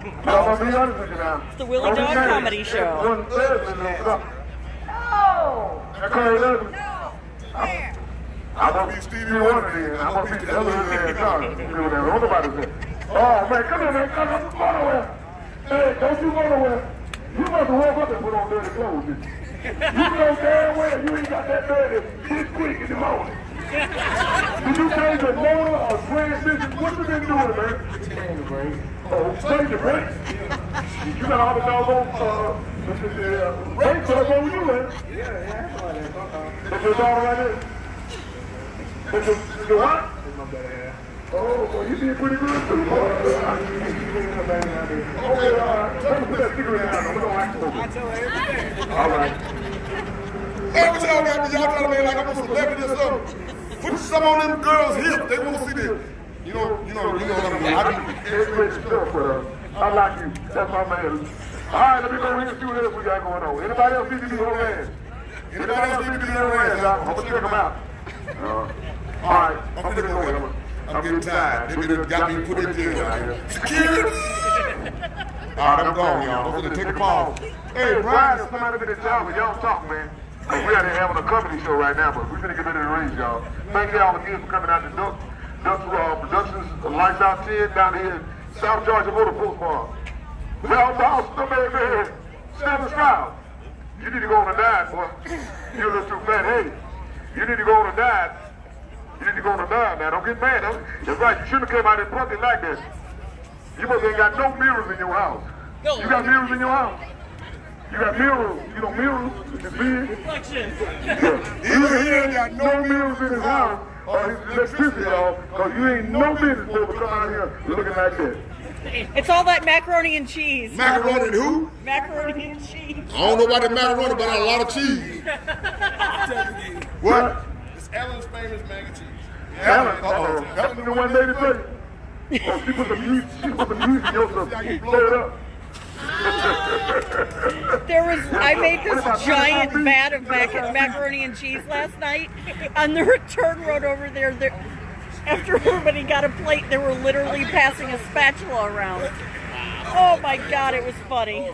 I'm gonna be honest with you now. It's the Willie Dog Comedy Show. I'm gonna be Stevie Wonder then. I'm gonna be the other man. What about it? Oh man, come here, man. Come on, go nowhere. Hey, don't you go nowhere. You must walk up and put on dirty clothes. You know damn well you ain't got that dirty this quick in the morning. Did you change the motor or transmission? What you been doing, man? Change the brakes. Oh, change the brakes. You got all the doggone brakes on you, man. Yeah, that's all that. That's your daughter right there. That's your what? That's my bad. Oh, well, you did pretty good too, boy. Okay, let me put that cigarette down. We're gonna act over. I tell her every day. All right. Hey, what y'all got? Y'all trying to be like I'm a celebrity or something? Put some on them girls' hips. They want to see this. You know what I mean? I do every stuff with her. I like you. That's my man. All right, let me go ahead and see what else we got going on. Anybody else need to be your man? Anybody else need to be your man? I'm gonna check them out. All right, I'm gonna go ahead. I'm getting tired. They got me put in jail out here. Security! All right, I'm gone, y'all. I'm gonna take a pause. Hey, Brian, somebody been in town, but y'all talk, man. We out here having a comedy show right now, but we're gonna get ready to raise y'all. Thank y'all again for coming out to Duck Productions, Lights Out 10 down here in South Georgia Motor Post Farm. Well, boss, somebody man, Stephen Stroud. You need to go on a diet, boy. You're a little too fat. Hey, you need to go on a diet. You need to go on a diet, man. Don't get mad. That's right. You shouldn't have came out in public like that. You must ain't got no mirrors in your house. No. You got mirrors in your house? You got mirrors. You know mirrors? It's big. Reflections. He ain't got no mirrors in his house or his electricity, y'all, because you ain't no business supposed to come out here looking like that. It's all that macaroni and cheese. Macaroni and who? Macaroni and cheese. I don't know about the macaroni, but a lot of cheese. What? It's Ellen's famous mac and cheese. Ellen, Ellen the one lady tell you. Oh, she put the music in your stuff. Blow it up. I made this giant vat of macaroni and cheese last night on the return road over there. After everybody got a plate, they were literally passing a spatula around. Oh my God, it was funny.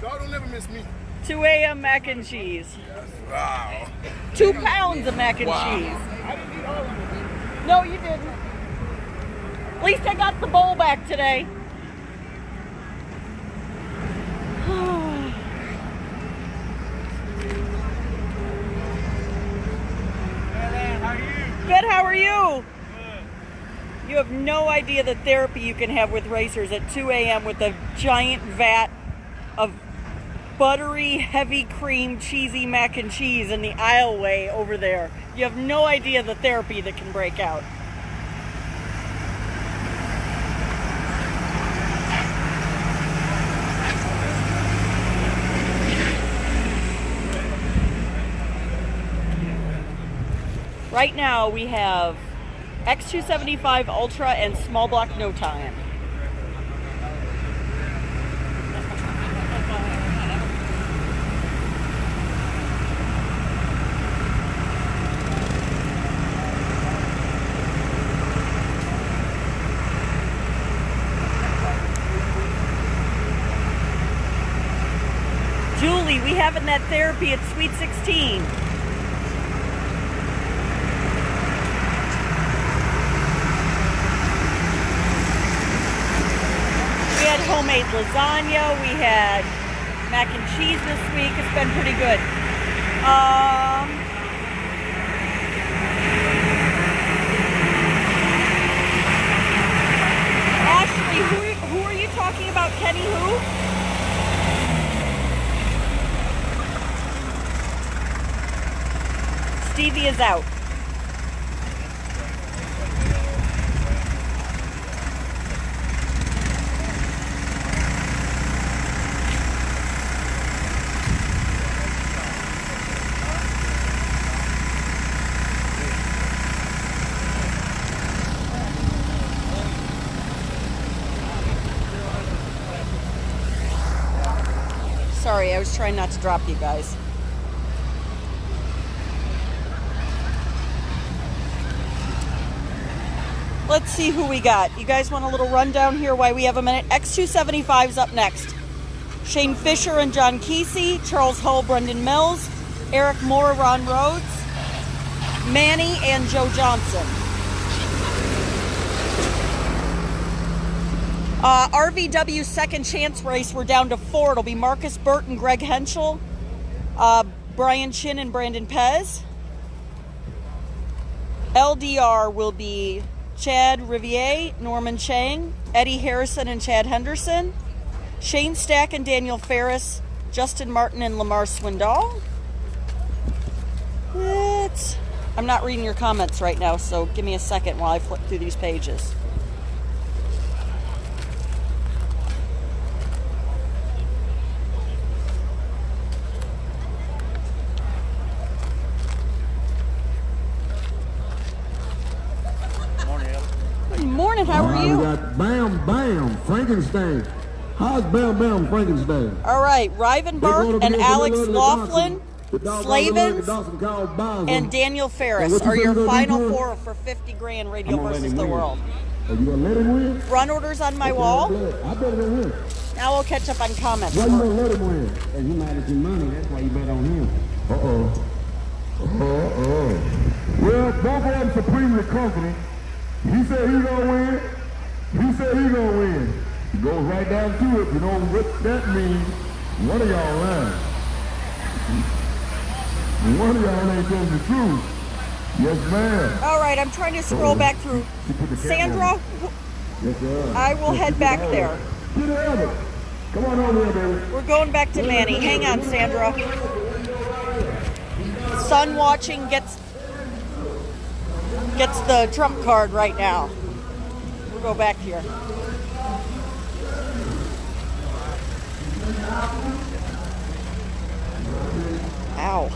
Y'all don't never miss me. 2 a.m. mac and cheese. Wow. 2 pounds of mac and cheese. I didn't eat all of it. No, you didn't. At least I got the bowl back today. Good, how are you? Good. You have no idea the therapy you can have with racers at 2 a.m. with a giant vat of buttery, heavy cream, cheesy mac and cheese in the aisleway over there. You have no idea the therapy that can break out. Right now we have X275 Ultra and small block no time. Julie, we having that therapy at Sweet 16. We had homemade lasagna, we had mac and cheese this week. It's been pretty good. Ashley, who are you talking about? Kenny who? Stevie is out. Sorry, I was trying not to drop you guys. Let's see who we got. You guys want a little rundown here while we have a minute? X275's up next. Shane Fisher and John Kesey, Charles Hull, Brendan Mills, Eric Moore, Ron Rhodes, Manny, and Joe Johnson. RvW second chance race, we're down to 4. It'll be Marcus Burt and Greg Henschel, Brian Chin and Brandon Pez. LDR will be Chad Riviere, Norman Chang, Eddie Harrison and Chad Henderson, Shane Stack and Daniel Ferris, Justin Martin and Lamar Swindoll. I'm not reading your comments right now, so give me a second while I flip through these pages. Good morning, how are you? We got Bam Bam Frankenstein. How's Bam Bam Frankenstein? All right, Ryven Bart and Alex Laughlin, Slavens, and Daniel Ferris are your final 4 for 50 grand Radio versus the World. Are you gonna let him win? Run orders on my wall. I bet he'll win. Now we'll catch up on comments. Why you gonna let him win? And you might have some money. That's why you bet on him. Well, both of them supremely confident. He said he gonna win. He said he gonna win. It goes right down to it. You know what that means? One of y'all lying. One of y'all ain't telling the truth. Yes, ma'am. All right, I'm trying to scroll back through. Sandra, Yes, sir. I will head back there. Get over. Come on over here, baby. We're going back to Manny. Hang on, Sandra. Sun watching gets the trump card right now. We'll go back here. Ow.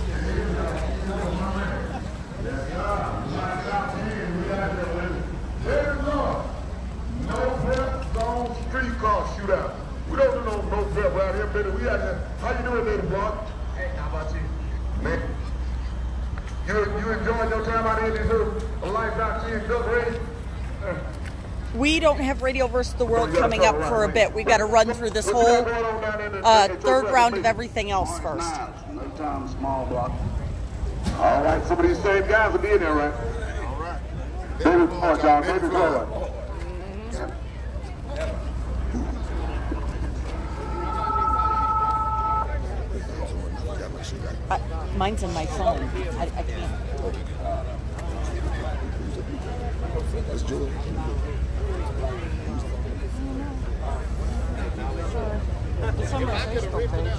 No prep, zone, street car shootout. We don't do no prep right here, baby. We out here. How you doing, baby, Block? Hey, how about you? Man, you enjoying your time out here in this little life out here in Duck Race? We don't have Radio versus the World coming up for a bit. We've got to run through this whole third round of everything else first. No time, small block. All right, some of these same guys will be in there, right? All right. Baby, come on, John. Baby, come on. Mine's on my phone. I can't. Let's do it. It's on my Facebook page.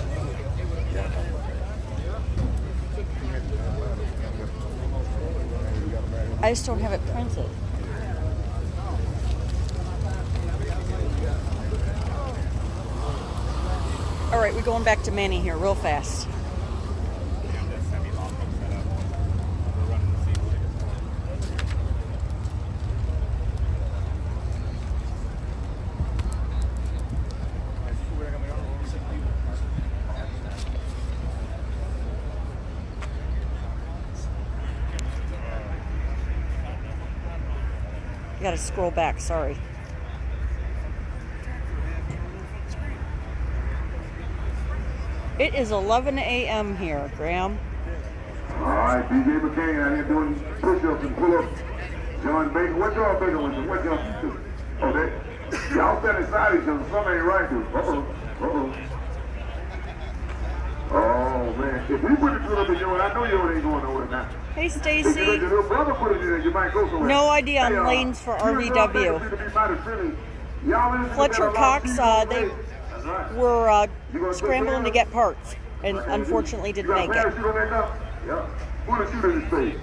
I just don't have it printed. All right, we're going back to Manny here real fast. I gotta scroll back, sorry. It is 11 a.m. here, Graham. All right, DJ McCain out here doing push-ups and pull-ups. John Baker, what y'all Baker with? What y'all do? Oh, y'all stand inside each other. Something ain't right, dude. Oh, man. If he put it through up in yours, I know yours ain't going nowhere now. Hey, If Stacy. your little brother put it in there, you might go somewhere. No idea on Hey, lanes for you and John Baker RvW. seem to be mighty friendly. Y'all listen to Fletcher that a lot Cox, of people they today. That's right. were scrambling to get parts and unfortunately didn't make You got a it. parachute on that now? Yeah. Put a shoot in his face.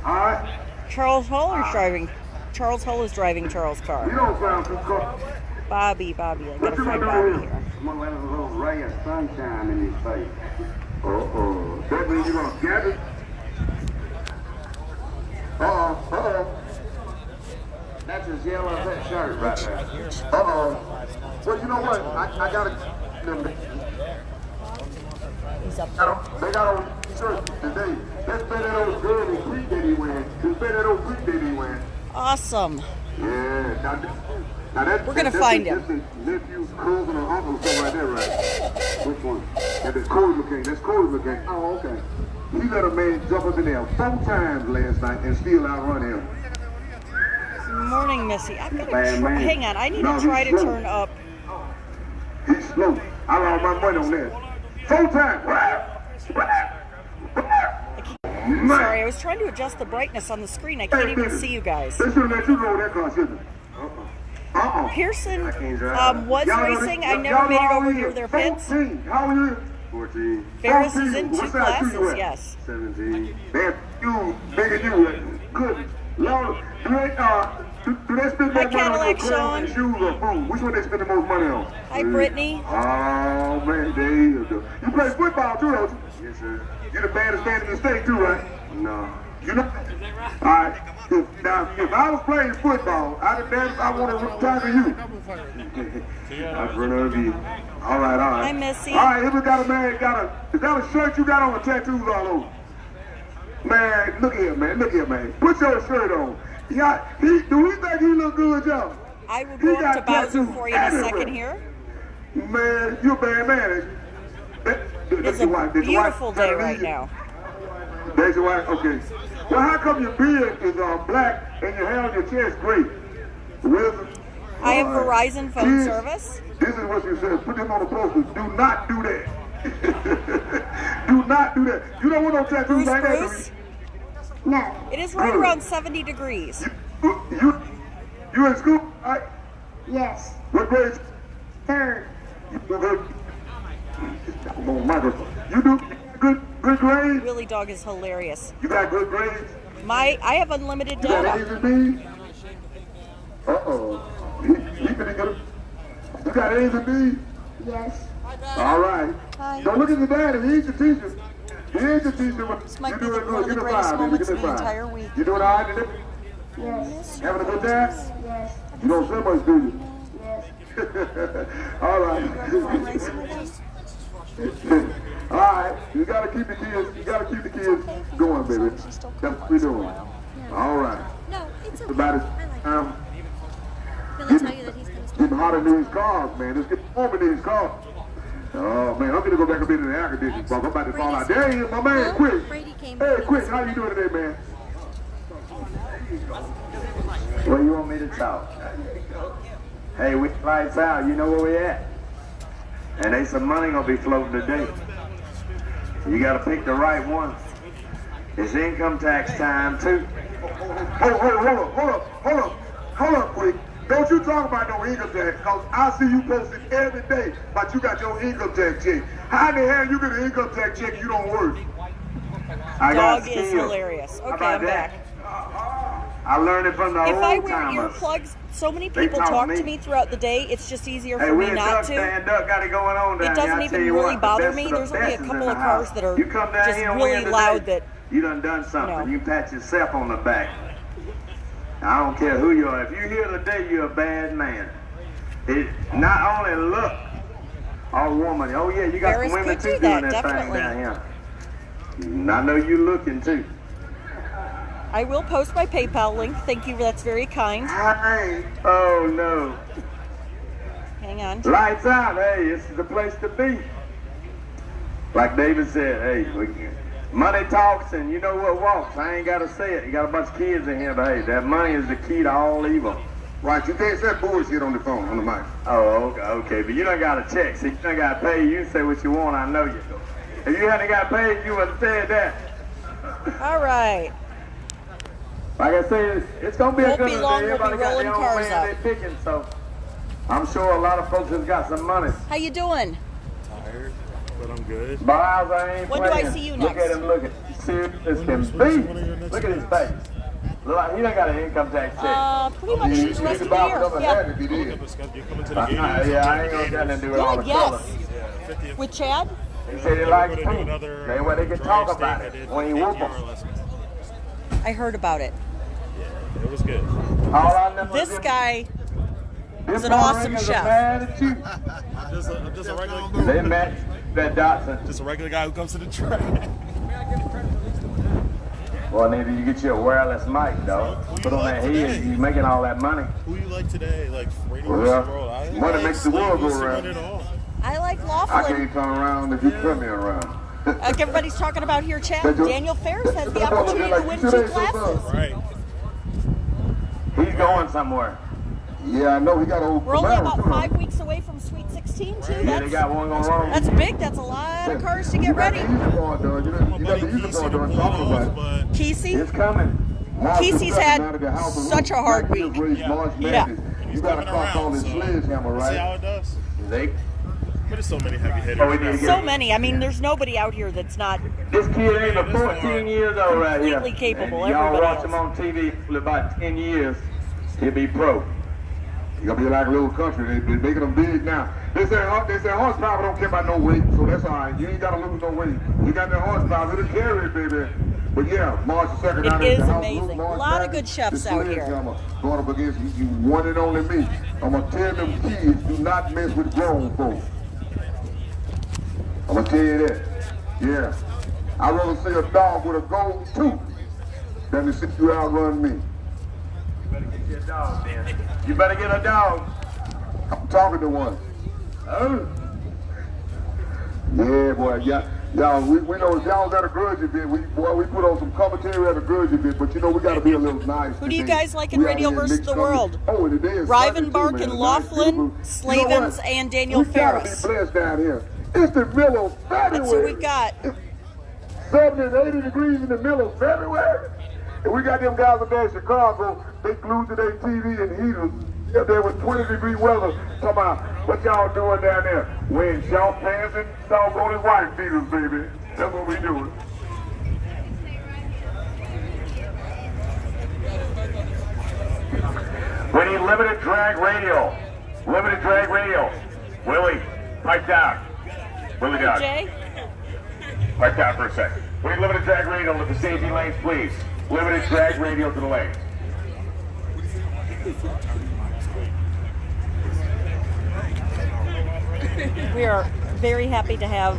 All right. Charles Hull is driving. Charles Hull is driving Charles' You car. don't sound too cool. Bobby. I What gotta you find gonna Bobby do? here. I'm gonna let a little ray of sunshine in his face. Uh-oh. That means you're gonna get it? Uh-oh. That's his yellow fit shirt right there. Uh-oh. Well, you know what? I gotta... He's up. They got on shirts today. Let's bet that old girl in Creek that he went. Let's bet that old Creek that he went. Awesome. Yeah, now that, We're gonna find him. That's the nephew, cousin, or uncle, something like that, right? Which one? And that's Cody McCain. That's Cody McCain. Oh, okay. He let a man jump up in there 4 times last night and still outrun him. Morning, Missy. I'm gonna Man. hang on. I need to try to turn up. He's slow. I lost my money on that. 4 times. Sorry, I was trying to adjust the brightness on the screen. I can't even see you guys. They should have let you roll that car, shouldn't they? Pearson was racing. I never made it over near their pits. 14. How are you? 14. Ferris is in 2 classes, yes. 17. Man, you, bigger you. Good. Lord, do they spend Hi, more money Cadillac on clothes and Sean. shoes or food? Which one they spend the most money on? Hi, Brittany. Oh, man, there you go. You play football too, don't you? Yes, sir. You're the baddest man in the state too, right? No. You know? All right. Now, if I was playing football, I want to tackle you. That's RvW. All right. Hi, Missy. All right, here we got a man, is that a shirt you got on with tattoos all over? Man, look here, man. Put your shirt on. Do we think he look good, y'all? I will go up to Bowser for you in a second here. Man, you're a bad man. It's a beautiful day right now. That's your wife? Okay. Well, how come your beard is black and your hair on your chest gray? I have Verizon phone service. This is what you said. Put them on the poster. Do not do that. Do not do that. You don't want no tattoos like that, do you? No. It is right around 70 degrees. You in school? Right? Yes. What grade? 3rd. You do good. You do good grades? Willie Dog is hilarious. You got good grades? I have unlimited You got data. A's and B's? Uh-oh. He finna get You got A's and B's? Yes. All right. Hi. Don't look at your daddy. He's your teacher. He is your teacher. This might You be doing one of good. the Give me greatest 5. moments Give me of the 5. entire week. You doing all right today? Yes. Having a good time? Yes. You don't say much, do you? Yes. All right. All right. You gotta keep the kids going, baby. That's what we're doing. All right. No, it's okay. About it. I like it. He'll tell you that he's going to stop. Getting hot in these cars, man. It's getting warm in these cars. Oh, man, I'm going to go back a bit in the air conditioning, I'm about to fall out. There he is, my man, Huh? Quick. Brady came Hey, back. Quick, how you doing today, man? Where you want me to talk? Hey, we lights out. You know where we at? And ain't some money gonna be floating today. You gotta pick the right one. It's income tax time too. Hold up, Quick. Don't you talk about no income tax, because I see you posting every day, but you got your income tax check. How in the hell you get an income tax check and you don't work? I got Dog is skills. hilarious. How Okay, about I'm that? back. I learned it from the If I old wear timers. earplugs, so many They people taught talk me. to me throughout the day, it's just easier Hey, for we me in not Duck to. Stand. Duck got it going on down It here. doesn't I even tell you really what, bother the me. best of There's the only a best is couple in of the cars house. that are You come down just here and really win loud today, that, you done something. No. You pat yourself on the back. I don't care who you are. If you're here today, you're a bad man. It not only look or woman. Oh yeah, you got Ferris some women could too do doing that, that definitely. thing down here. And I know you looking too. I will post my PayPal link. Thank you, that's very kind. Oh no. Hang on. Lights out. Hey, this is the place to be. Like David said, hey, money talks and you know what walks. I ain't got to say it. You got a bunch of kids in here, but hey, that money is the key to all evil. Right, you can't say bullshit on the phone, on the mic. Oh, okay, but you done got a check. See, you done got paid. You can say what you want. I know you. If you hadn't got paid, you would have said that. All right. Like I say, it's gonna be a Won't good be one. long, we'll Everybody be got rolling their own cars man up. they picking, so I'm sure a lot of folks has got some money. How you doing? Tired, but I'm good. Miles, I ain't When do I playing. see you Look next? at him looking. Serious as can be. Look at his face. Look like he done got an income tax check. Pretty much You the rest of could the bounce year. up a Yeah. hat if you did. You coming to the game? Yeah, I ain't gonna get nothing to do with all the Yeah, colors. yes. With Chad? He said he likes We're gonna do pink. another They where they can talk about it when he whoop 'em. I heard about it. It was good. All I know This is guy this is an awesome motherfucker's chef. mad at you. I'm just a regular, They met that Dotson. just a regular guy who comes to the track. Well, nigga, you get you a wireless mic, though. Put on that head, you making all that money. Who you like today? Like Radio Well, World? I money like makes the world go Slavens to round. win it all. I like I Laughlin. can't turn around if you turn me around. Like everybody's talking about here, chat. Daniel Ferris has the opportunity to win 2 classes. Right. He's going somewhere. Yeah, I know he got old. We're only about 5 weeks away from Sweet 16, too. Yeah, they got one going wrong. That's big. That's a lot of cars to get ready. You got the easy part done. Talk about it. But Kesey? It's coming. Kesey's had such a hard week. Yeah. You got to cross all this sledgehammer, see how right? it does. They, But there's so many heavy hitters. Oh, we need to So many. I mean, there's nobody out here that's not this kid ain't but 14 years old right here. completely capable. And y'all Everybody watch else. him on TV for about 10 years, he'll be pro. You gotta be like a little country. They're making them big now. They say horsepower don't care about no weight, so that's all right. You ain't gotta lose no weight. You got that horsepower, it'll carry it, baby. But yeah, March the 2nd. It is amazing. A lot of good chefs out here. Going up against you, one and only me. I'm gonna tell them kids, do not mess with grown folks. I'm gonna tell you that. Yeah. I'd rather see a dog with a gold tooth than to see you outrun me. You better get your dog, then. You better get a dog. I'm talking to one. Oh. Yeah, boy. Y'all, we know if y'all was at a grudge event, we put on some commentary at a grudge event, but you know we got to be a little nice. Who do you today. guys like in We out Radio here versus mixed the up World? Oh, and today is Rivenbark Sunday, and too, man. Laughlin, You know Slavens, what? and Daniel We gotta Ferris. be blessed down here. It's the middle of February. That's who we've got. 70 and 80 degrees in the middle of February. And we got them guys up there in Chicago, they glued to their TV and heaters. Up there with 20-degree weather. Talking about what y'all doing down there. Wearing short pants and doggone white beaters, baby. That's what we doing. We need limited drag radio. Limited drag radio. Willie, pipe down. Willie down. Jay? Pipe down for a second. We need limited drag radio to the safety lanes, please. Limited drag radio to the lanes. We are very happy to have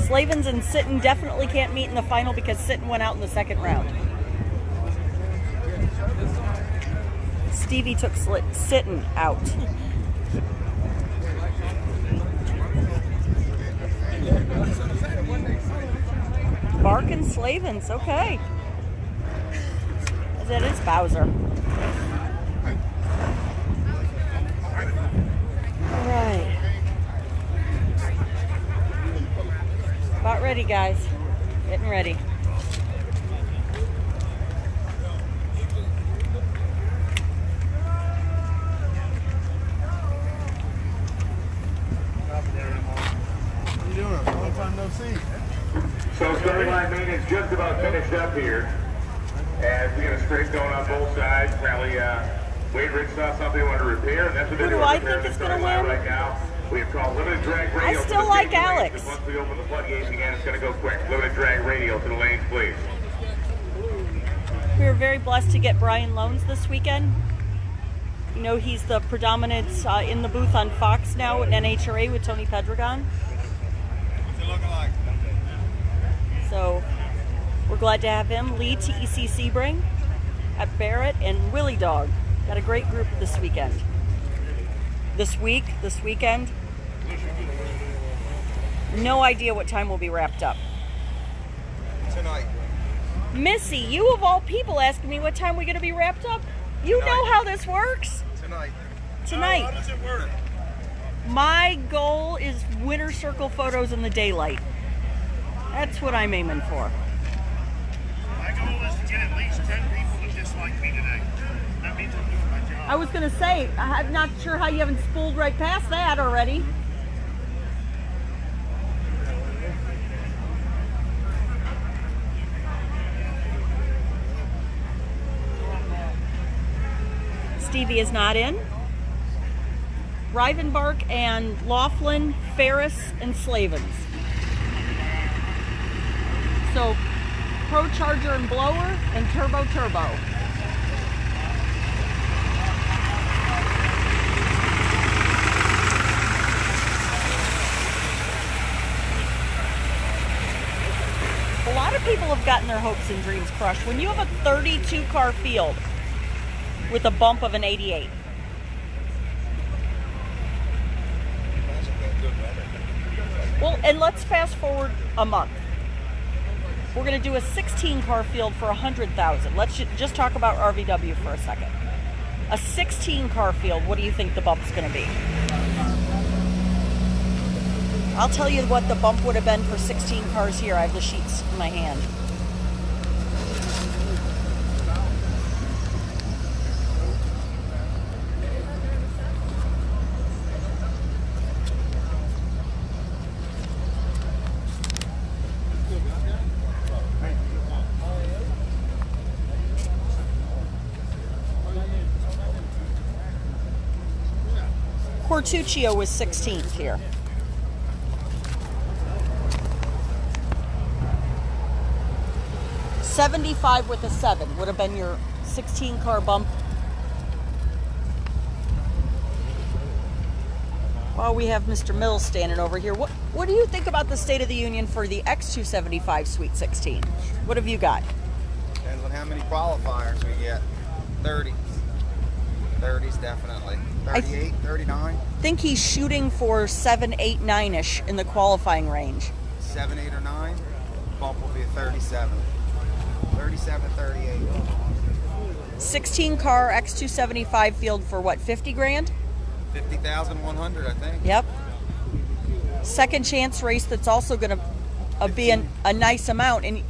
Slavens and Sitten definitely can't meet in the final because Sitten went out in the second round. Stevie took Sitten out. Bark and Slavens, okay. That is Bowser. All right. About ready, guys. Getting ready. What are you doing? Long time no see. So starting line maintenance just about finished up here. And we got a straight going on both sides. Apparently, Wade Ridge saw something they wanted to repair, and that's what they're Who do doing. I repairing think is the gonna starting line win? right now. We have called limited drag radio. I to still the like safety lanes, Alex. because once we open the floodgates again, it's going to go quick. Limited drag radio to the lanes, please. We were very blessed to get Brian Loans this weekend. You know, he's the predominant in the booth on Fox now at NHRA with Tony Pedregon. What's it looking like? So we're glad to have him. Lee TEC Sebring at Barrett and Willie Dog. Got a great group this weekend. This weekend. No idea what time we'll be wrapped up. Tonight. Missy, you of all people asking me what time we're going to be wrapped up? You know how this works. Tonight. Tonight. How does it work? My goal is winter circle photos in the daylight. That's what I'm aiming for. My goal is to get at least 10 people to dislike me today. That means I'm doing my job. I was going to say, I'm not sure how you haven't spooled right past that already. Stevie is not in. Rivenbark and Laughlin, Ferris, and Slavens. So, Pro Charger and Blower, and Turbo Turbo. their hopes and dreams crushed. When you have a 32 car field with a bump of an 88. Well, and let's fast forward a month. We're going to do a 16 car field for 100,000. Let's just talk about RvW for a second. A 16 car field, what do you think the bump's going to be? I'll tell you what the bump would have been for 16 cars here. I have the sheets in my hand. Cortuccio was 16th here. $75 with a 7 would have been your 16 car bump. While we have Mr. Mills standing over here, what do you think about the State of the Union for the X275 Sweet 16? What have you got? Depends on how many qualifiers we get. 30. 30s definitely. 38, 39. I think he's shooting for 7, 8, 9-ish in the qualifying range. 7, 8, or 9. Bump will be a 37. 37, 38. 16 car X275 field for what, 50 grand? 50,100, I think. Yep. Second chance race that's also going to be a nice amount. And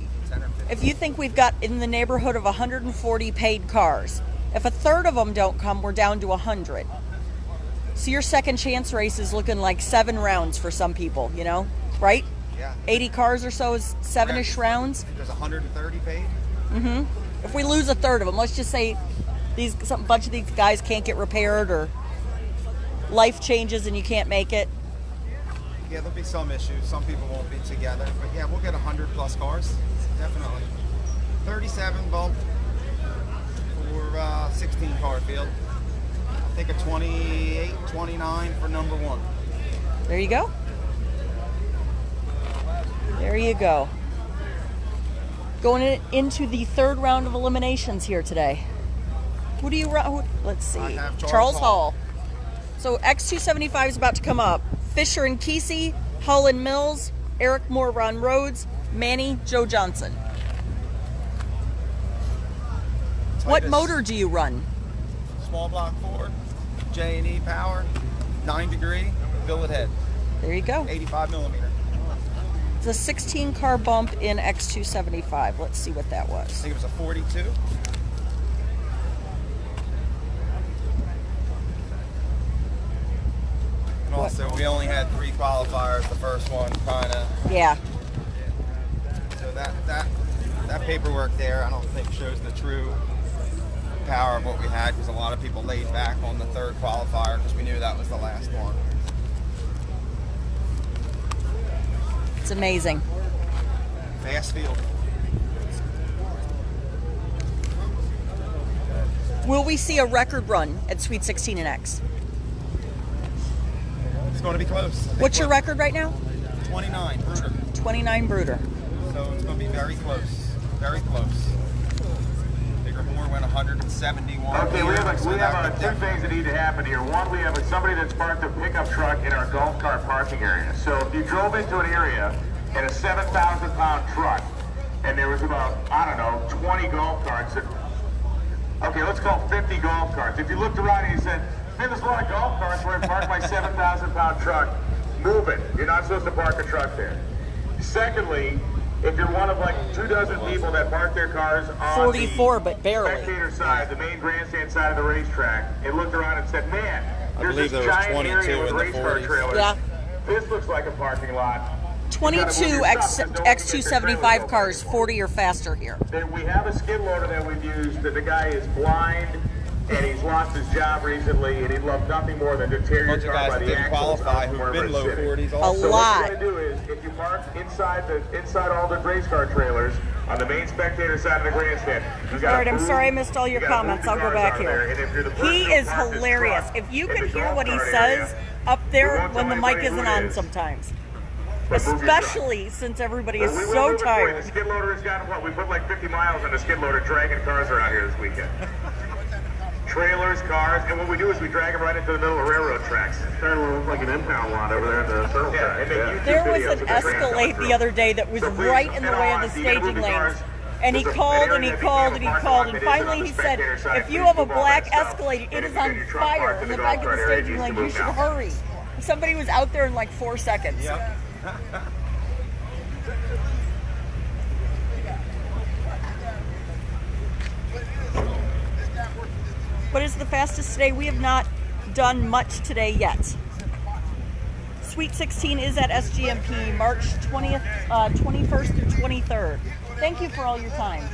if you think we've got in the neighborhood of 140 paid cars, if a third of them don't come, we're down to 100. So your second chance race is looking like 7 rounds for some people, you know, right? Yeah. 80 cars or so is 7-ish rounds. There's 130 paid. Mm-hmm. If we lose a third of them, let's just say bunch of these guys can't get repaired or life changes and you can't make it. Yeah, there'll be some issues. Some people won't be together. But yeah, we'll get 100 plus cars. Definitely. 37 bump for 16 car field. I think a 28, 29 for number 1. There you go. There you go. Going into the third round of eliminations here today. Who do you run? Let's see. I have Charles Hall. So X275 is about to come up. Fisher and Kesey, Hull and Mills, Eric Moore, Ron Rhodes, Manny, Joe Johnson. What motor do you run? Small block Ford, J&E power, 9-degree, billet head. There you go. 85 millimeter. It's a 16 car bump in X275. Let's see what that was. I think it was a 42. And also, we only had 3 qualifiers. The first one, kind of. Yeah. So that paperwork there, I don't think shows the true power of what we had, because a lot of people laid back on the third qualifier because we knew that was the last one. It's amazing. Fast field. Will we see a record run at Sweet 16 and X? It's going to be close. What's your record right now? 29, Bruder. 29 Bruder. So it's going to be very close. Very close. Bigger Moore went 171. Okay, we have two things that need to happen here. One, we have somebody that's parked a pickup truck in our golf cart parking area. So if you drove into an area in a 7,000-pound truck, and there was about, I don't know, 20 golf carts. Okay, let's call 50 golf carts. If you looked around and you said, man, there's a lot of golf carts where I parked my 7,000-pound truck, move it. You're not supposed to park a truck there. Secondly, if you're one of like 24 people that park their cars on 44, but barely. Spectator side, the main grandstand side of the racetrack, and looked around and said, man, there's this there was giant 22 area with in the race car 40s. trailers. Yeah. This looks like a parking lot. 22 X275 cars, 40 or faster here. We have a skid loader that we've used that the guy is blind and he's lost his job recently and he'd love nothing more than to tear your car by the axles out from wherever it's sitting. A So lot. what you're going to do is, if you park inside all the race car trailers on the main spectator side of the grandstand, you got. All right, I'm sorry I missed all your comments. I'll go back here. He is hilarious. If you can hear what he says up there when the mic isn't on sometimes. Especially since everybody is Well, we so will move it for you. tired. The skid loader has got what? We put like 50 miles on the skid loader, dragging cars around here this weekend. Trailers, cars, and what we do is we drag them right into the middle of railroad tracks. Starting to look like an impound lot over there in the circle track. And There was an Escalade the other day that was right in the way of the staging lanes. And he called and he called and he called, and finally he said, if you have a black Escalade, it is on fire in the back of the staging lane, you should hurry. Somebody was out there in like 4 seconds. Yep. What is the fastest today? We have not done much today yet. Sweet 16 is at SGMP, March 20th, 21st through 23rd. Thank you for all your time.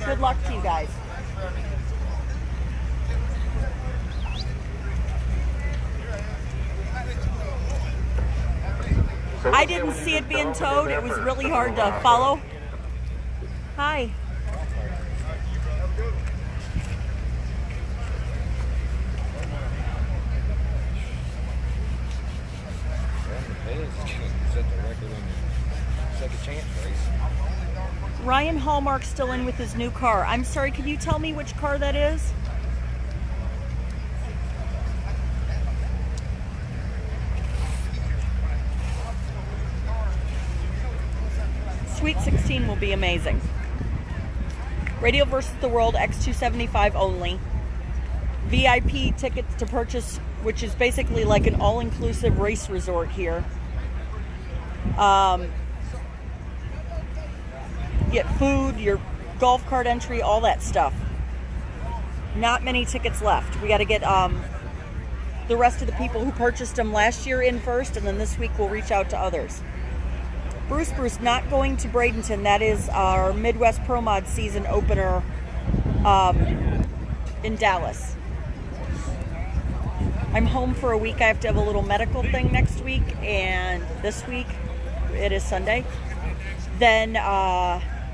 Good luck to you guys. I didn't see it being towed. It was really hard to follow. Hi. Ryan Hallmark's still in with his new car. I'm sorry, can you tell me which car that is? Sweet 16 will be amazing. Radio versus the World X275 only. VIP tickets to purchase, which is basically like an all-inclusive race resort here. Get food, your golf cart entry, all that stuff. Not many tickets left. We got to get the rest of the people who purchased them last year in first, and then this week we'll reach out to others. Bruce not going to Bradenton. That is our Midwest Pro Mod season opener in Dallas. I'm home for a week. I have to have a little medical thing next week, and this week it is Sunday. Then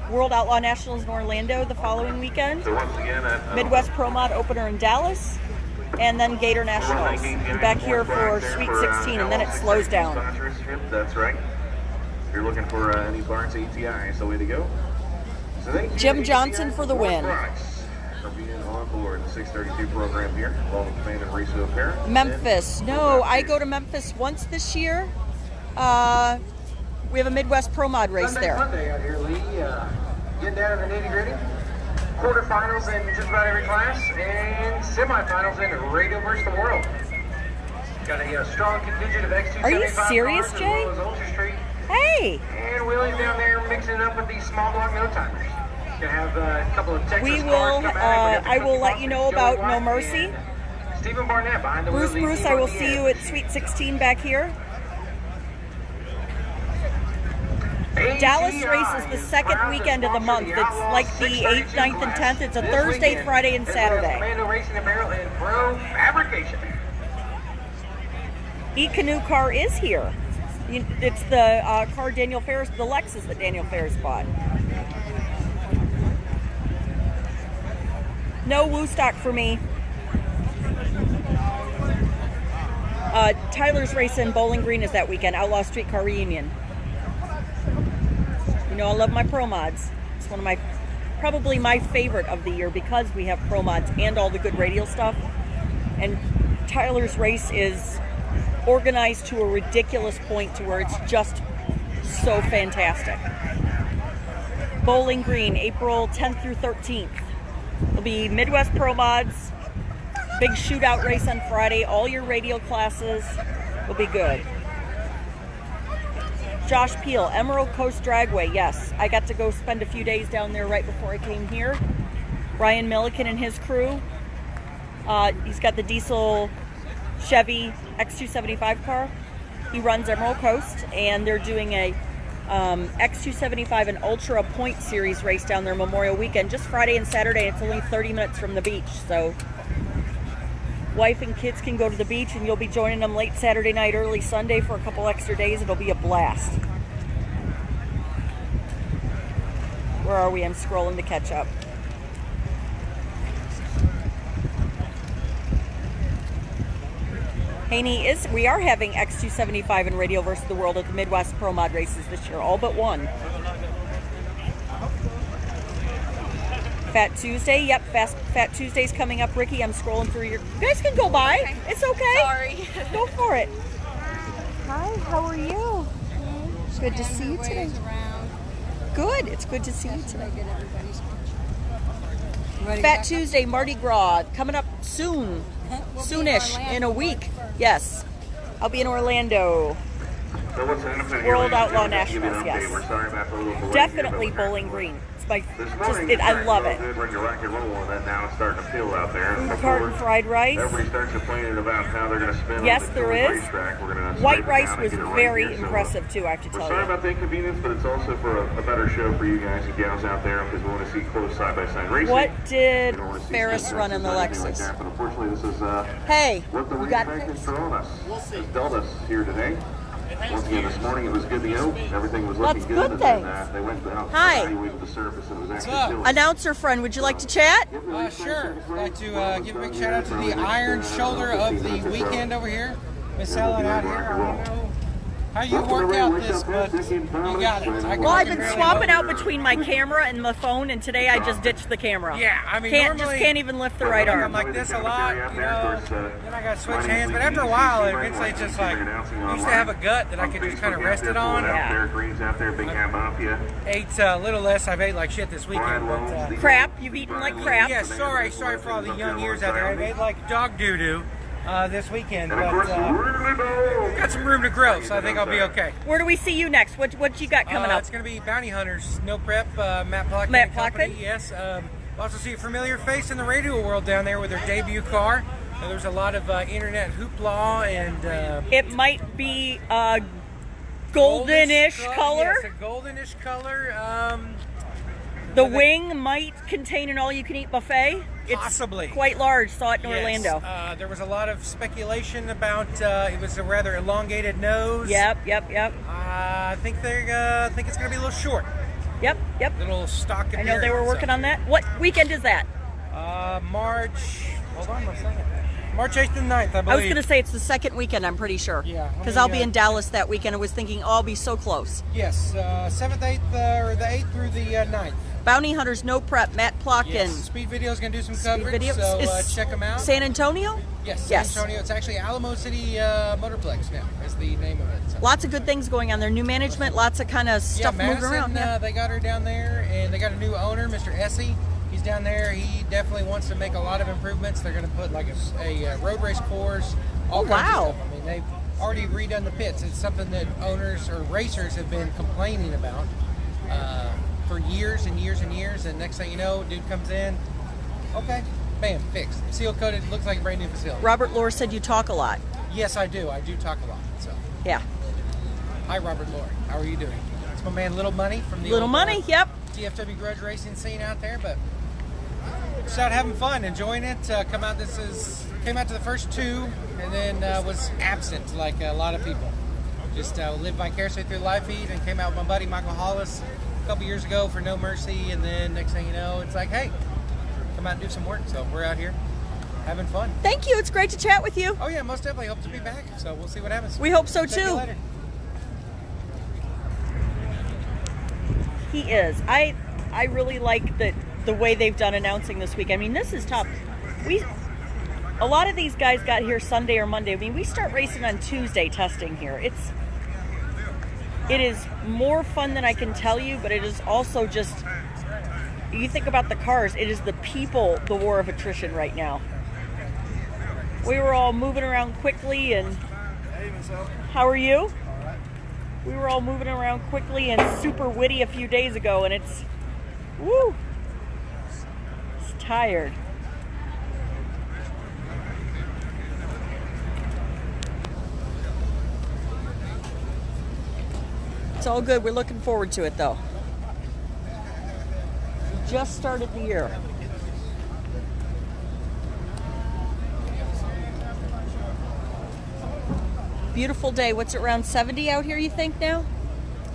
World Outlaw Nationals in Orlando the following weekend. So once again, Midwest Pro Mod opener in Dallas, and then Gator Nationals. And back here for Sweet 16, and then it slows down. That's right. If you're looking for any Barnes ATI, so way to go. So Jim Johnson for the win. For being on board the 632 program here, along with Van and Riso Apparel. Memphis. No, I go to Memphis once this year. We have a Midwest Pro Mod race there. Monday out here, Lee. Getting down to the nitty-gritty. Quarterfinals in just about every class, and semifinals in Radio versus the World. Got a strong contingent of X275 Are you serious, cars, Jay? as well as Ultra Street. Hey! And Willie's down there mixing it up with these small block no-timers. Gonna have a couple of Texas We will, cars come out. I will let you know about No Mercy. Stephen Barnett behind the wheel. Bruce, I will see you at Sweet 16 back here. Dallas race is the second weekend of the month. It's like the 8th, 9th, and 10th. It's a Thursday, Friday, and Saturday. Racing Apparel and Pro Fabrication. E-Canoe car is here. It's the car Daniel Ferris, the Lexus that Daniel Ferris bought. No Woodstock for me. Tyler's race in Bowling Green is that weekend. Outlaw Streetcar Reunion. You know I love my Pro Mods. It's one of probably my favorite of the year because we have Pro Mods and all the good radial stuff. And Tyler's race is organized to a ridiculous point to where it's just so fantastic. Bowling Green, April 10th through 13th. It'll be Midwest Pro Mods, big shootout race on Friday, all your radial classes will be good. Josh Peel, Emerald Coast Dragway, yes. I got to go spend a few days down there right before I came here. Ryan Milliken and his crew. He's got the diesel Chevy X275 car. He runs Emerald Coast, and they're doing a X275 and Ultra Point Series race down there Memorial Weekend, just Friday and Saturday. It's only 30 minutes from the beach, so wife and kids can go to the beach, and you'll be joining them late Saturday night, early Sunday for a couple extra days. It'll be a blast. Where are we? I'm scrolling to catch up. Haney we are having X275 and Radial versus the World at the Midwest Pro Mod races this year, all but one. Fat Tuesday, yep, Fat Tuesday's coming up. Ricky, I'm scrolling through your... You guys can go by. Okay. It's okay. Sorry. Go for it. Hi, how are you? Good to see you today. Good, it's good to see you today. Fat Tuesday, Mardi Gras, coming up soon. Soonish, in a week. Yes. I'll be in Orlando. World Outlaw Nationals, yes. Definitely Bowling Green. I love it. Carton fried rice. Everybody starts complaining about how they're going to spin. Yes, on there the is. racetrack. We're gonna White rice was very impressive too, I have to tell you. We're sorry about the inconvenience, but it's also for a better show for you guys and gals out there because we want to see close side-by-side racing. What did Ferris run in the Lexus? Like that, but unfortunately, this is hey, what the racetrack has thrown us. Has dealt us here today. Once again, this morning it was good to go. Everything was looking good. And then, they went out and evaluated the surface and it was actually killing. Announcer friend, would you like to chat? Sure. I'd like to give a big shout out to the Iron Shoulder of the weekend over here. Miss Ellen out here. I don't know how you worked out this, but you got it. Well, I've been swapping out between my camera and my phone, and today I just ditched the camera. Yeah, I mean, just can't even lift the right arm. I'm like this a lot, you know, then I got to switch hands, but after a while, eventually it's just like, I used to have a gut that I could just kind of rest it on. Yeah. Ate a little less. I've ate like shit this weekend. But, crap? You've eaten like crap? Yeah, sorry for all the young ears out there. I've ate like dog doo-doo. This weekend, but got some room to grow, so I think I'll be okay. Where do we see you next? What you got coming up? It's going to be Bounty Hunters, no prep, Matt Plotkin. Matt Plotkin? Yes. We'll also see a familiar face in the radio world down there with their debut car. There's a lot of internet hoopla and... it might be a goldenish color. Yes, a goldenish color. The wing might contain an all-you-can-eat buffet. Possibly. It's quite large. Saw it in Orlando. There was a lot of speculation about it was a rather elongated nose. Yep. I think it's going to be a little short. Yep. Little stock appearance. I know they were working on that. What weekend is that? March 8th and 9th, I believe. I was going to say it's the second weekend, I'm pretty sure. Yeah. Because I'll be in Dallas that weekend. I was thinking, I'll be so close. Yes, 7th, 8th, or the 8th through the 9th. Bounty Hunters, no prep, Matt Plotkin. Yes, Speed Video's going to do some coverage, so check them out. San Antonio? Yes, San Antonio. It's actually Alamo City Motorplex now is the name of it. So. Lots of good things going on there. New management, lots of kind of stuff moving around. They got her down there, and they got a new owner, Mr. Essie. He's down there. He definitely wants to make a lot of improvements. They're going to put like a road race course, all kinds of stuff. I mean, they've already redone the pits. It's something that owners or racers have been complaining about for years and years and years. And next thing you know, dude comes in, okay, bam, fixed. Seal coated, looks like a brand new facility. Robert Lohr said you talk a lot. Yes, I do. I do talk a lot. So. Yeah. Hi, Robert Lohr. How are you doing? It's my man Little Money from the Little Money, yep. DFW grudge racing scene out there, but just out having fun, enjoying it. Came out to the first two, and then was absent like a lot of people. Just lived vicariously through the live feed, and came out with my buddy Michael Hollis a couple years ago for No Mercy, and then next thing you know, it's like, hey, come out and do some work. So we're out here having fun. Thank you. It's great to chat with you. Oh yeah, most definitely. Hope to be back. So we'll see what happens. We hope so Check you too. later. He is. I really like the way they've done announcing this week. I mean, this is tough. A lot of these guys got here Sunday or Monday. I mean, we start racing on Tuesday testing here. It is more fun than I can tell you, but it is also just, you think about the cars, it is the people, the war of attrition right now. We were all moving around quickly, and how are you? We were all moving around quickly and super witty a few days ago, and it's tired. It's all good. We're looking forward to it, though. Just started the year. Beautiful day. What's it, around 70 out here, you think, now?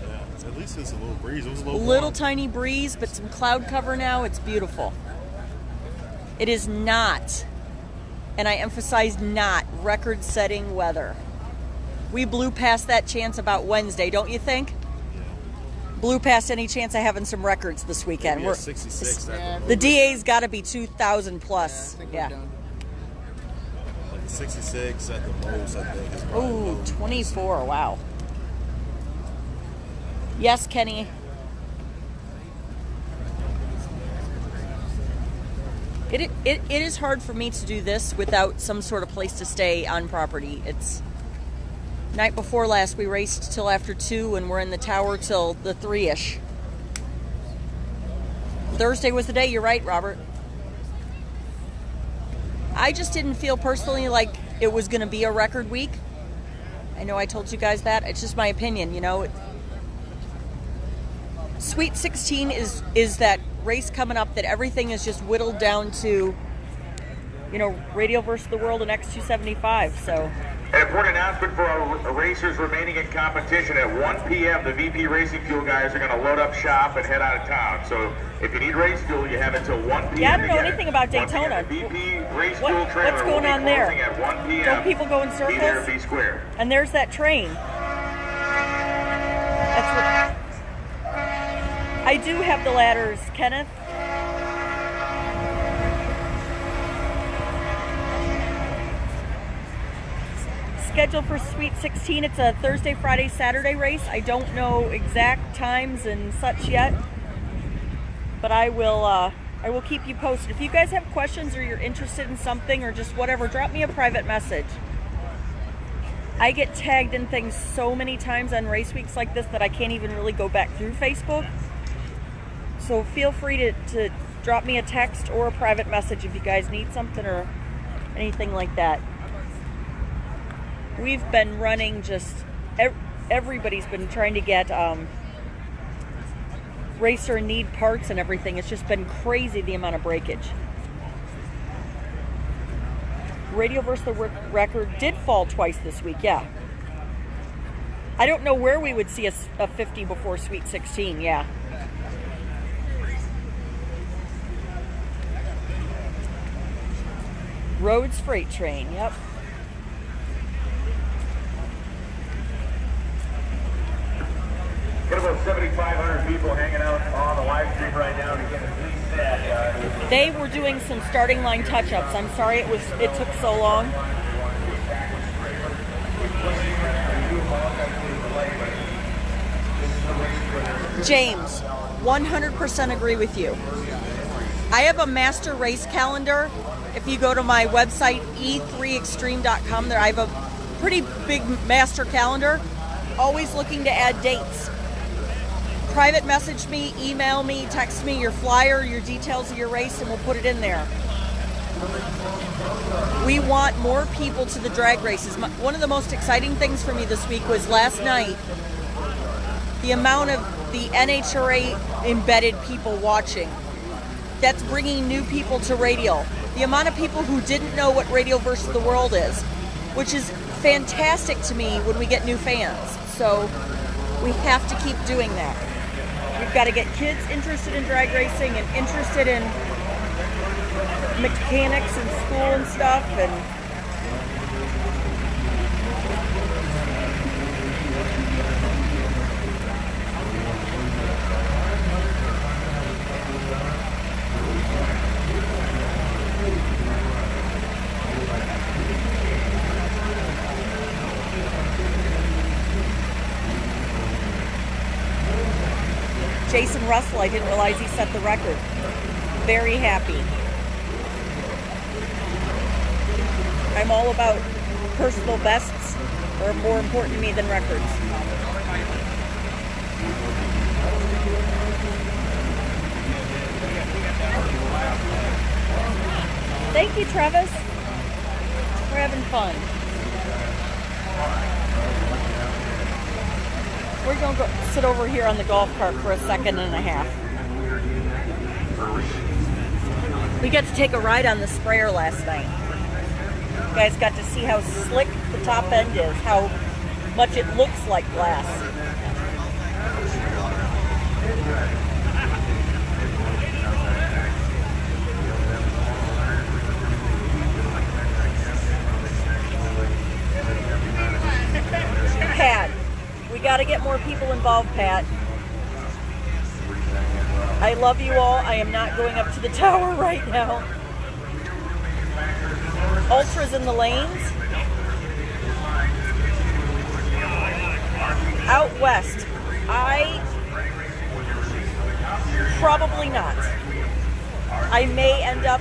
Yeah, at least it's a little breeze. It was a little tiny breeze, but some cloud cover now. It's beautiful. It is not and I emphasize not record-setting weather. We blew past that chance about Wednesday, don't you think? Blew past any chance of having some records this weekend. We're 66. The DA's got to be 2,000 plus. Yeah. 66 at the most, I think. Ooh, 24. Wow. Yes, Kenny. It is hard for me to do this without some sort of place to stay on property. It's night before last, we raced till after 2 and we're in the tower till the 3-ish. Thursday was the day, you're right, Robert. I just didn't feel personally like it was going to be a record week. I know I told you guys that. It's just my opinion, you know. Sweet 16 is that race coming up that everything is just whittled down to, you know, Radio versus the World and X275, so. An important announcement for our racers remaining in competition. At 1 p.m., the VP Racing Fuel guys are going to load up shop and head out of town. So if you need race fuel, you have until 1 p.m. Yeah, I don't know anything about Daytona. VP Race Fuel trailer what's going on there? At 1 p.m. Don't people go in circles? Be there, be square. And there's that train. That's what. I do have the ladders, Kenneth. Scheduled for Sweet 16. It's a Thursday, Friday, Saturday race. I don't know exact times and such yet, but I will keep you posted. If you guys have questions or you're interested in something or just whatever, drop me a private message. I get tagged in things so many times on race weeks like this that I can't even really go back through Facebook. So feel free to drop me a text or a private message if you guys need something or anything like that. We've been running just, everybody's been trying to get racer need parts and everything. It's just been crazy the amount of breakage. Radio versus the record did fall twice this week, yeah. I don't know where we would see a 50 before Sweet 16, yeah. Rhodes Freight Train, yep. Got about 7,500 people hanging out on the live stream right now to get at least that. They were doing some starting line touch-ups. I'm sorry it took so long. James, 100% agree with you. I have a master race calendar. If you go to my website, e3extreme.com, there I have a pretty big master calendar, always looking to add dates. Private message me, email me, text me your flyer, your details of your race, and we'll put it in there. We want more people to the drag races. One of the most exciting things for me this week was last night, the amount of the NHRA embedded people watching. That's bringing new people to radio. The amount of people who didn't know what Radio versus the World is, which is fantastic to me when we get new fans. So we have to keep doing that. We've got to get kids interested in drag racing and interested in mechanics and school and stuff. And Jason Russell, I didn't realize he set the record. Very happy. I'm all about personal bests are more important to me than records. Thank you, Travis. We're having fun. We're going to go sit over here on the golf cart for a second and a half. We got to take a ride on the sprayer last night. You guys got to see how slick the top end is, how much it looks like glass. got to get more people involved, Pat. I love you all. I am not going up to the tower right now. Ultras in the lanes. Out west. Probably not. I may end up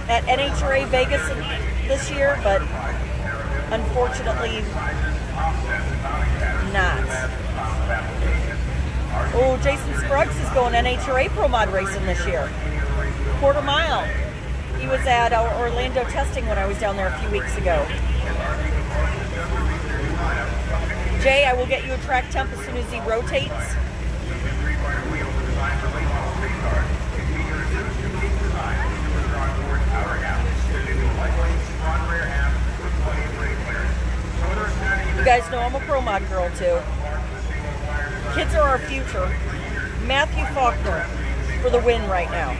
at NHRA Vegas this year, but unfortunately not. Oh, Jason Scruggs is going NHRA Pro Mod racing this year. Quarter mile. He was at Orlando testing when I was down there a few weeks ago. Jay, I will get you a track temp as soon as he rotates. You guys know I'm a Pro Mod girl too. Kids are our future. Matthew Faulkner for the win right now.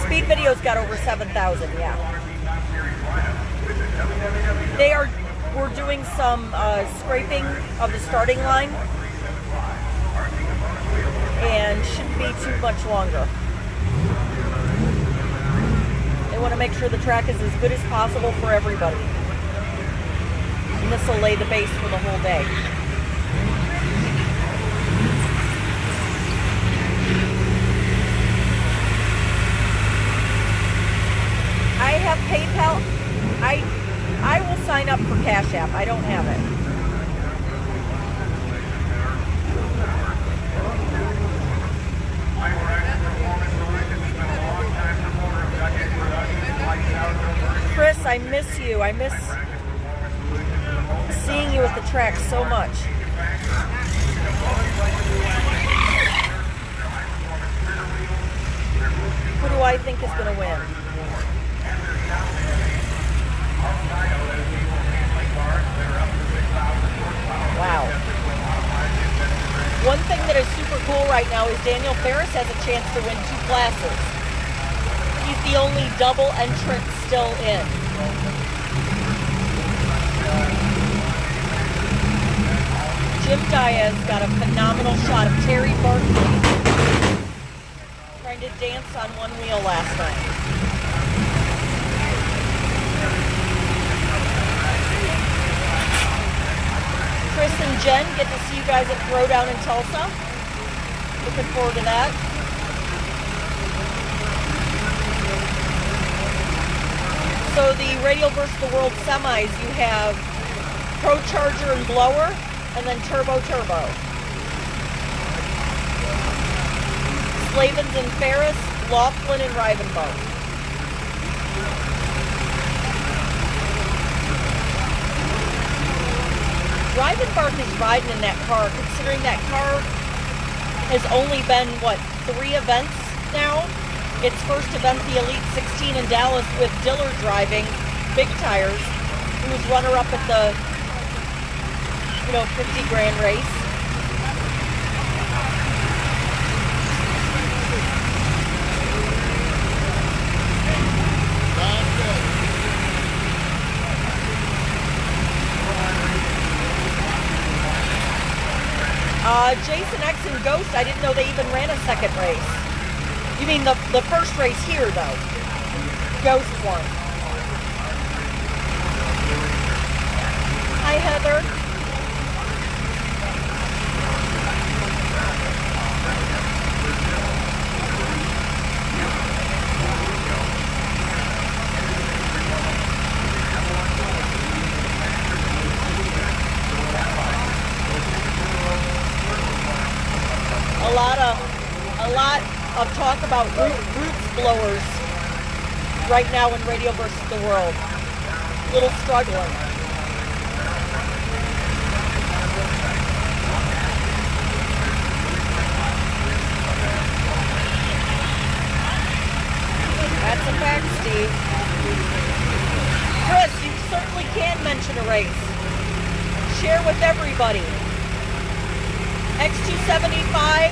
Speed Video's got over 7,000, yeah. We're doing some scraping of the starting line and shouldn't be too much longer. They want to make sure the track is as good as possible for everybody. And this will lay the base for the whole day. I have PayPal. I will sign up for Cash App. I don't have it. Chris, I miss you. I miss seeing you at the track so much. Who do I think is going to win? Wow. One thing that is super cool right now is Daniel Ferris has a chance to win 2 classes. He's the only double entrant still in. Jim Diaz got a phenomenal shot of Terry Barkley trying to dance on one wheel last night. Chris and Jen, get to see you guys at Throwdown in Tulsa. Looking forward to that. So the Radial vs. the World semis, you have Pro Charger and Blower, and then Turbo. Slavens and Ferris, Laughlin and Rivenbow. Rivenbark is riding in that car, considering that car has only been, what, 3 events now? Its first event, the Elite 16 in Dallas, with Diller driving, big tires, who was runner-up at the, 50 grand race. Jason X and Ghost, I didn't know they even ran a second race. You mean the first race here, though? Ghost won. Hi, Heather. A lot of talk about roots blowers right now in Radial vs. the World. A little struggling. That's a fact, Steve. Chris, you certainly can mention a race. Share with everybody. X275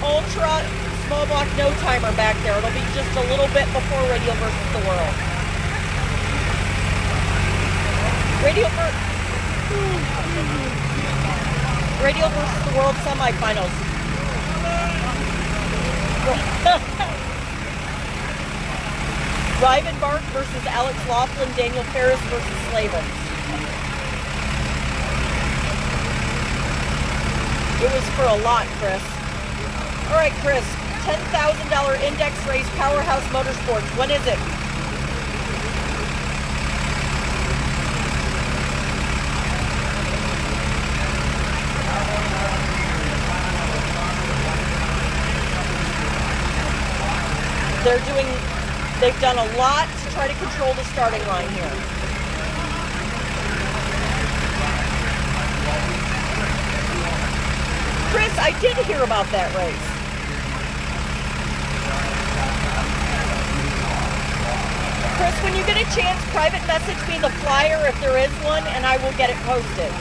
Ultra small block no timer back there. It'll be just a little bit before Radial vs. the World. Radio versus the World semifinals. Rivenbark versus Alex Laughlin, Daniel Ferris versus Slavin. It was for a lot, Chris. All right, Chris, $10,000 index race, Powerhouse Motorsports. When is it? They've done a lot to try to control the starting line here. Chris, I did hear about that race. Chris, when you get a chance, private message me the flyer if there is one, and I will get it posted.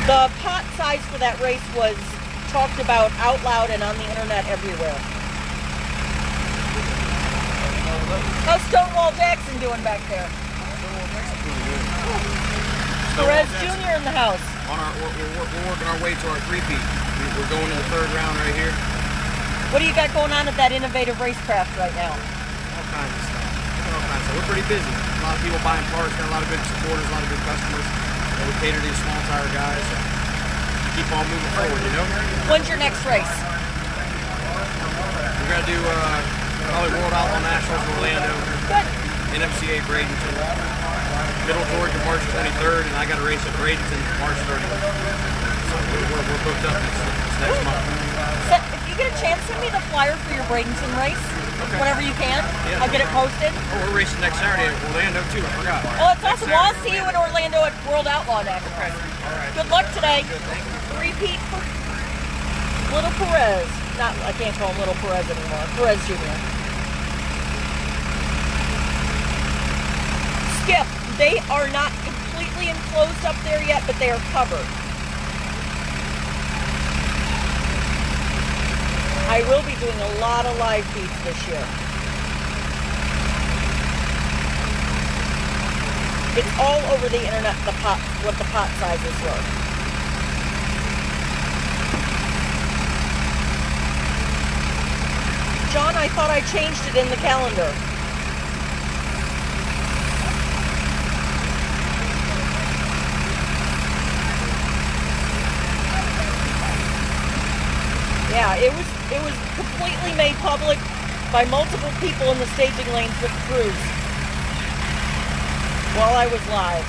The pot size for that race was talked about out loud and on the internet everywhere. How's Stonewall Jackson doing back there? Perez Jr. in the house. We're working our way to our three-peat. We're going to the third round right here. What do you got going on at that innovative racecraft right now? All kinds of stuff. We're pretty busy. A lot of people buying parts, got a lot of good supporters, a lot of good customers. We cater to these small tire guys and keep on moving forward, you know? When's your next race? We're going to do probably World Outlaw Nationals in Orlando. Good. NFCA Bradenton. Middle Georgia March 23rd, and I got a race at Bradenton March 30th. So we're booked up this next month. So if you get a chance, send me the flyer for your Bradenton race. Okay. Whenever you can. Yeah, I'll get it posted. Oh, we're racing next Saturday at Orlando too, I forgot. Oh, that's awesome. Well, I'll see you in Orlando at World Outlaw next. Okay. All right. Good luck today. Good, thank you. Repeat for Little Perez. I can't call him Little Perez anymore. Perez Jr. Skip, they are not completely enclosed up there yet, but they are covered. I will be doing a lot of live feeds this year. It's all over the internet, what the pot sizes were. John, I thought I changed it in the calendar. Yeah, it was completely made public by multiple people in the staging lanes with crews while I was live.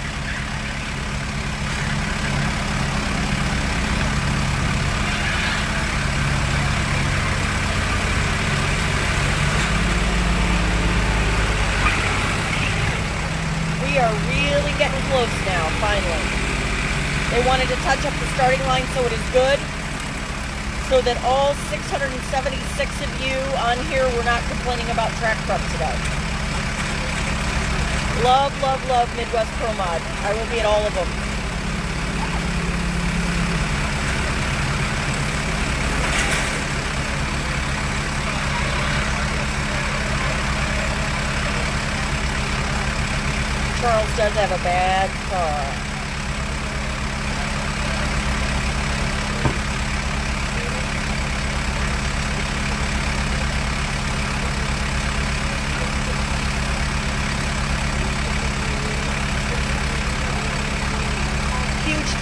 We are really getting close now, finally. They wanted to touch up the starting line so it is good, so that all 676 of you on here were not complaining about track prep today. Love, love, love Midwest Pro Mod. I will be at all of them. Charles does have a bad car.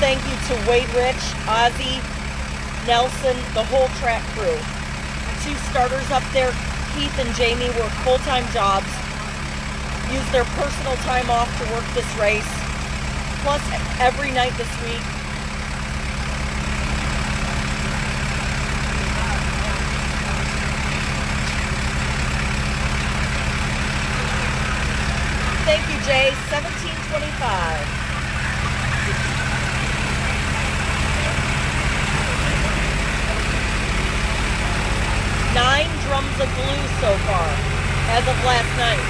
Thank you to Wade Rich, Ozzy, Nelson, the whole track crew. 2 starters up there, Keith and Jamie, work full-time jobs, use their personal time off to work this race, plus every night this week. Thank you, Jay. 1725. 9 drums of glue so far, as of last night.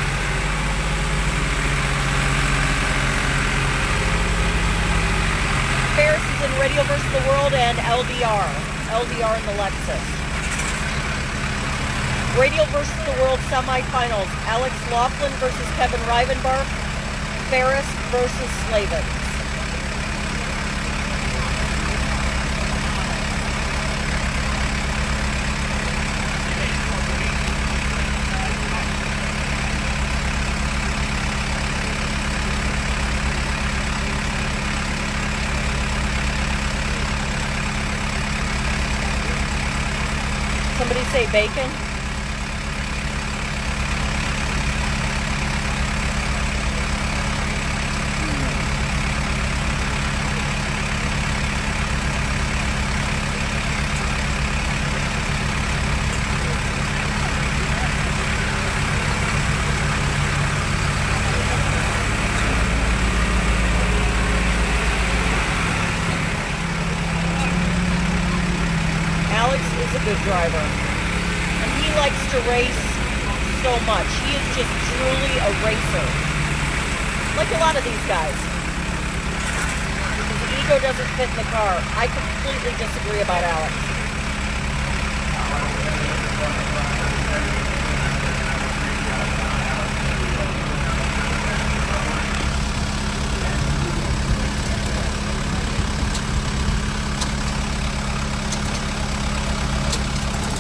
Ferris is in Radio vs. the World and LDR. LDR in the Lexus. Radio versus the World semifinals. Alex Laughlin versus Kevin Rivenbark. Ferris versus Slavin. Somebody say bacon. Alex is a good driver, and he likes to race so much. He is just truly a racer, like a lot of these guys. His ego doesn't fit in the car. I completely disagree about Alex.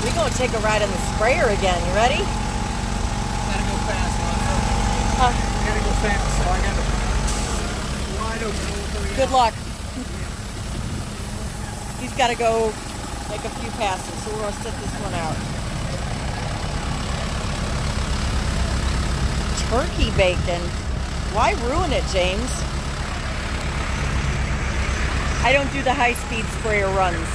We're going to take a ride in the sprayer again. You ready? Gotta go fast, Huh? Gotta go fast, so I gotta wide open. Good luck. He's got to go make a few passes, so we're going to sit this one out. Turkey bacon. Why ruin it, James? I don't do the high-speed sprayer runs.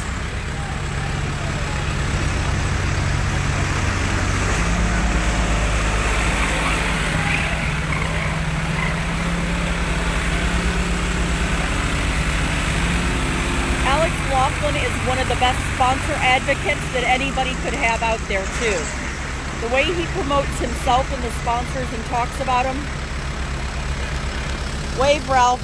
Alex Laughlin is one of the best sponsor advocates that anybody could have out there too. The way he promotes himself and the sponsors and talks about them. Wave, Ralph.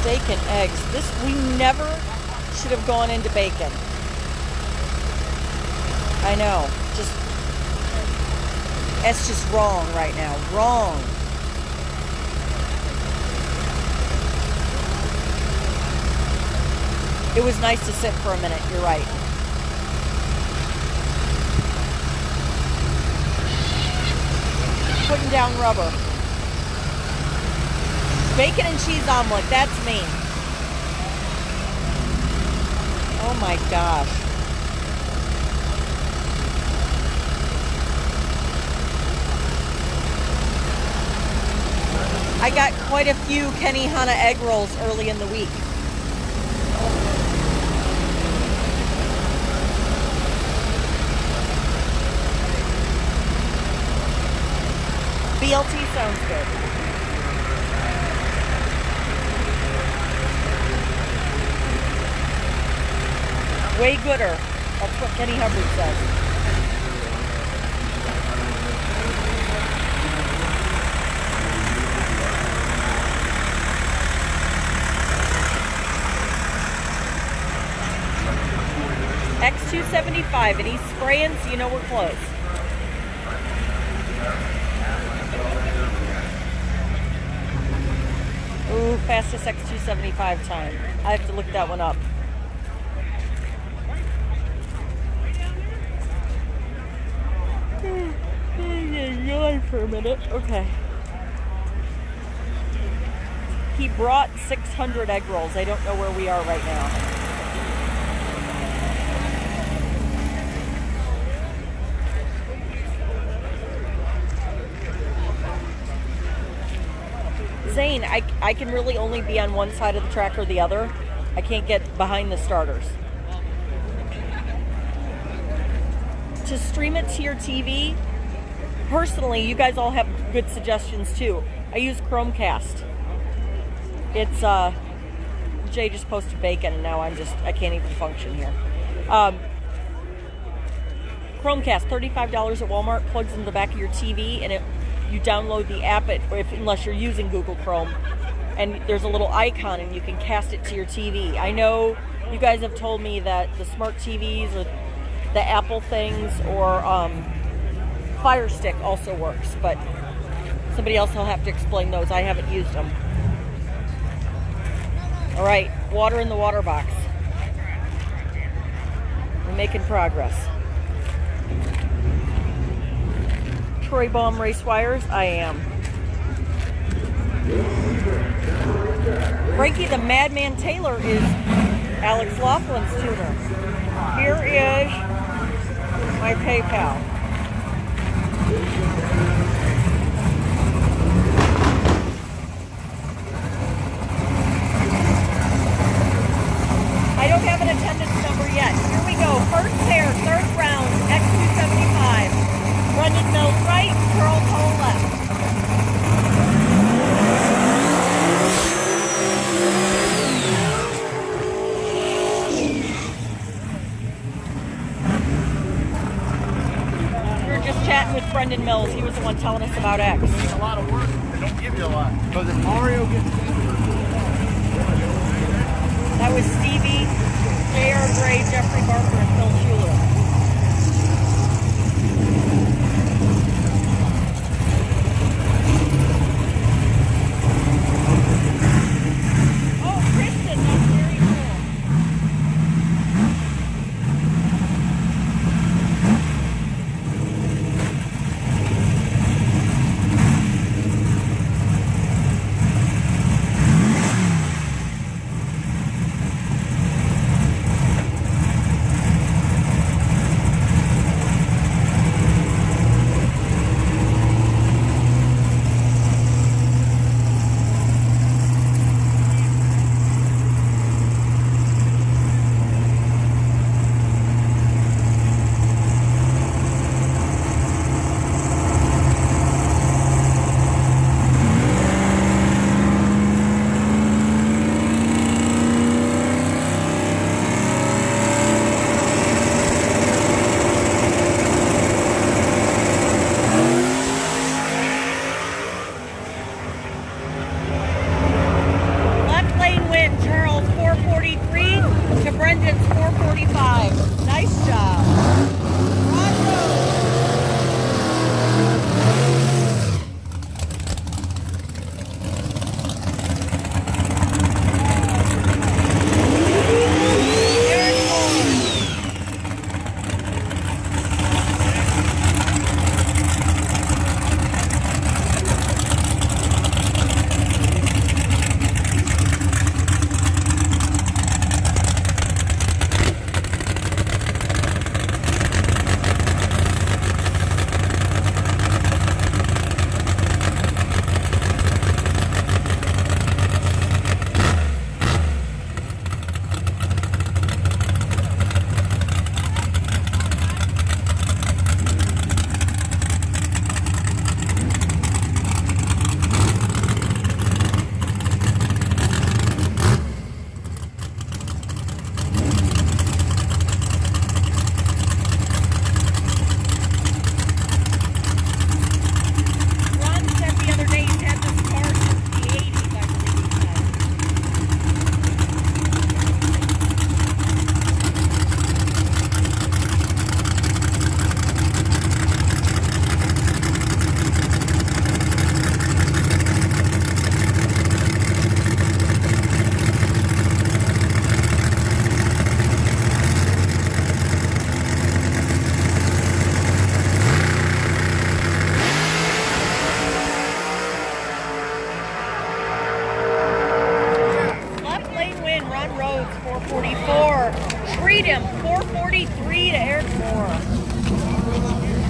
Steak and eggs. We never should have gone into bacon. I know. It's just wrong right now. Wrong. It was nice to sit for a minute. You're right. Putting down rubber. Bacon and cheese omelet, that's me. Oh my gosh. I got quite a few Kenny Hanna egg rolls early in the week. BLT sounds good. Way gooder. That's what Kenny Hubbard says. X275, and he's spraying, so you know we're close. Ooh, fastest X275 time. I have to look that one up. Yawn for a minute. Okay. He brought 600 egg rolls. I don't know where we are right now. Zane, I can really only be on one side of the track or the other. I can't get behind the starters. To stream it to your TV, personally, you guys all have good suggestions too. I use Chromecast. It's Jay just posted bacon and now I can't even function here. Chromecast, $35 at Walmart, plugs into the back of your TV, and you download the app unless you're using Google Chrome, and there's a little icon, and you can cast it to your TV. I know you guys have told me that the smart TVs or the Apple things or Fire Stick also works, but somebody else will have to explain those. I haven't used them. All right, water in the water box. We're making progress. Troy Baum race wires, I am. Frankie the Madman Taylor is Alex Laughlin's tuner. Here is my PayPal. I don't have an attendance number yet. Here we go. First pair, third round, X275. Brendan Mills right, Charles Hall left. We were just chatting with Brendan Mills. He was the one telling us about X. It's a lot of work. They don't give you a lot. Because if Mario gets... That was Stevie, J.R. Gray, Jeffrey Barker, and Phil Schuler. Oh, Kristen, that's very cool.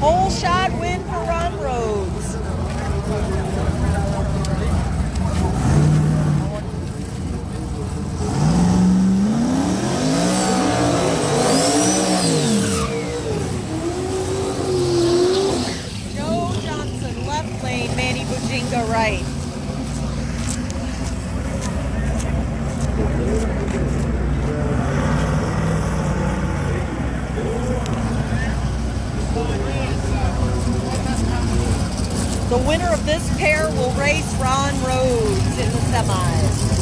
Whole shot win for Ron Rhodes. Joe Johnson, left lane, Manny Bujinga, right. winner of this pair will race Ron Rhodes in the semis.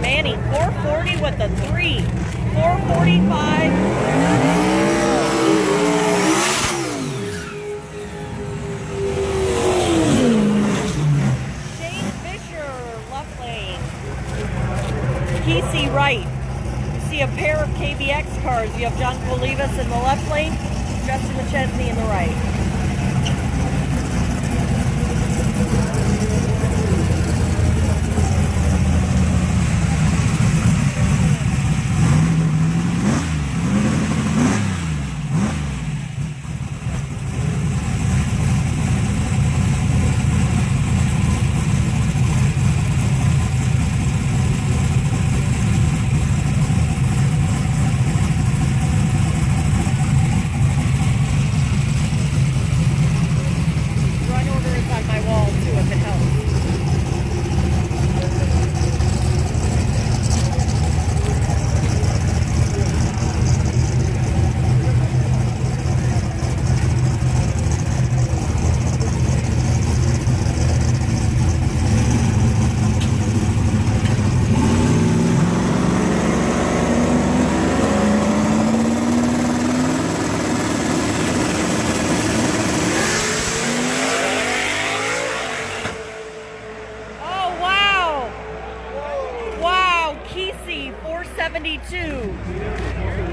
Manny, 440 with the 3, 445. Shane Fisher, left lane. Kesey right. You see a pair of KBX cars. You have John Colivas in the left lane, Justin McChesney in the right.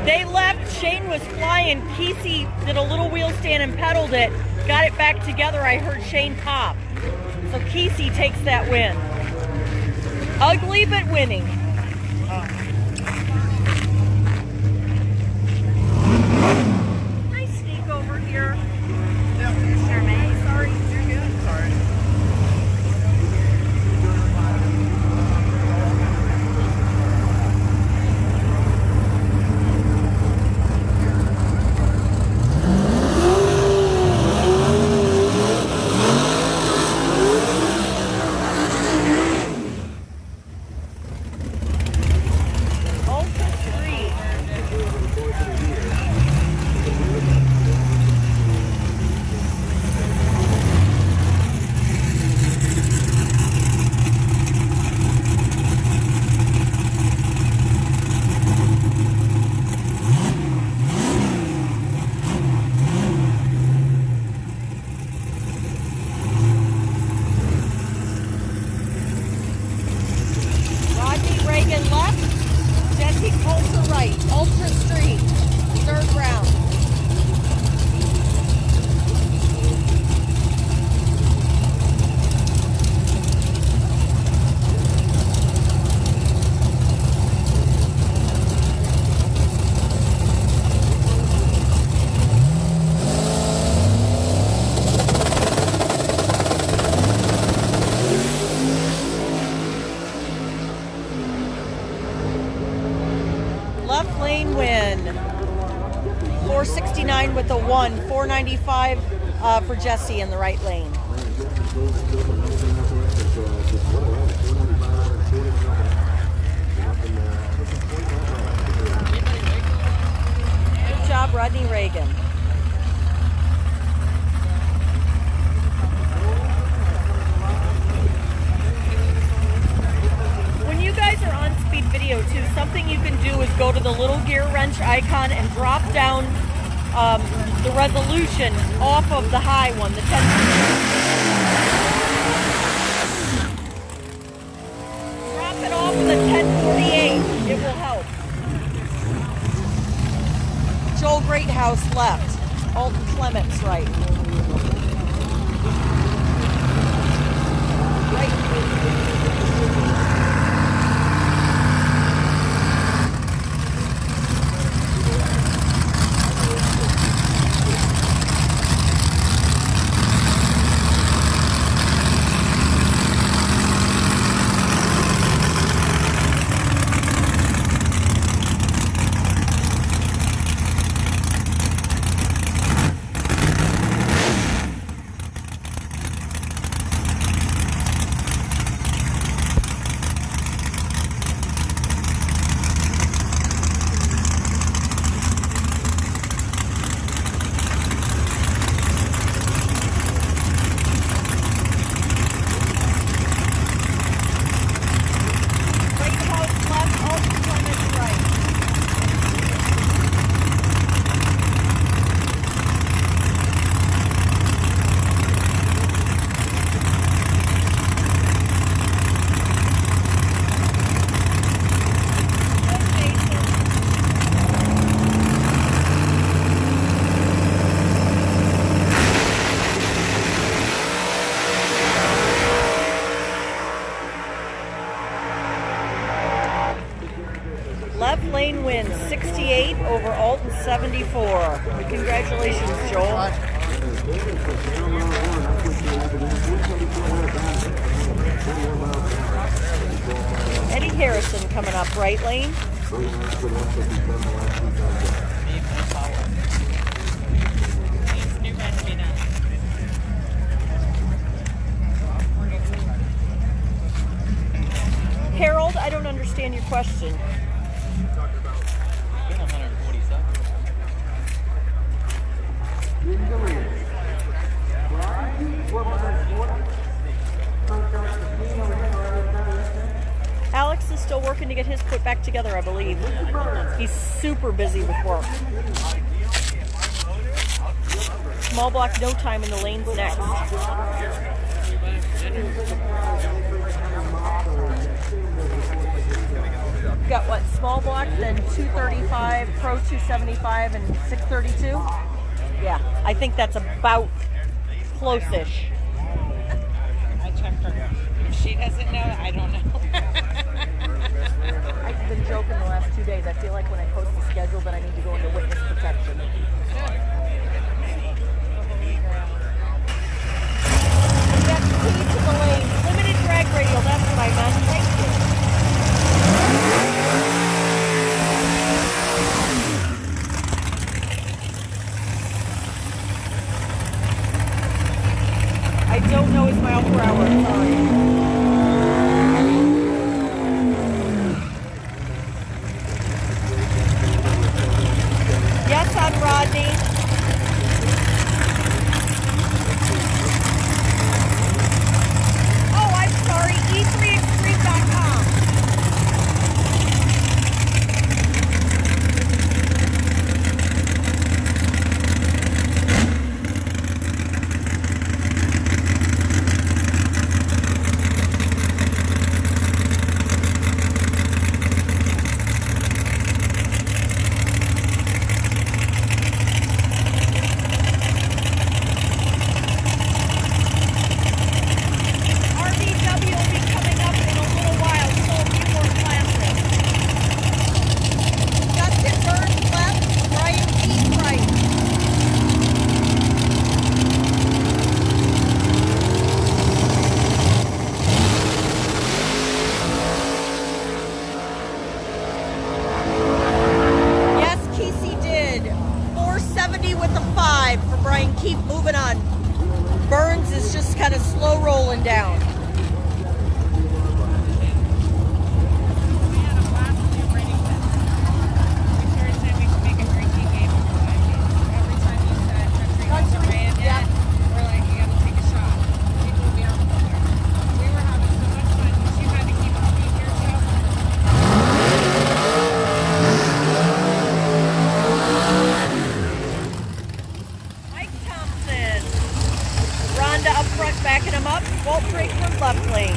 They left, Shane was flying, Kesey did a little wheel stand and pedaled it, got it back together, I heard Shane pop. So Kesey takes that win. Ugly but winning. Nice sneak over here. Sure, May. Sorry, you're good. Sorry. Ultra Street, third round. Left lane win. 469 with the 1, 495 for Jesse in the right lane. Good job, Rodney Reagan. When you guys are on speed video too, something you can do is go to the resolution off of the high one, the 10. Drop it off of the 1048. It will help. Joel Greathouse left. Alton Clements right. Left lane wins 68 over Alton 74. Congratulations, Joel. Eddie Harrison coming up right lane. Harold, I don't understand your question. Alex is still working to get his put back together, I believe. He's super busy with work. Small block, no time in the lanes next. Got what, small block, then 235, Pro 275, and 632? Yeah, I think that's about close-ish. I checked her. If she doesn't know, I don't know. I've been joking the last 2 days. I feel like when I post the schedule that I need to go into witness protection. That's key to the lane. Limited drag radial, that's what I meant. Thank you. I don't know his mile per hour, sorry. Yes, on Rodney. Oh, I'm sorry, e3extreme.com. RvW will be coming up in a little while, so a few more classes. Justin Burns left, Brian Keith right. Yes, Kesey did. 470 with the 5 for Brian Keith. Moving on. Burns is just kind of slow rolling down. Honda up front backing him up. Walt Drakeford left lane.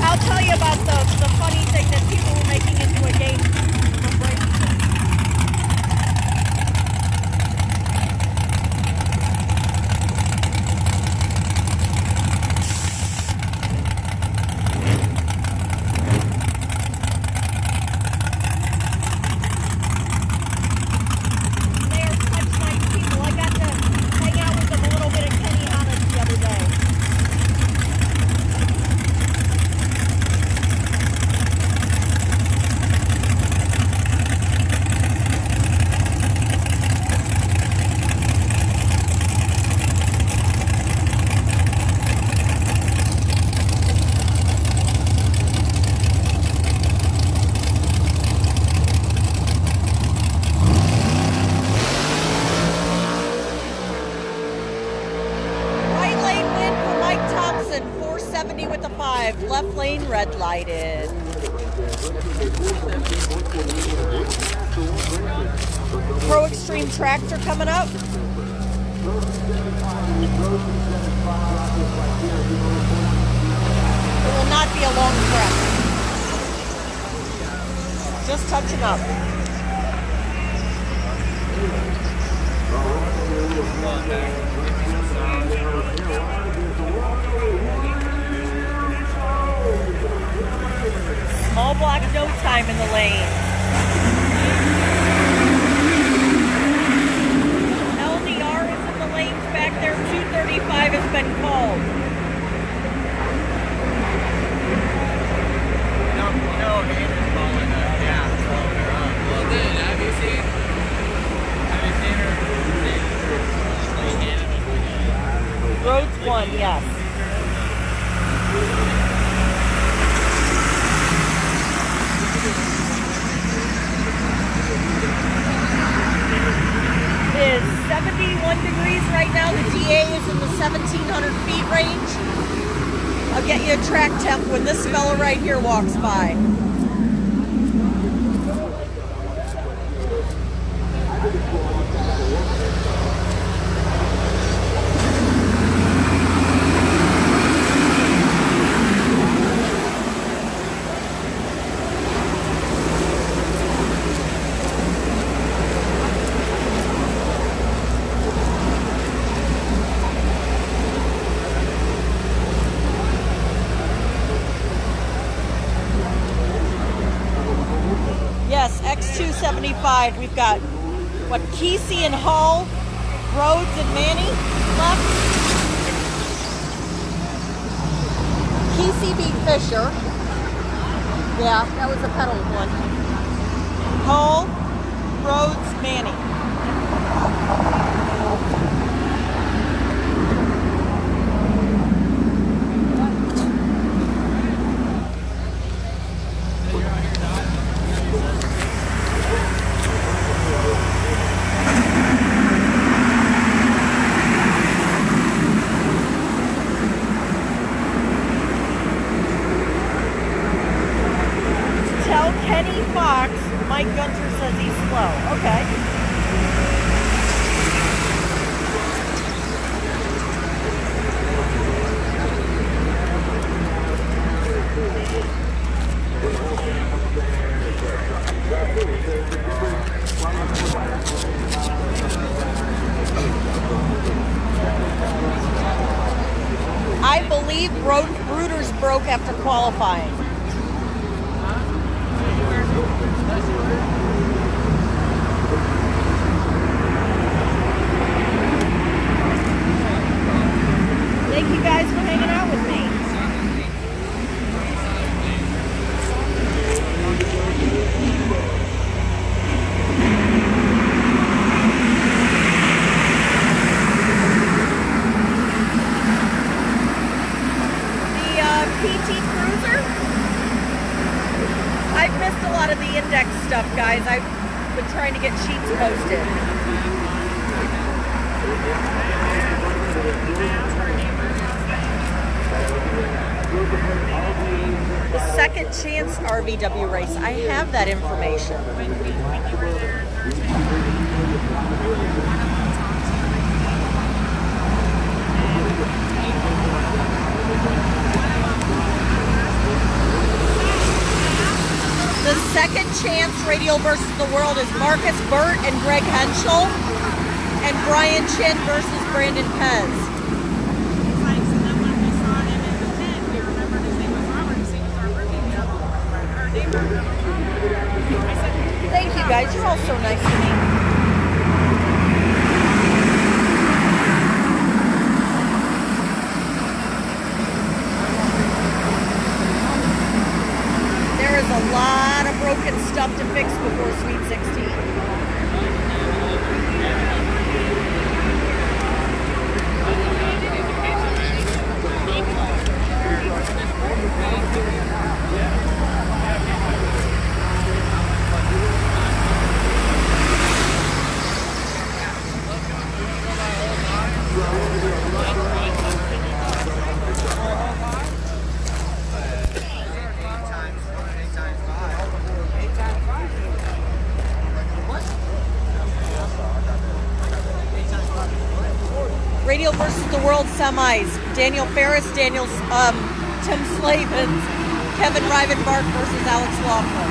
I'll tell you about the funny thing that people were making into a game from breaking it. They are such nice people. I got to hang out with them a little bit at Kenny Hanna's the other day. Right lane win for Mike Thompson, 470 with the 5. Left lane red lighted. Pro Extreme Tractor coming up. It will not be a long prep. Just touching up. Small block, no time in the lane. LDR is in the lanes back there. 235 has been called. Roads 1, yes. It is 71 degrees right now. The DA is in the 1,700 feet range. I'll get you a track temp when this fella right here walks by. Yes, X275. We've got, what, Kesey and Hall, Rhodes and Manny left. Kesey beat Fisher. Yeah, that was a pedal one. Hall, Rhodes, Manny. Tell Kenny Fox Mike Gunter says he's slow. Okay. I believe Bruder's broke after qualifying. Thank you guys for hanging out with me. PT Cruiser. I've missed a lot of the index stuff, guys. I've been trying to get sheets posted. Good. second chance RvW race. I have that information. The second chance Radial versus the World is Marcus Burt and Greg Henschel, and Brian Chin versus Brandon Pez. Thank you guys, you're all so nice to me. There is a lot of broken stuff to fix before Sweet 16. Radial versus the World semis. Daniel Ferris, Tim Slavens, Kevin Rivenbark versus Alex Laughlin.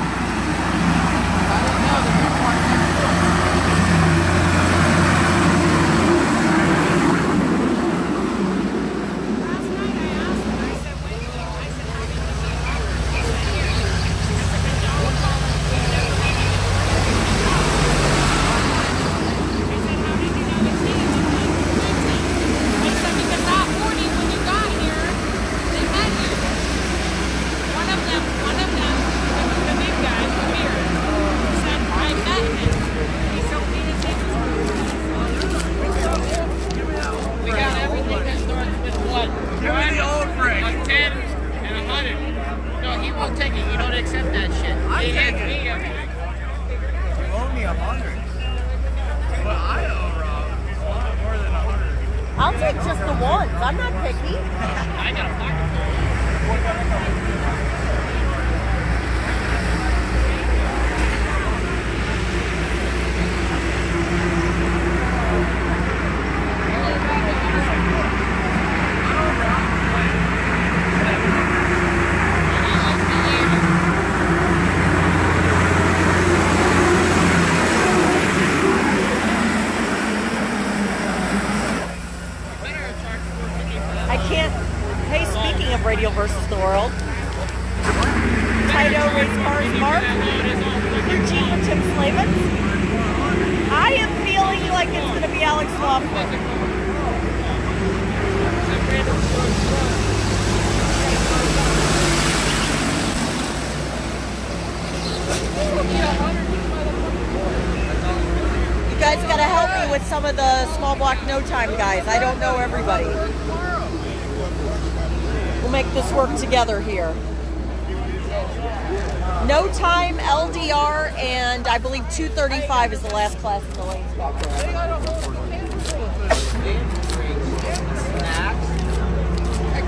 I'll take just the ones. I'm not picky. I got a pocket. Radial versus the World. Taito Race Cars Mark. Eugene with Tim Slavens. I am feeling like it's going to be Alex Laughlin. You guys got to help me with some of the small block no time guys. I don't know everybody. We'll make this work together here. No time, LDR, and I believe 235 is the last class in the lanes back there.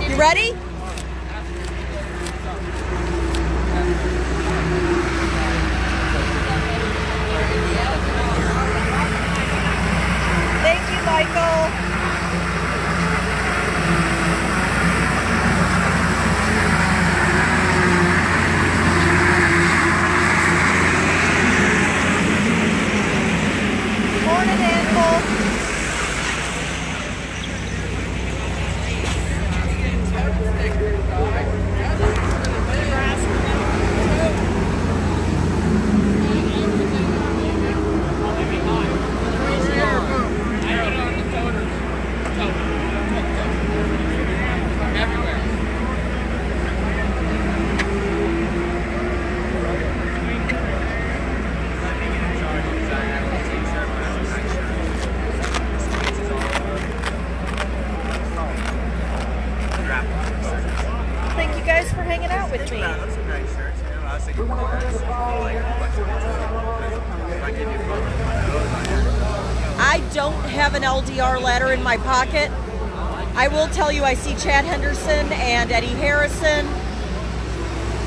You ready? Thank you, Michael. I don't have an LDR ladder in my pocket. I will tell you I see Chad Henderson and Eddie Harrison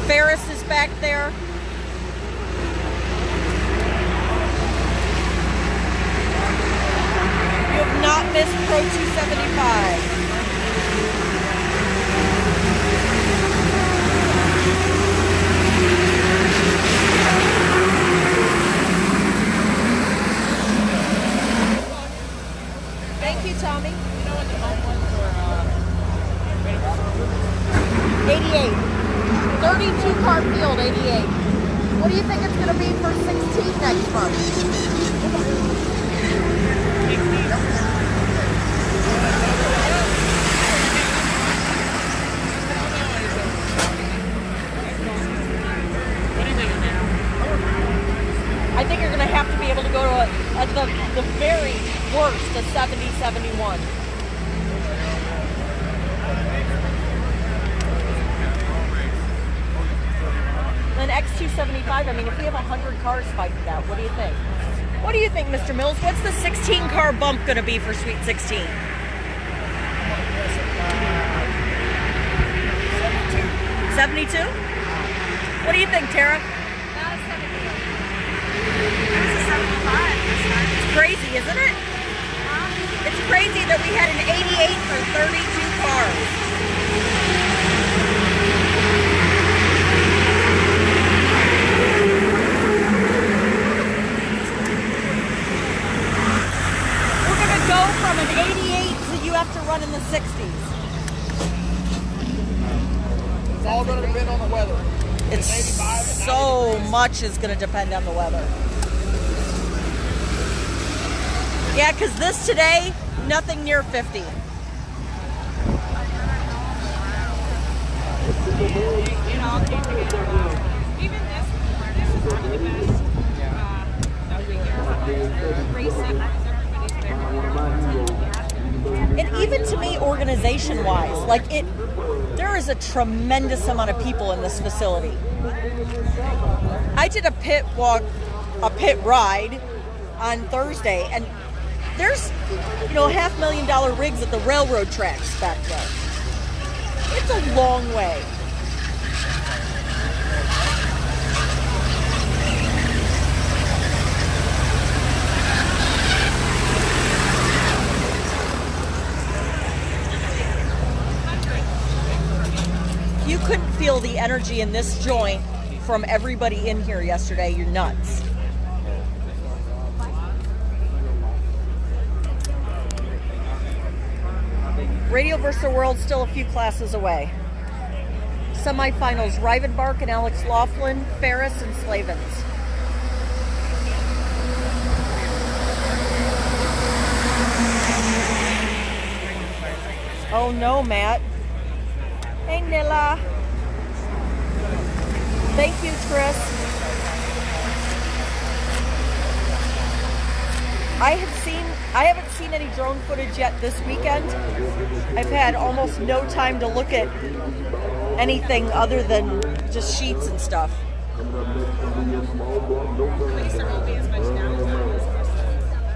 Ferris is back there. You have not missed Pro 275. Thank you, Tommy. 88. 32 car field, 88. What do you think it's going to be for 16 next month? I think you're going to have to be able to go to, at the very worst, a 70, 71. An X275, I mean, if we have 100 cars fighting that, what do you think? What do you think, Mr. Mills? What's the 16-car bump going to be for Sweet 16? 72? What do you think, Tara? It's crazy, isn't it? It's crazy that we had an 88 for 32 cars. We're going to go from an 88 to you have to run in the 60s. It's all going to depend on the weather. It's so much is going to depend on the weather. Yeah, because this today, nothing near 50. And even to me, organization-wise, like there is a tremendous amount of people in this facility. I did a pit ride on Thursday, and there's, $500,000 rigs at the railroad tracks back there. It's a long way. You couldn't feel the energy in this joint from everybody in here yesterday. You're nuts. Radio vs. the World still a few classes away. Semifinals, Rivenbark and Alex Laughlin, Ferris and Slavens. Oh no, Matt. Hey, Nilla. Thank you, Tris. I haven't seen any drone footage yet this weekend. I've had almost no time to look at anything other than just sheets and stuff.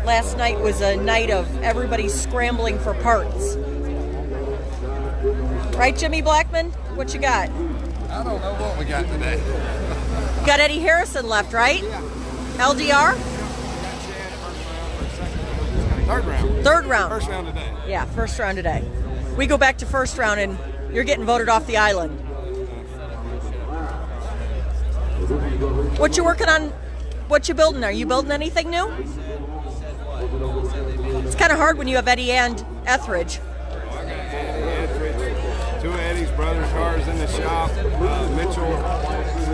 Last night was a night of everybody scrambling for parts. Right, Jimmy Blackman? What you got? I don't know what we got today. Got Eddie Harrison left, right? Yeah. LDR? Third round. Third round. First round today. Yeah, first round today. We go back to first round and you're getting voted off the island. What you working on? What you building? Are you building anything new? It's kind of hard when you have Eddie and Etheridge. Two of Eddie's brothers' cars in the shop. Mitchell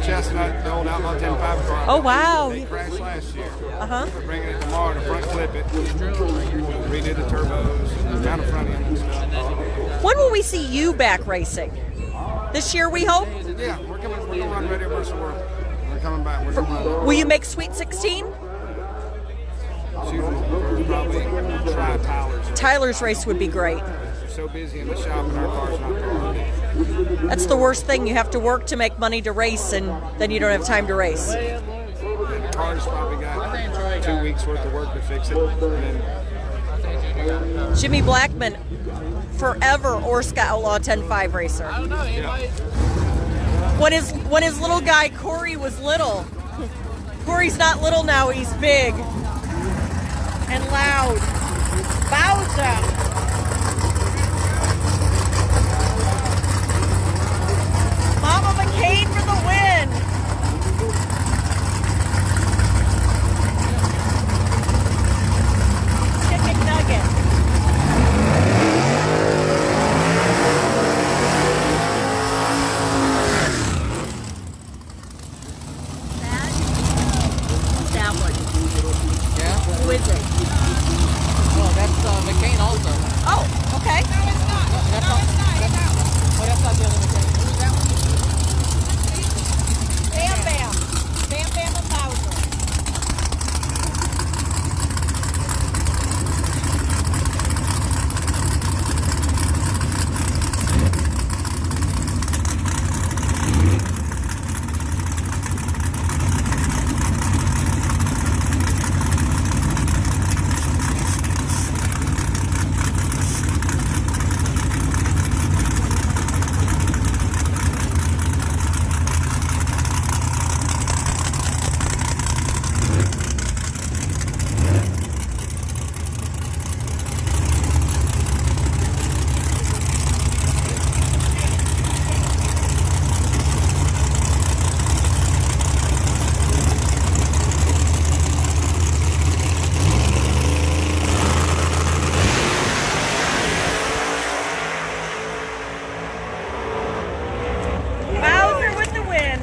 Chestnut, the old Outlaw 10.5 car. Oh, wow. They crashed last year. Uh-huh. We're bringing it tomorrow to front clip it. Redid the turbos, down the front end and stuff. When will we see you back racing? This year, we hope? Yeah, we're going to run Radio vs. the World. We're coming back. We're Will you make Sweet 16? Probably try Tyler's. Tyler's race would be great. We're so busy in the shop and our car's not going. That's the worst thing. You have to work to make money to race, and then you don't have time to race. The car's probably got 2 weeks worth of work to fix it. And then Jimmy Blackman, forever Orska Outlaw 10.5 racer. Yeah. When his little guy Corey was little. Corey's not little now, he's big and loud. Bowser. Mama McCain for the win. Chicken nugget. Who is it? Oh, that's McCain also. Oh, okay. No, it's not. No, that's not the other McCain. Who's that one? Bam Bam. Bam Bam and Bowser.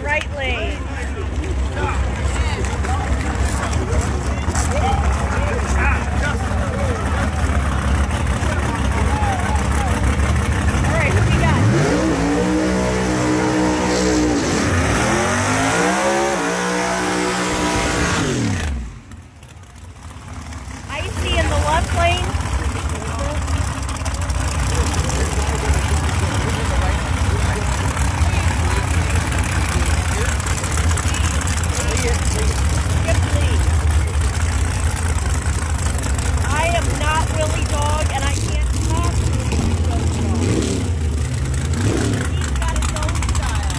Right lane. All right, who we got? Icy in the left lane. I am not Willie Dog, and I can't talk to Willie Dog. He's got his own style.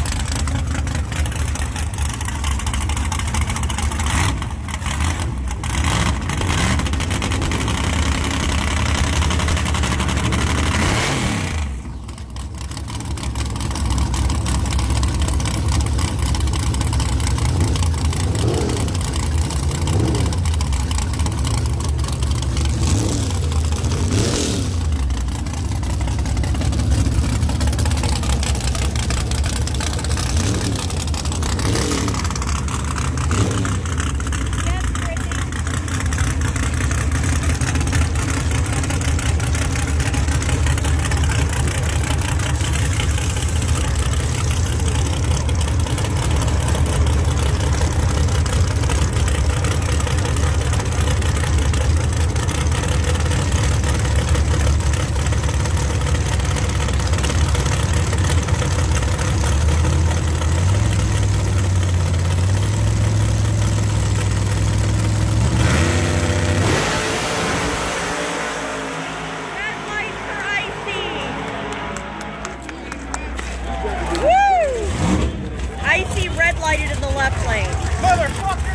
Icy red lighted in the left lane. Motherfucker!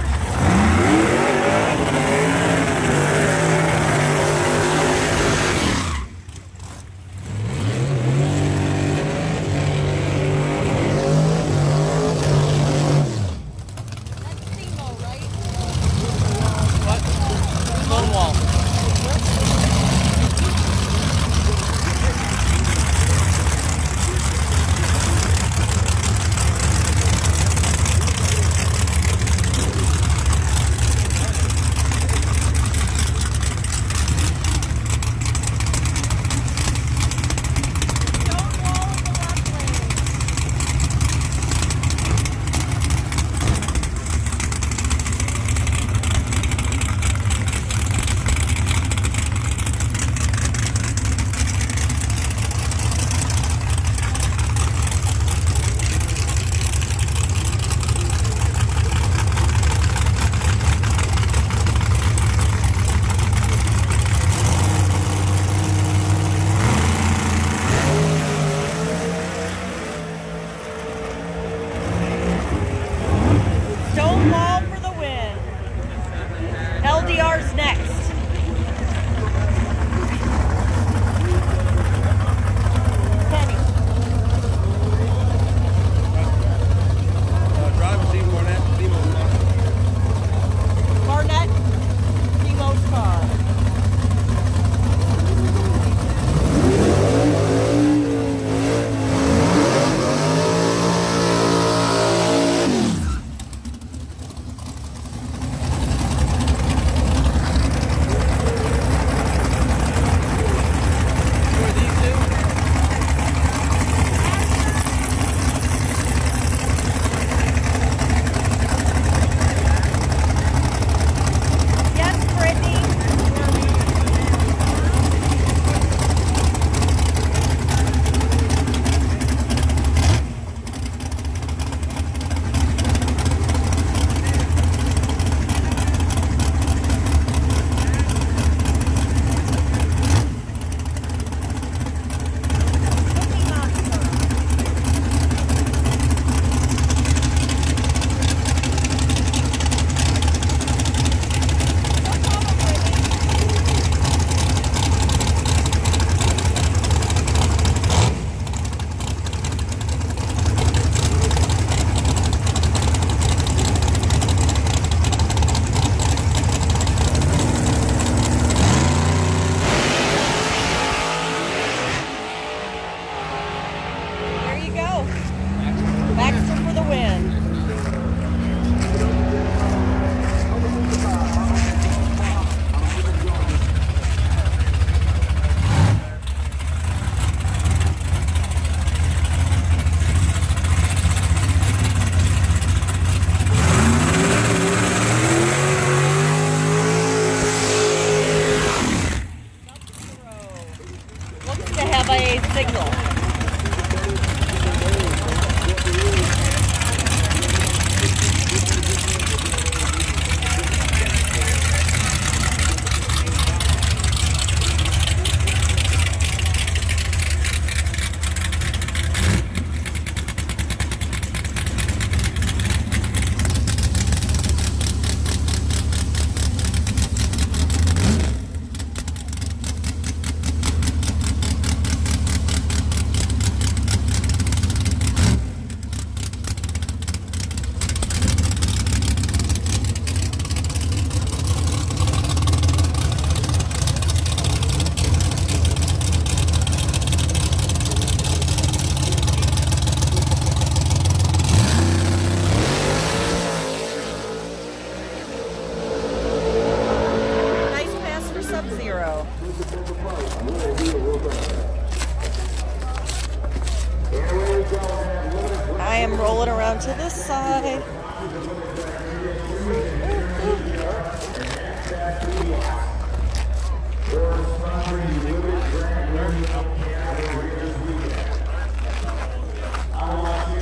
am rolling around to this side.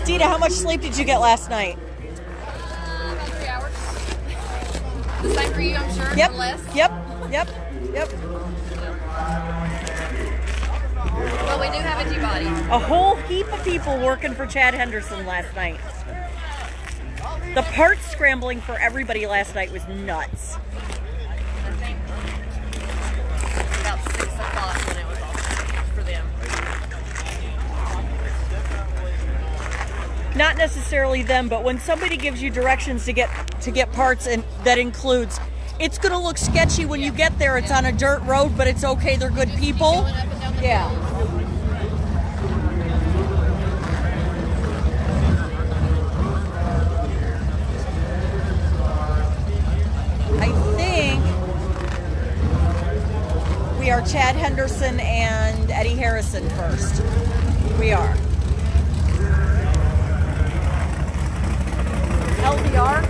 Dita, how much sleep did you get last night? About 3 hours. The same for you, I'm sure. Yep. Or less. Yep. Well, we do have a G-body. A whole heap of people working for Chad Henderson last night. The parts scrambling for everybody last night was nuts. I think about 6 o'clock when it was all for them. Not necessarily them, but when somebody gives you directions to get parts, and that includes, it's going to look sketchy when you get there. It's on a dirt road, but it's okay. They're good people. Yeah. I think we are Chad Henderson and Eddie Harrison first. We are. LDR?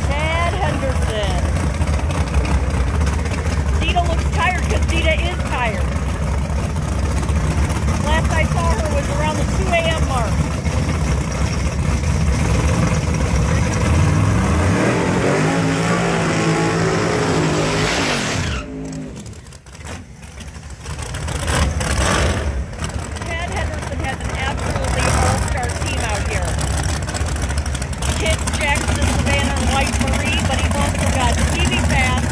Chad Henderson. Dita looks tired because Dita is tired. Last I saw her was around the 2 a.m. mark. Chad Henderson has an absolutely all-star team out here. Kids, Jackson, Savannah, and White Marie, but he's also got Stevie Fast,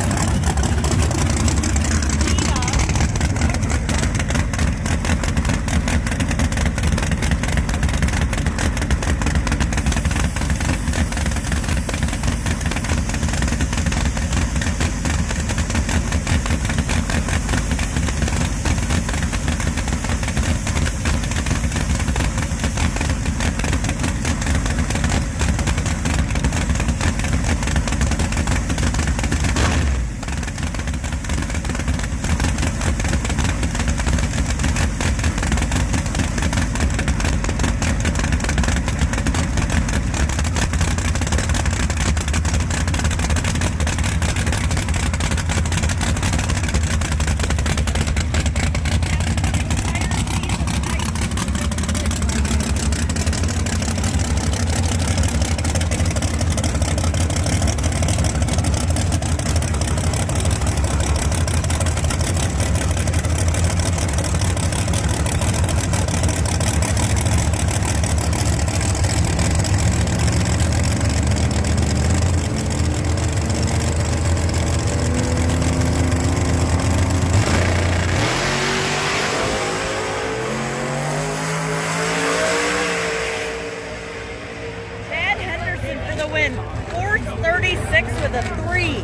win. 436 with a 3.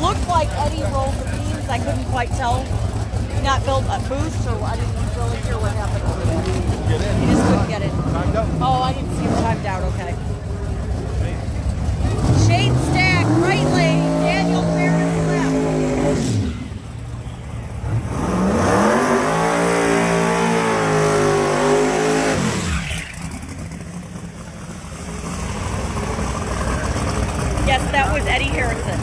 Looked like Eddie rolled the beams. I couldn't quite tell. Not built a boost, or I didn't really hear what happened over there. He just couldn't get it. Oh, I didn't see him timed out. Okay. Shade stack, right lane. Daniel Ferris left. Yes, that was Eddie Harrison.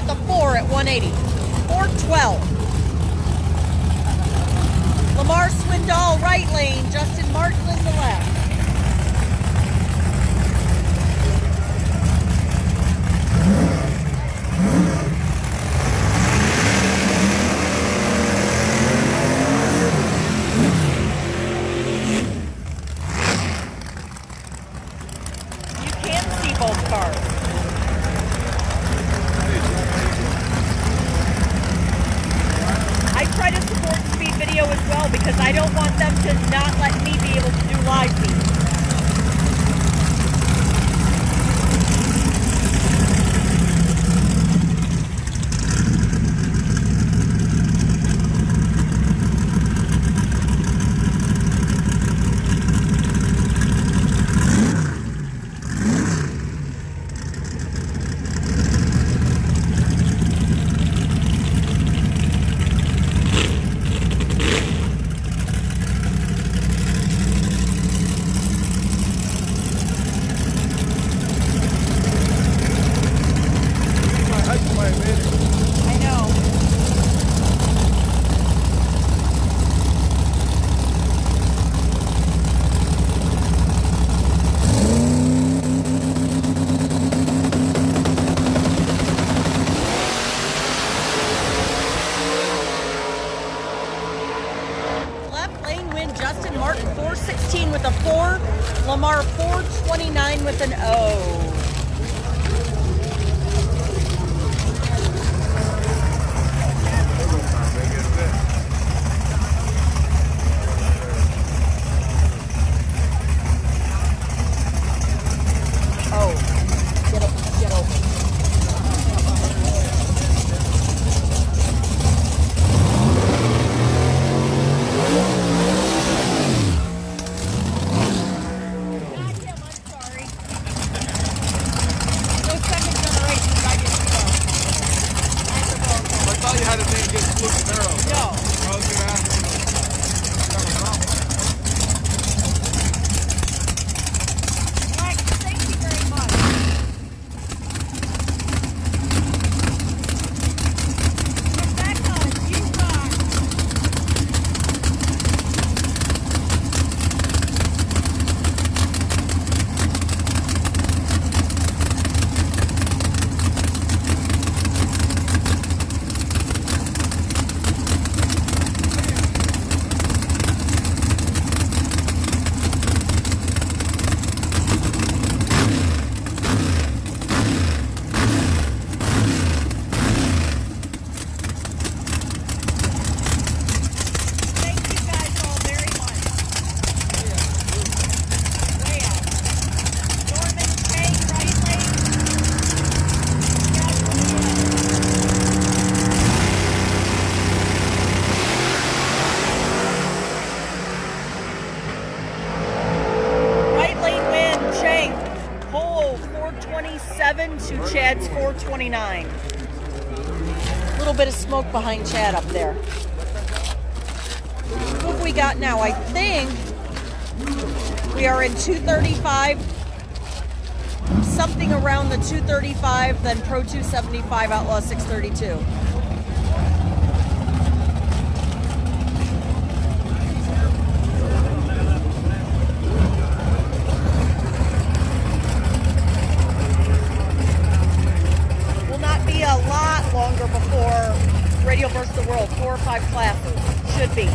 with the 4 at 180. 412. Lamar Swindoll, right lane. Justin Martin in the left. Both cars. I try to support Speed Video as well because I don't want them to not let me be able to do live feeds. I know. Left lane win, Justin Martin 416 with a 4, Lamar 429 with an O. To Chad's 429. A little bit of smoke behind Chad up there. What have we got now? I think we are in 235. Something around the 235, then Pro 275, Outlaw 632. Longer before Radio vs. the World, 4 or 5 classes, should be.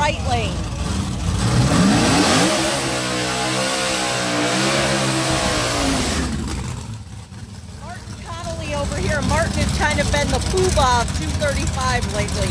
right lane. Martin Connolly over here. Martin has kind of been the poobah of 235 lately.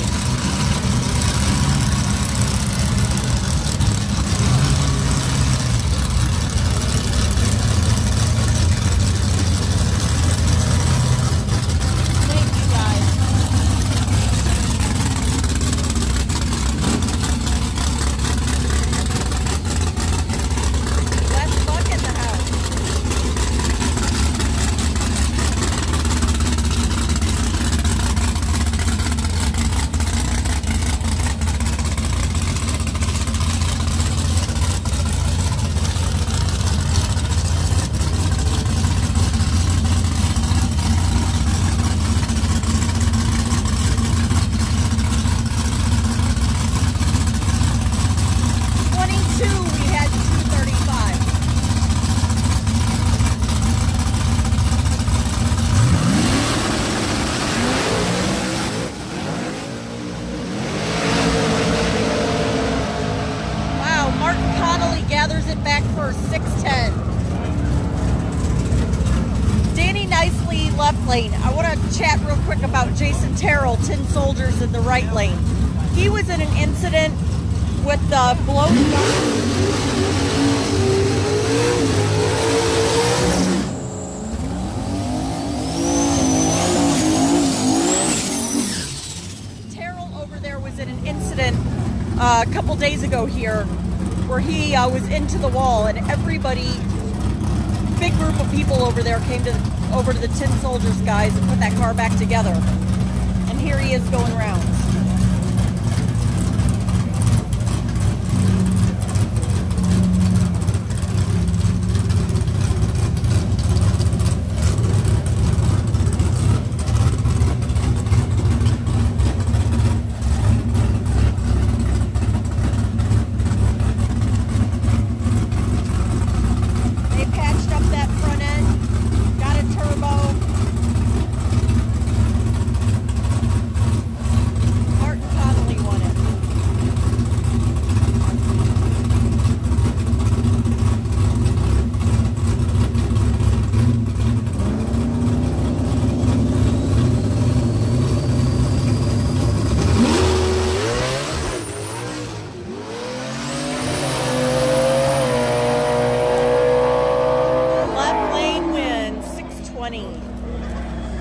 Gathers it back for 610. Danny Nicely, left lane. I want to chat real quick about Jason Terrell, Tin Soldiers in the right lane. He was in an incident with the blown Terrell over there was in an incident a couple days ago here where he was into the wall, and everybody, big group of people over there came over to the Tin Soldiers guys and put that car back together. And here he is going rounds.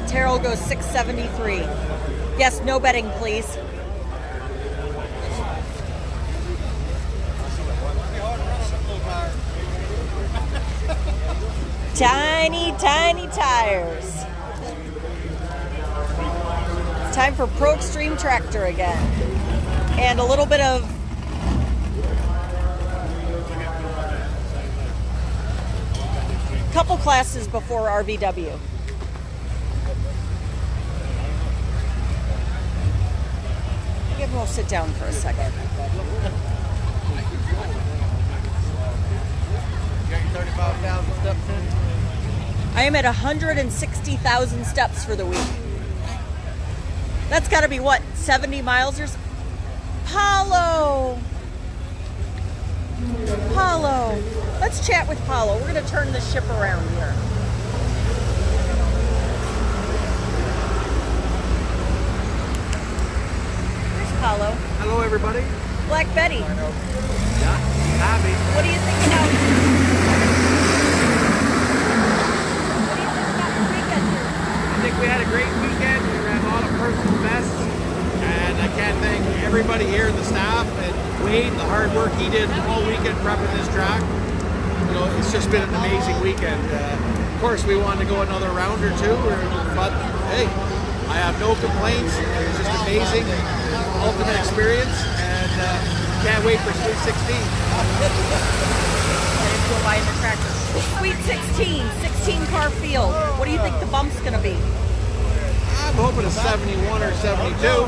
Terrell goes 673. Yes, no betting, please. Tiny, tiny tires. It's time for Pro Extreme Tractor again. And a little bit of couple classes before RvW. Maybe we'll sit down for a second. Got your 35,000 steps in? I am at 160,000 steps for the week. That's got to be what, 70 miles or so? Paulo! Paulo. Let's chat with Paulo. We're going to turn the ship around here. Here's Paulo. Hello, everybody. Black Betty. Yeah, happy. What do you think about your weekend here? I think we had a great weekend. We ran a lot of personal bests. And I can't thank everybody here, the staff, and Wade, the hard work he did all weekend prepping this track. You know, it's just been an amazing weekend. Of course, we wanted to go another round or two, but hey, I have no complaints. It was just amazing, ultimate experience, and can't wait for Sweet 16. Go by in the tractor. Sweet 16, 16-car field. What do you think the bump's going to be? I'm hoping a 71 or 72.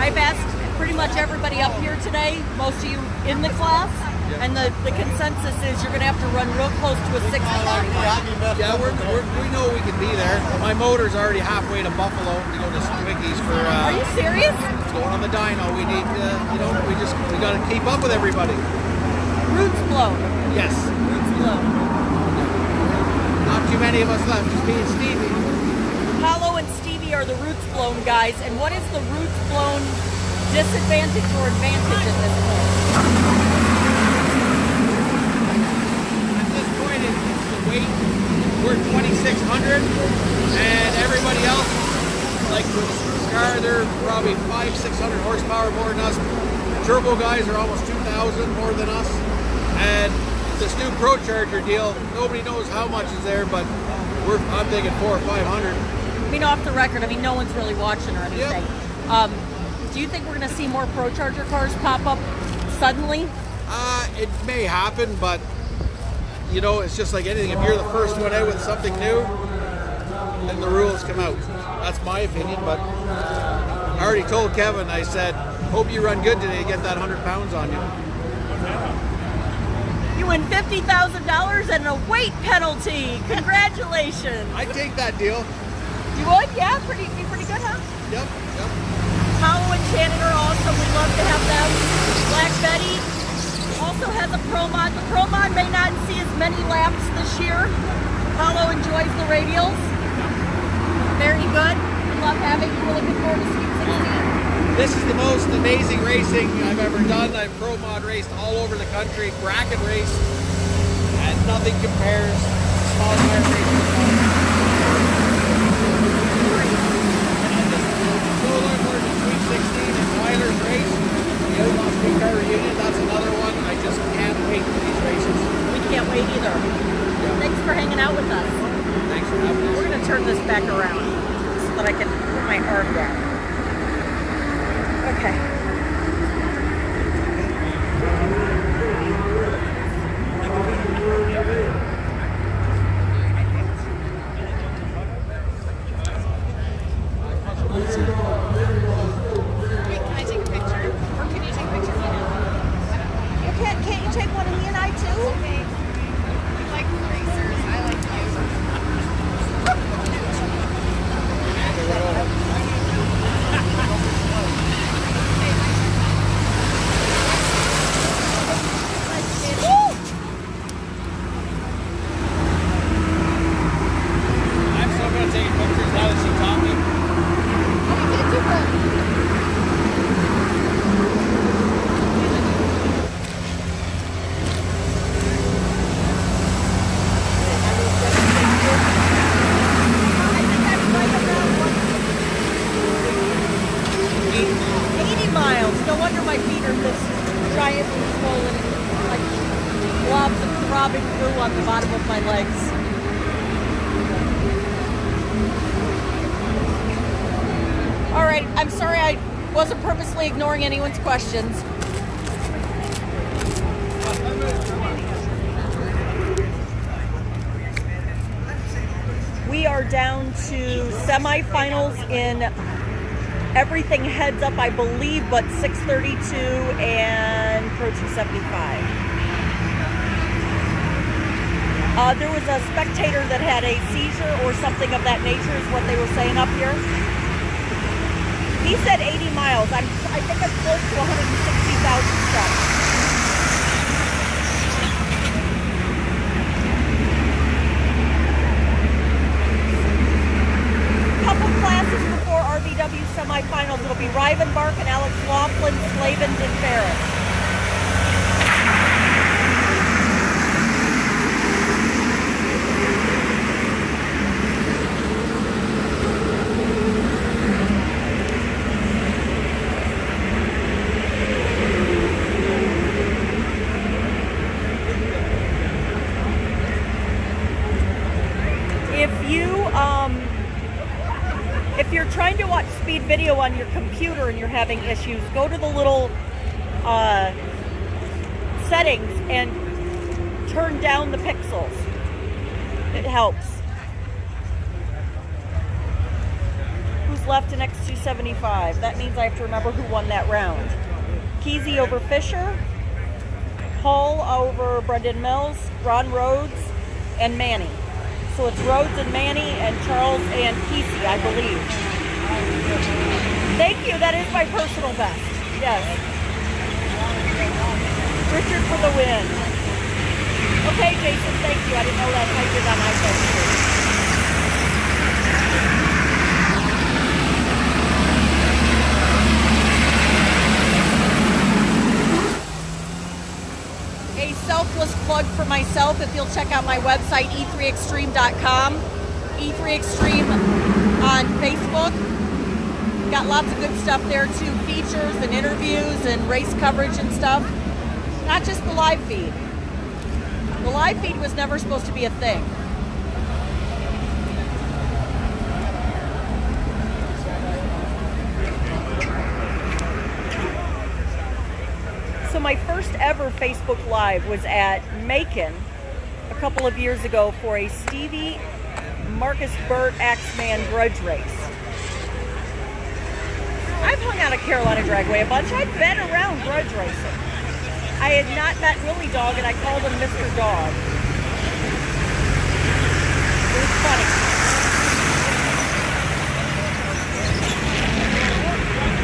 I've asked pretty much everybody up here today, most of you in the class, and the consensus is you're going to have to run real close to a 60. Yeah, we know we can be there. My motor's already halfway to Buffalo to go to Twickies for... Are you serious? going on the dyno. We need, we got to keep up with everybody. Roots blown. Yes. Roots blown. Not too many of us left, just me and Stevie. Paulo and Stevie are the roots blown guys, and what is the roots blown disadvantage or advantage at this point? At this point, it's the weight. We're 2,600, and everybody else, like with Scar, they're probably 500-600 horsepower more than us. Turbo guys are almost 2,000 more than us, and this new Pro Charger deal, nobody knows how much is there, but I'm thinking 400 or 500. I mean, off the record, I mean, no one's really watching or anything. Yep. Do you think we're going to see more Pro Charger cars pop up suddenly? It may happen, but you know, it's just like anything. If you're the first one out with something new, then the rules come out. That's my opinion, but I already told Kevin, I said, hope you run good today, get that 100 pounds on you. You win $50,000 and a weight penalty. Congratulations. I'd take that deal. You would? Yeah, be pretty good, huh? Yep. Paulo and Shannon are awesome. We love to have them. Black Betty also has a Pro Mod. The Pro Mod may not see as many laps this year. Paulo enjoys the radials. Very good. We love having you. We're looking forward to Sweet 16. This is the most amazing racing I've ever done. I've Pro Mod raced all over the country, bracket race, and nothing compares to small car racing. So looking forward to Sweet 16 and Tyler's race. The Outlaws Big Car Reunion, that's another one. I just can't wait for these races. We can't wait either. Yeah. Thanks for hanging out with us. Thanks for having us. We're going to turn this back around so that I can put my arm down. Okay. Can I take a picture? Or can you take a picture of me now? Can't you take one of me and I too? Okay. You like racers. I like I'm still going to take pictures now that she taught me. No wonder my feet are this giant and swollen, like blobs of throbbing glue on the bottom of my legs. All right, I'm sorry I wasn't purposely ignoring anyone's questions. We are down to semifinals in everything heads up, I believe, but 632 and Pro 275. There was a spectator that had a seizure or something of that nature is what they were saying up here. He said 80 miles. I think I'm close to 160,000 steps. Couple classes before RvW semifinals. It'll be Rivenbark and Alex Laughlin, Slavens, and Ferris. If you're trying to watch speed video on your computer and you're having issues, go to the little settings and turn down the pixels. It helps. Who's left in X275? That means I have to remember who won that round. Kesey over Fisher, Hall over Brendan Mills, Ron Rhodes, and Manny. So it's Rhodes and Manny and Charles and Kesey, I believe. Thank you. That is my personal best. Yes. Richard for the win. Okay, Jason, thank you. I didn't know that typed it on iPhone too. A selfless plug for myself. If you'll check out my website, e3extreme.com. E3Extreme on Facebook. Got lots of good stuff there too, features and interviews and race coverage and stuff. Not just the live feed. The live feed was never supposed to be a thing. So my first ever Facebook Live was at Macon a couple of years ago for a Stevie Marcus Burt Axeman grudge race. I've hung out at Carolina Dragway a bunch. I've been around grudge racing. I had not met Willie Dog, and I called him Mr. Dog. It was funny.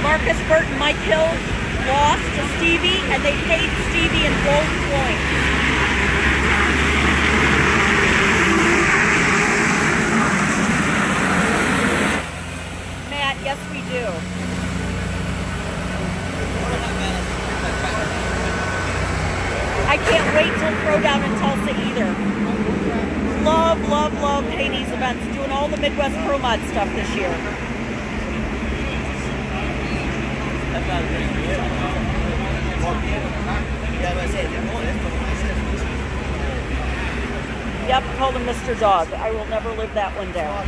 Marcus Burt and Mike Hill lost to Stevie, and they paid Stevie in gold coins. Matt, yes we do. I can't wait till Throwdown in Tulsa either. Love, love, love Haney's events. Doing all the Midwest Pro Mod stuff this year. Yep, called him Mr. Dog. I will never live that one down.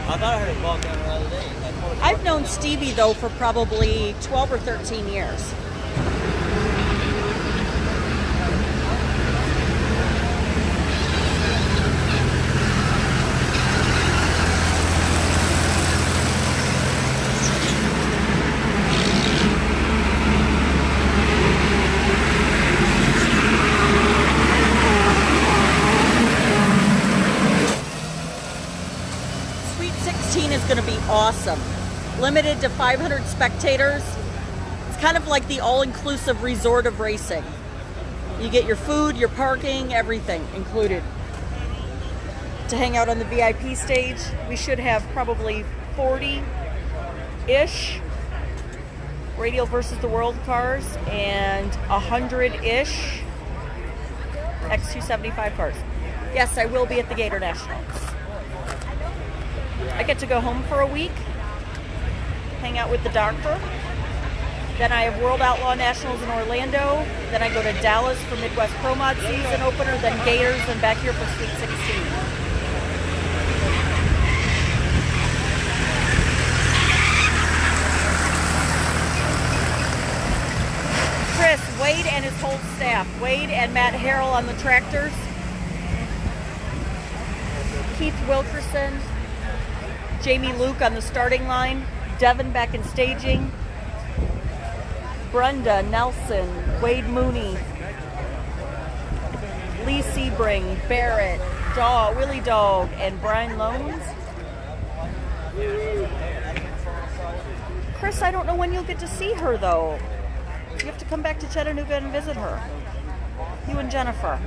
I thought I heard it walk down the other day. I've known Stevie though for probably 12 or 13 years. Sweet 16 is going to be awesome. Limited to 500 spectators. It's kind of like the all-inclusive resort of racing. You get your food, your parking, everything included. To hang out on the VIP stage, we should have probably 40-ish Radial versus the World cars and 100-ish X275 cars. Yes, I will be at the Gator Nationals. I get to go home for a week, hang out with the doctor. Then I have World Outlaw Nationals in Orlando. Then I go to Dallas for Midwest Pro Mod season opener, then Gators, and back here for Sweet 16. Chris, Wade and his whole staff. Wade and Matt Harrell on the tractors. Keith Wilkerson. Jamie Luke on the starting line. Devin back in staging. Brenda Nelson. Wade Mooney. Lee Sebring. Barrett. Willie Dog. And Brian Loans. Chris, I don't know when you'll get to see her though. You have to come back to Chattanooga and visit her. You and Jennifer.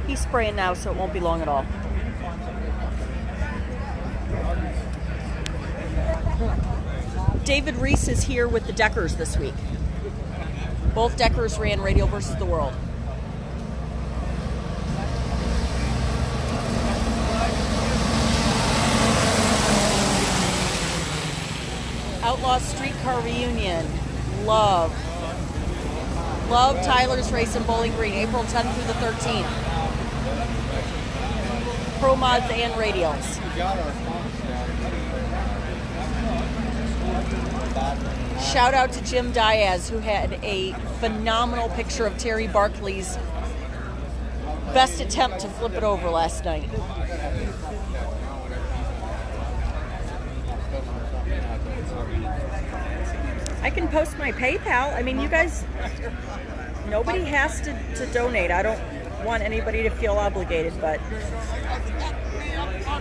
He's spraying now, so it won't be long at all. David Reese is here with the Deckers this week. Both Deckers ran Radial versus the World. Outlaws Streetcar Reunion. Love Tyler's Race in Bowling Green, April 10th through the 13th. Pro Mods and Radials. Shout out to Jim Diaz, who had a phenomenal picture of Terry Barkley's best attempt to flip it over last night. can post my PayPal. I mean, you guys, nobody has to donate. I don't want anybody to feel obligated, but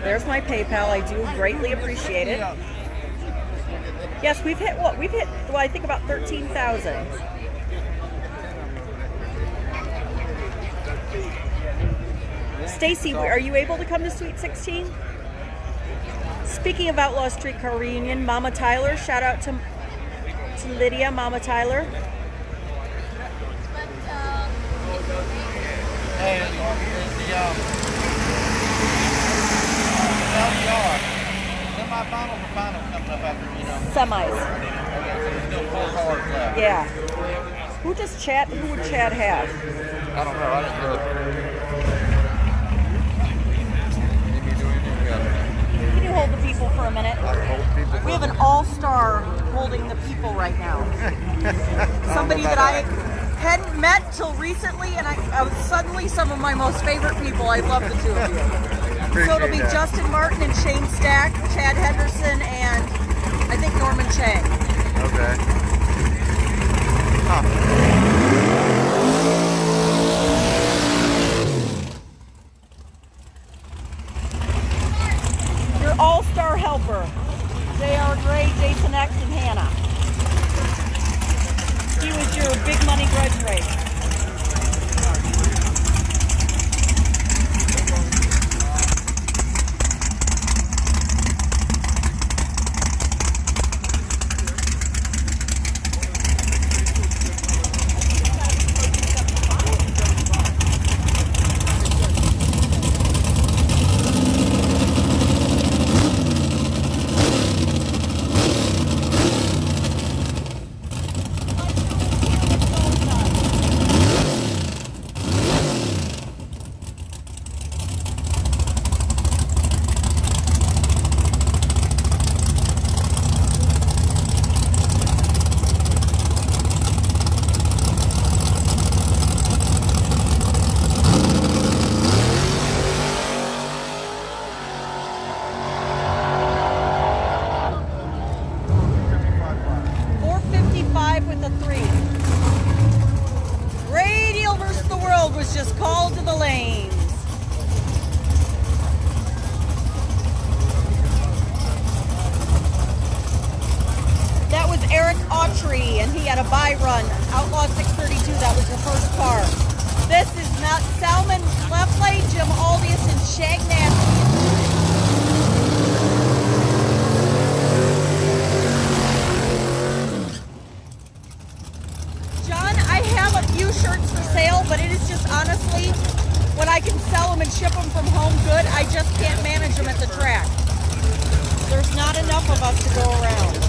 there's my PayPal. I do greatly appreciate it. Yes, we've hit what? We've hit, well, I think about 13,000. Stacy, are you able to come to Sweet 16? Speaking of Outlaw Streetcar Reunion, Mama Tyler, shout out to Lydia, Mama Tyler. Semi-finals or finals comes up after, you know? Semis. Okay, so there's still 4 cars left. Yeah. Who would Chad have? I don't know, I didn't look. Can you hold the people for a minute? We have an all-star holding the people right now. Somebody that I hadn't met till recently, and I was suddenly some of my most favorite people. I love the two of you. So it'll be Justin Martin and Shane Stack, Chad Henderson, and I think Norman Chang. Okay. Huh. Your all-star helper, J.R. Gray, Jason X, and Hannah. He was your big money grudge race. And he had a buy run. Outlaw 632, that was the first car. This is Matt Salmon, left lane, Jim Aldius, and Shag Nasty. John, I have a few shirts for sale, but it is just honestly, when I can sell them and ship them from home good, I just can't manage them at the track. There's not enough of us to go around.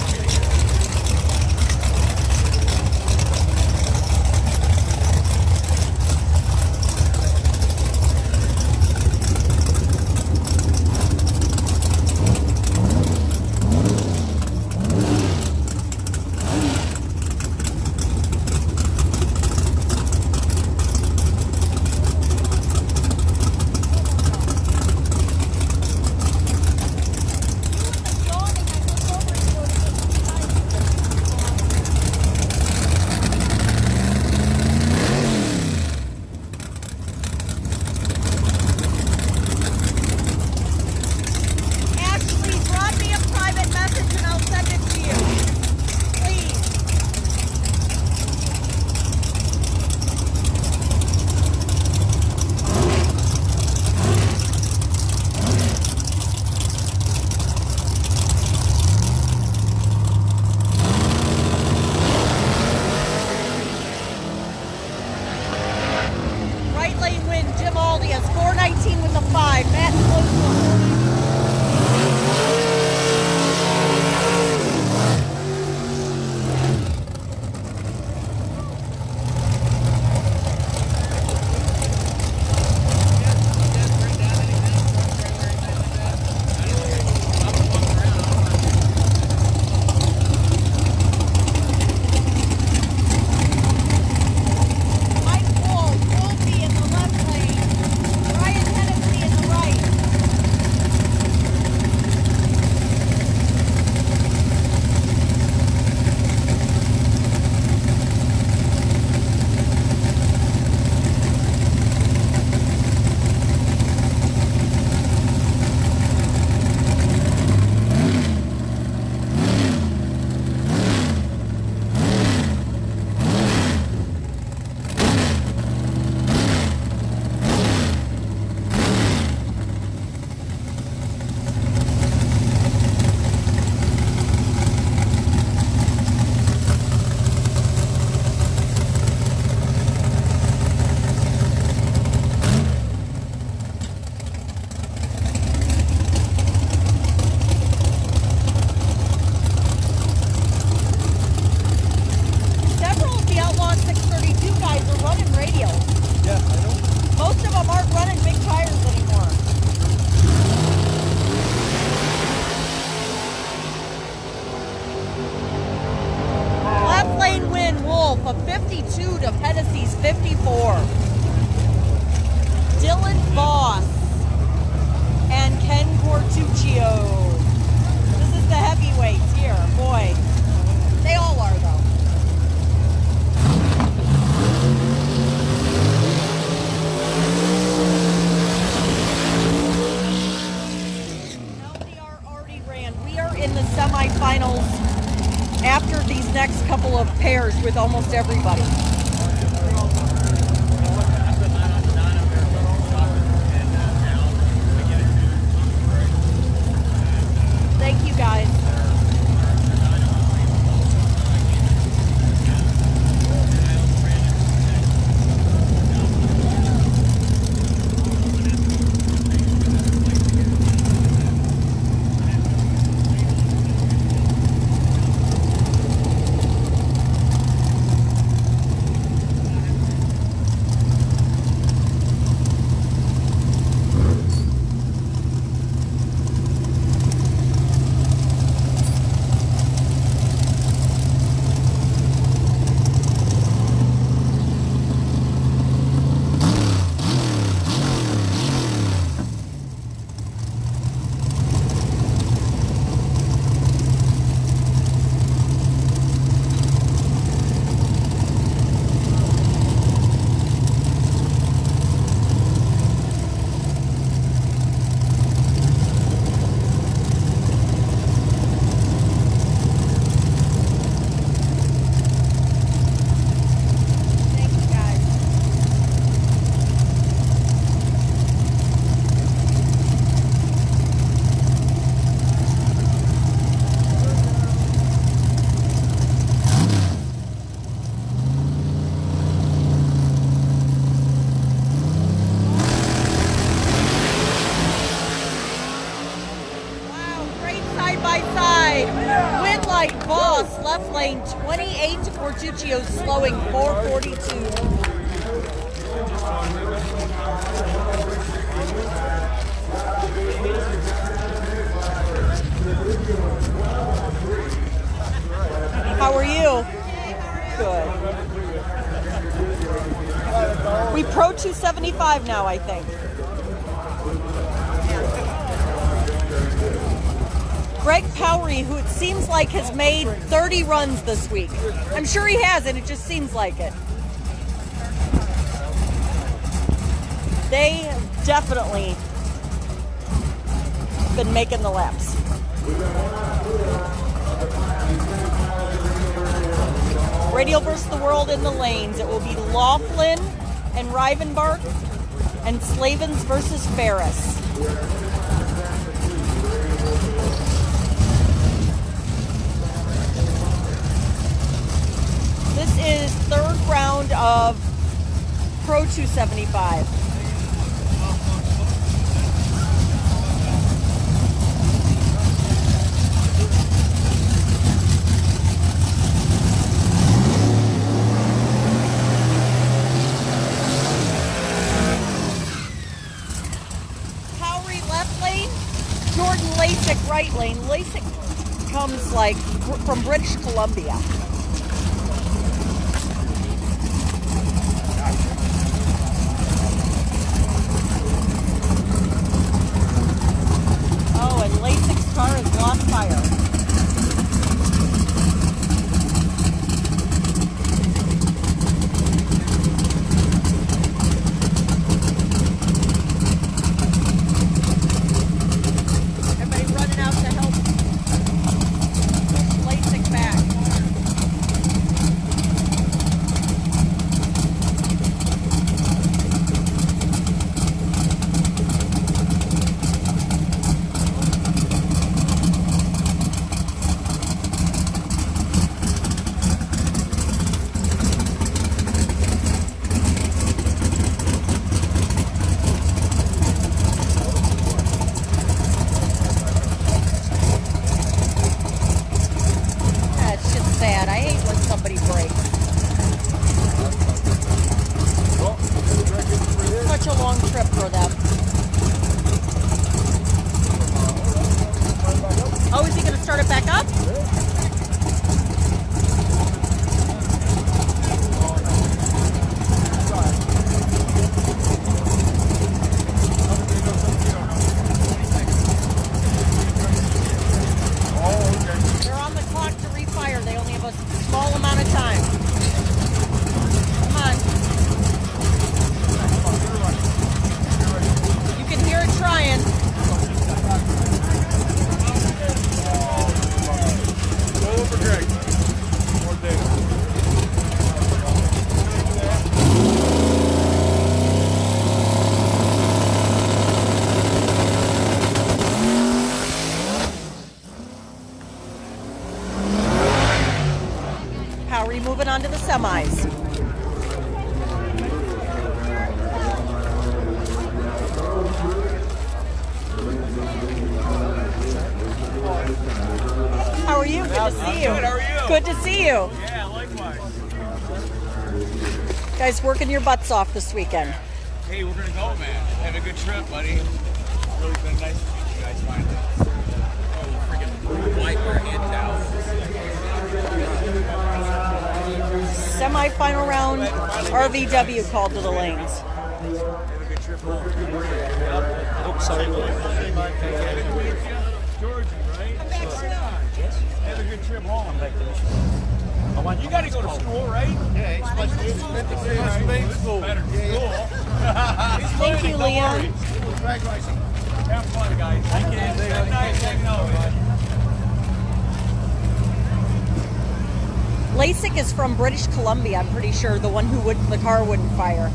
in the semifinals after these next couple of pairs with almost everybody. Thank you guys. Boss, left lane 28 to Cortuccio, slowing 442. How are you? Good. We pro 275 now, I think. Greg Powery, who it seems like has made 30 runs this week. I'm sure he hasn't, it just seems like it. They definitely been making the laps. Radial versus the World in the lanes. It will be Laughlin and Rivenbark and Slavens versus Ferris. This is third round of Pro 275. Powery left lane, Jordan Lasik right lane. Lasik comes like from British Columbia. Oh, and Lasik's car has lost fire. Everybody running out to help Lasik back. on to the semis. How are you? Good to see you. Good, how are you? Good to see you. Yeah, likewise. Guys, working your butts off this weekend. Hey, we're gonna go, man. Have a good trip, buddy. Really been nice to meet you guys finally. Oh, freaking wipe our hands out. Semi-final round, RvW called to the lanes. Have a good trip home. Oops, sorry. Georgia, right? Have a good trip home. You gotta go to school, right? Yeah, he's supposed to be in school. Better school. Thank you, Leon. Have fun, guys. Thank you. Have a nice hanging out with you. LASIK is from British Columbia, I'm pretty sure, the one who the car wouldn't fire.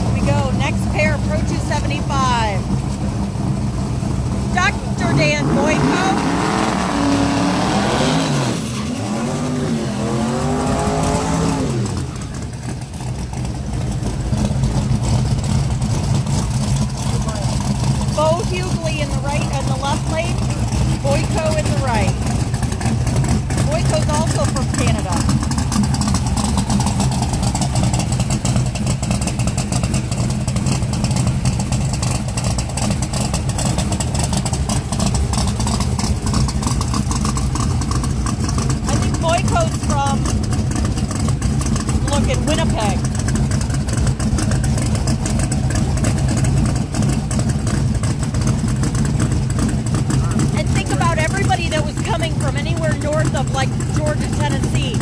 Here we go, next pair, Pro 275. Dr. Dan Boyko. Bo Hughley in the right and the left lane, Boyko in the right. Boyko's also from Canada. I think Boyko's from, look, in Winnipeg. Everybody that was coming from anywhere north of like Georgia, Tennessee,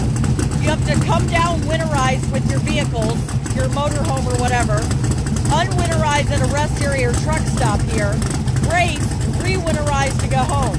you have to come down winterized with your vehicles, your motorhome or whatever, unwinterized at a rest area or truck stop here, race, re-winterized to go home.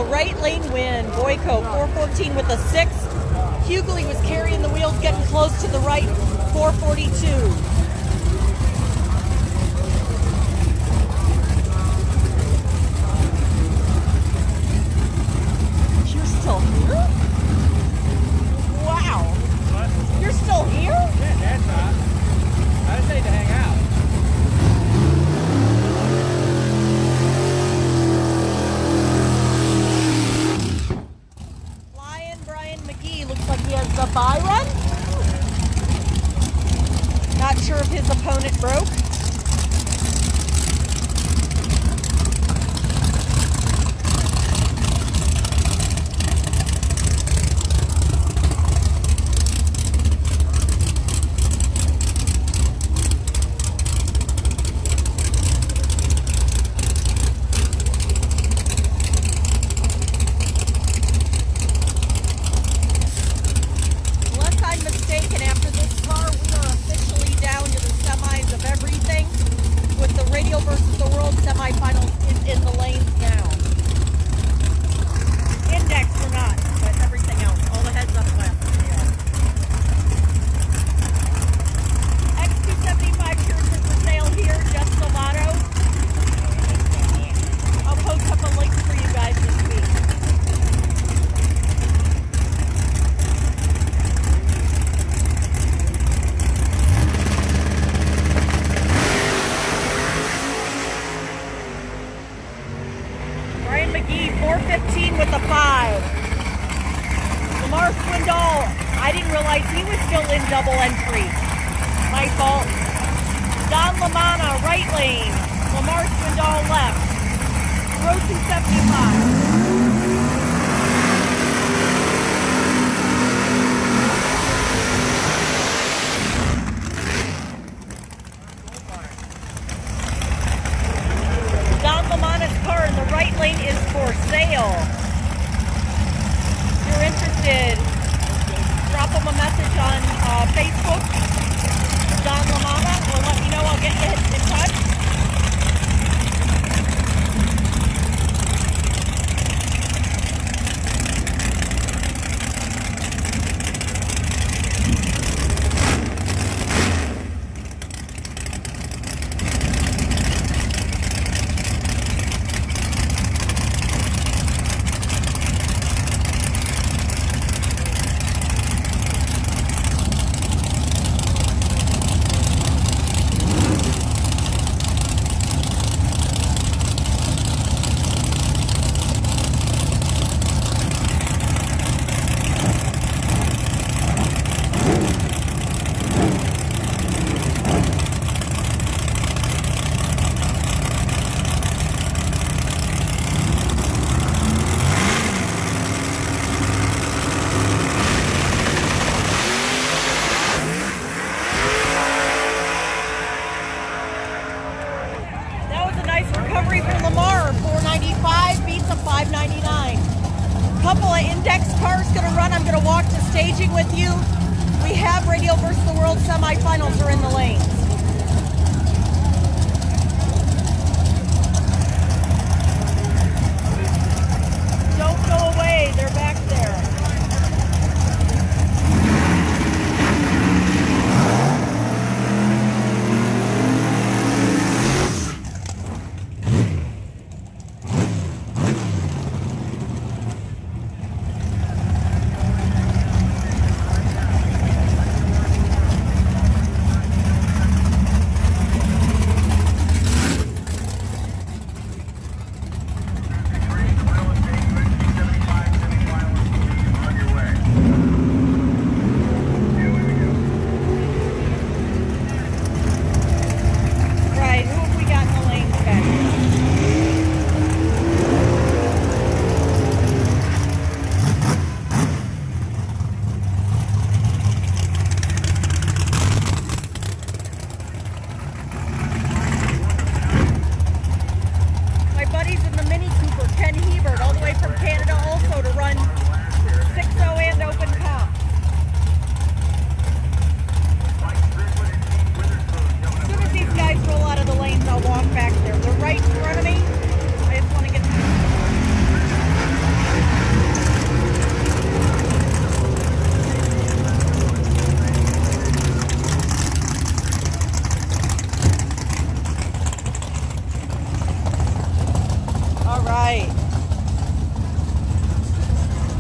Right lane win, Boyko, 414 with a 6. Hughley was carrying the wheels, getting close to the right, 442. You're still here? Wow. What? You're still here? Yeah, that's right. I just need to hang out. The Byron. Not sure if his opponent broke. Drop them a message on Facebook. Don LaMama will let me know. I'll get you in touch. Couple of index cars going to run. I'm going to walk to staging with you. We have Radio versus the World semifinals are in the lanes. Don't go away. They're back there.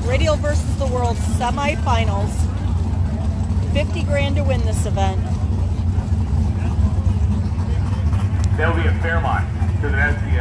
Radio versus the World semifinals. 50 grand to win this event. That'll be at Fairmont, because it has the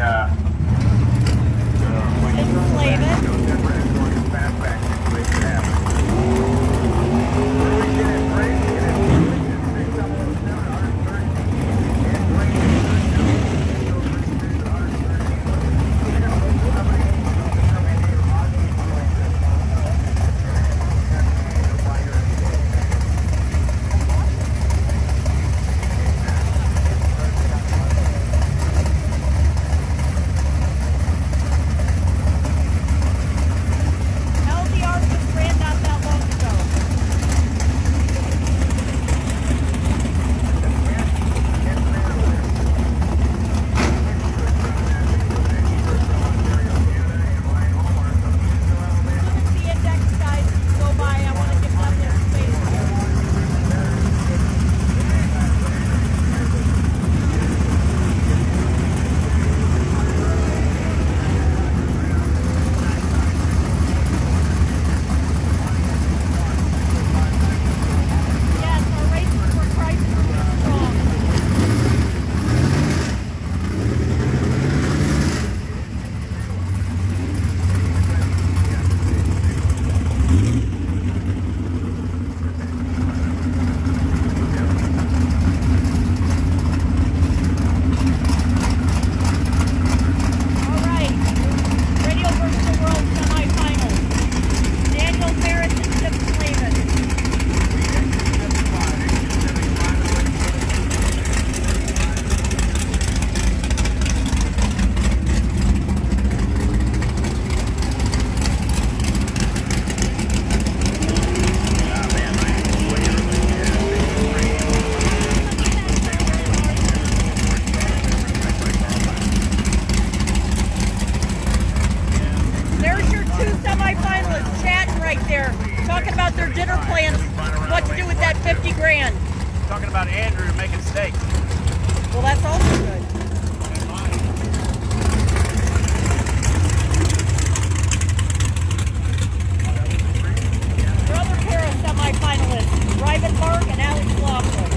grand. Talking about Andrew making steaks. Well, that's also good. Your other pair of semi-finalists, Ryven Mark and Alex Laughlin.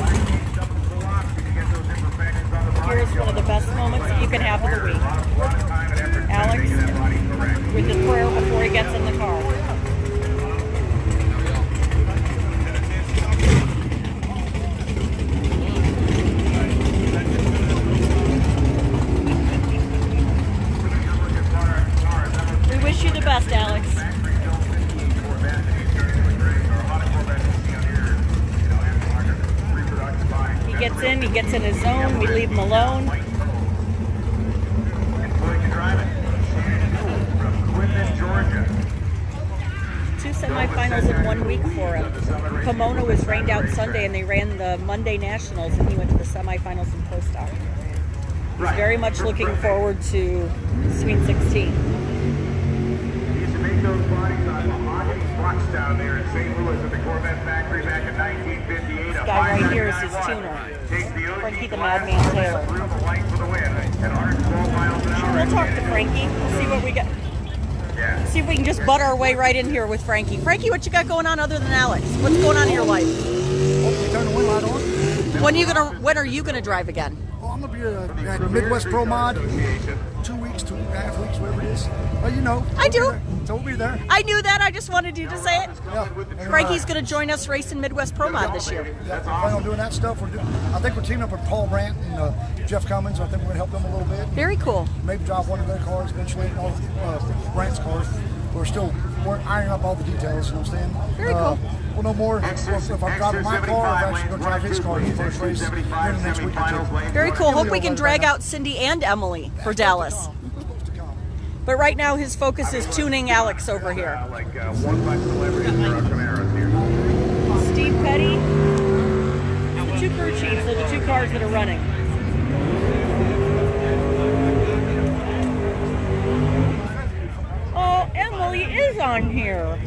Here's one of the best moments that you can have of the week. Alex with his prayer before he gets in the car. We wish you the best, Alex. He gets in his zone, we leave him alone. Two semifinals in 1 week for him. Pomona was rained out Sunday and they ran the Monday Nationals and he went to the semifinals in Pro Stock. He's very much looking forward to Sweet 16. Those bodies on mahogany trucks down there in St. Louis at the Corvette factory back in 1958. This guy right here is his tuner, Frankie the Madman Taylor. We'll talk to Frankie. We'll see what we got. See if we can just butt our way right in here with Frankie. Frankie, what you got going on other than Alex? What's going on in your life? Hopefully turn the wind light on. When are you gonna drive again? Oh, I'm gonna be at Midwest Pro Mod 2 weeks, 2.5 weeks, whatever it is. You know. I do. So we'll be there. I knew that. I just wanted you to say it. Yeah. Frankie's going to join us racing Midwest Pro Mod this year. Yeah, we're planning on doing that stuff. I think we're teaming up with Paul Brandt and Jeff Cummins. I think we're going to help them a little bit. Very cool. Maybe drive one of their cars eventually, all Brandt's cars. We're ironing up all the details, you know what I'm saying? Very cool. We'll know more if I'm driving my car or I'm actually going to drive his car in the first race here in the next week or two. Very cool. Hope we can drag out Cindy and Emily for Dallas. But right now his focus is tuning Alex over here. Steve Petty. The two crew chiefs are the two cars that are running. Oh, Emily is on here.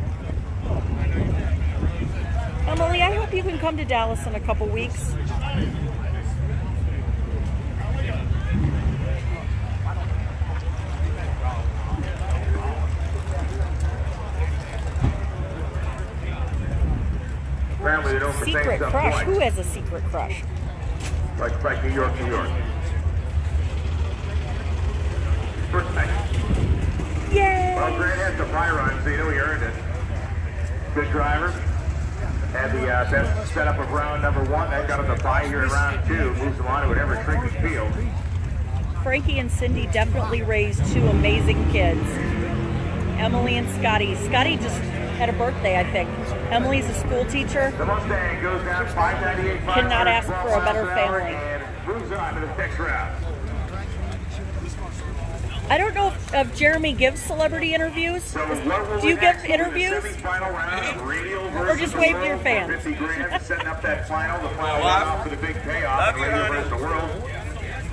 Emily, I hope you can come to Dallas in a couple weeks. Secret crush? Who has a secret crush? Like New York, New York. First night. Yay! Well, Grant had the pie run, so you know he earned it. Good driver. Had the best setup of round number 1. That got him the bye here in round 2. Moves him on to whatever trick he feels. Frankie and Cindy definitely raised two amazing kids. Emily and Scotty. Scotty just had a birthday, I think. Emily's a school teacher. The Mustang goes down 598. Cannot ask for a better family. And moves on to the next round. I don't know if Jeremy gives celebrity interviews. Do you give interviews? Or just wave to your fans? 50 grand setting up that final. The final round for the big payoff in Radio versus the World.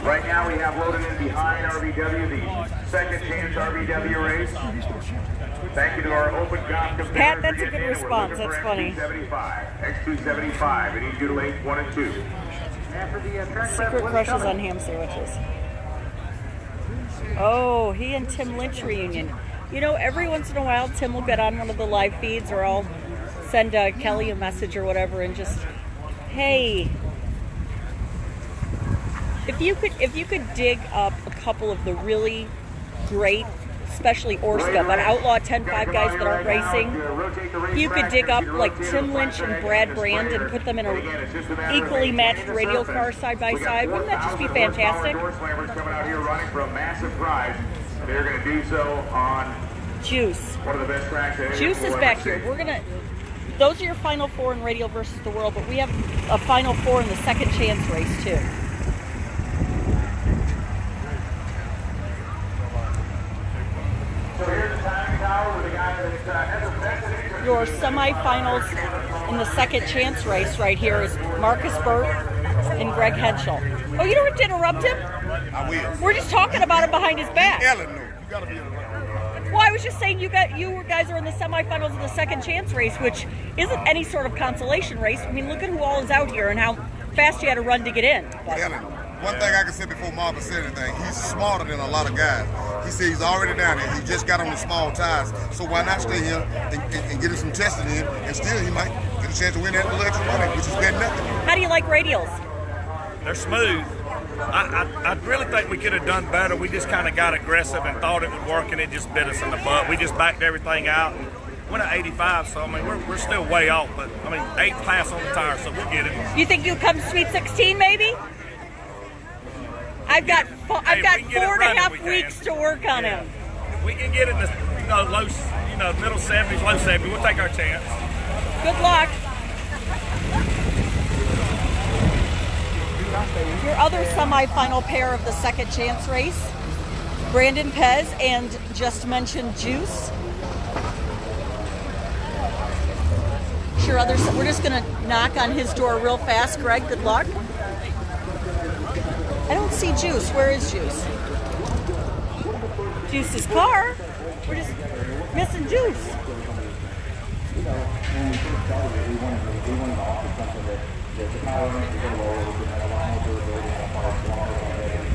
Right now we have loaded in behind RvW, the second chance RvW race. Thank you to our open golf competitors. Pat, that's a good response. That's funny. X275. I need you to lanes 1 and 2. Secret crushes on ham sandwiches. Oh, he and Tim Lynch reunion. You know, every once in a while, Tim will get on one of the live feeds, or I'll send Kelly a message or whatever, and just, hey, if you could dig up a couple of the really great, especially Orska, but Outlaw 10.5 guys that aren't racing, if you could dig up like Tim Lynch and Brad Brand and put them in a equally matched radial car side by side, wouldn't that just be fantastic? Coming out here running for a massive prize. They're going to do so on Juice. One of the best tracks. Juice is back here. We're gonna. Those are your final 4 in Radial versus the World, but we have a final 4 in the second chance race too. Your semifinals in the second chance race right here is Marcus Burt and Greg Henschel. Oh, you don't have to interrupt him? I will. We're just talking about him behind his back. Eleanor, you gotta be around. Well, I was just saying you guys are in the semifinals of the second chance race, which isn't any sort of consolation race. I mean, look at who all is out here and how fast you had to run to get in. Ellen, one thing I can say before Marvin said anything, he's smarter than a lot of guys. He said he's already down there. He just got on the small tires. So why not stay here and get him some testing in, and still he might get a chance to win that little extra money, which is better than nothing. How do you like radials? They're smooth. I really think we could have done better. We just kind of got aggressive and thought it would work, and it just bit us in the butt. We just backed everything out and went at 85, so, I mean, we're still way off, but, I mean, 8th pass on the tire, so we'll get it. You think you'll come Sweet 16, maybe? I've got 4.5 weeks to work on him. If we can get in the middle 70s, low 70s, we'll take our chance. Good luck. Your other semifinal pair of the second chance race, Brandon Pez and just mentioned Juice. We're just gonna knock on his door real fast. Greg, good luck. I don't see Juice. Where is Juice? Juice's car. We're just missing Juice.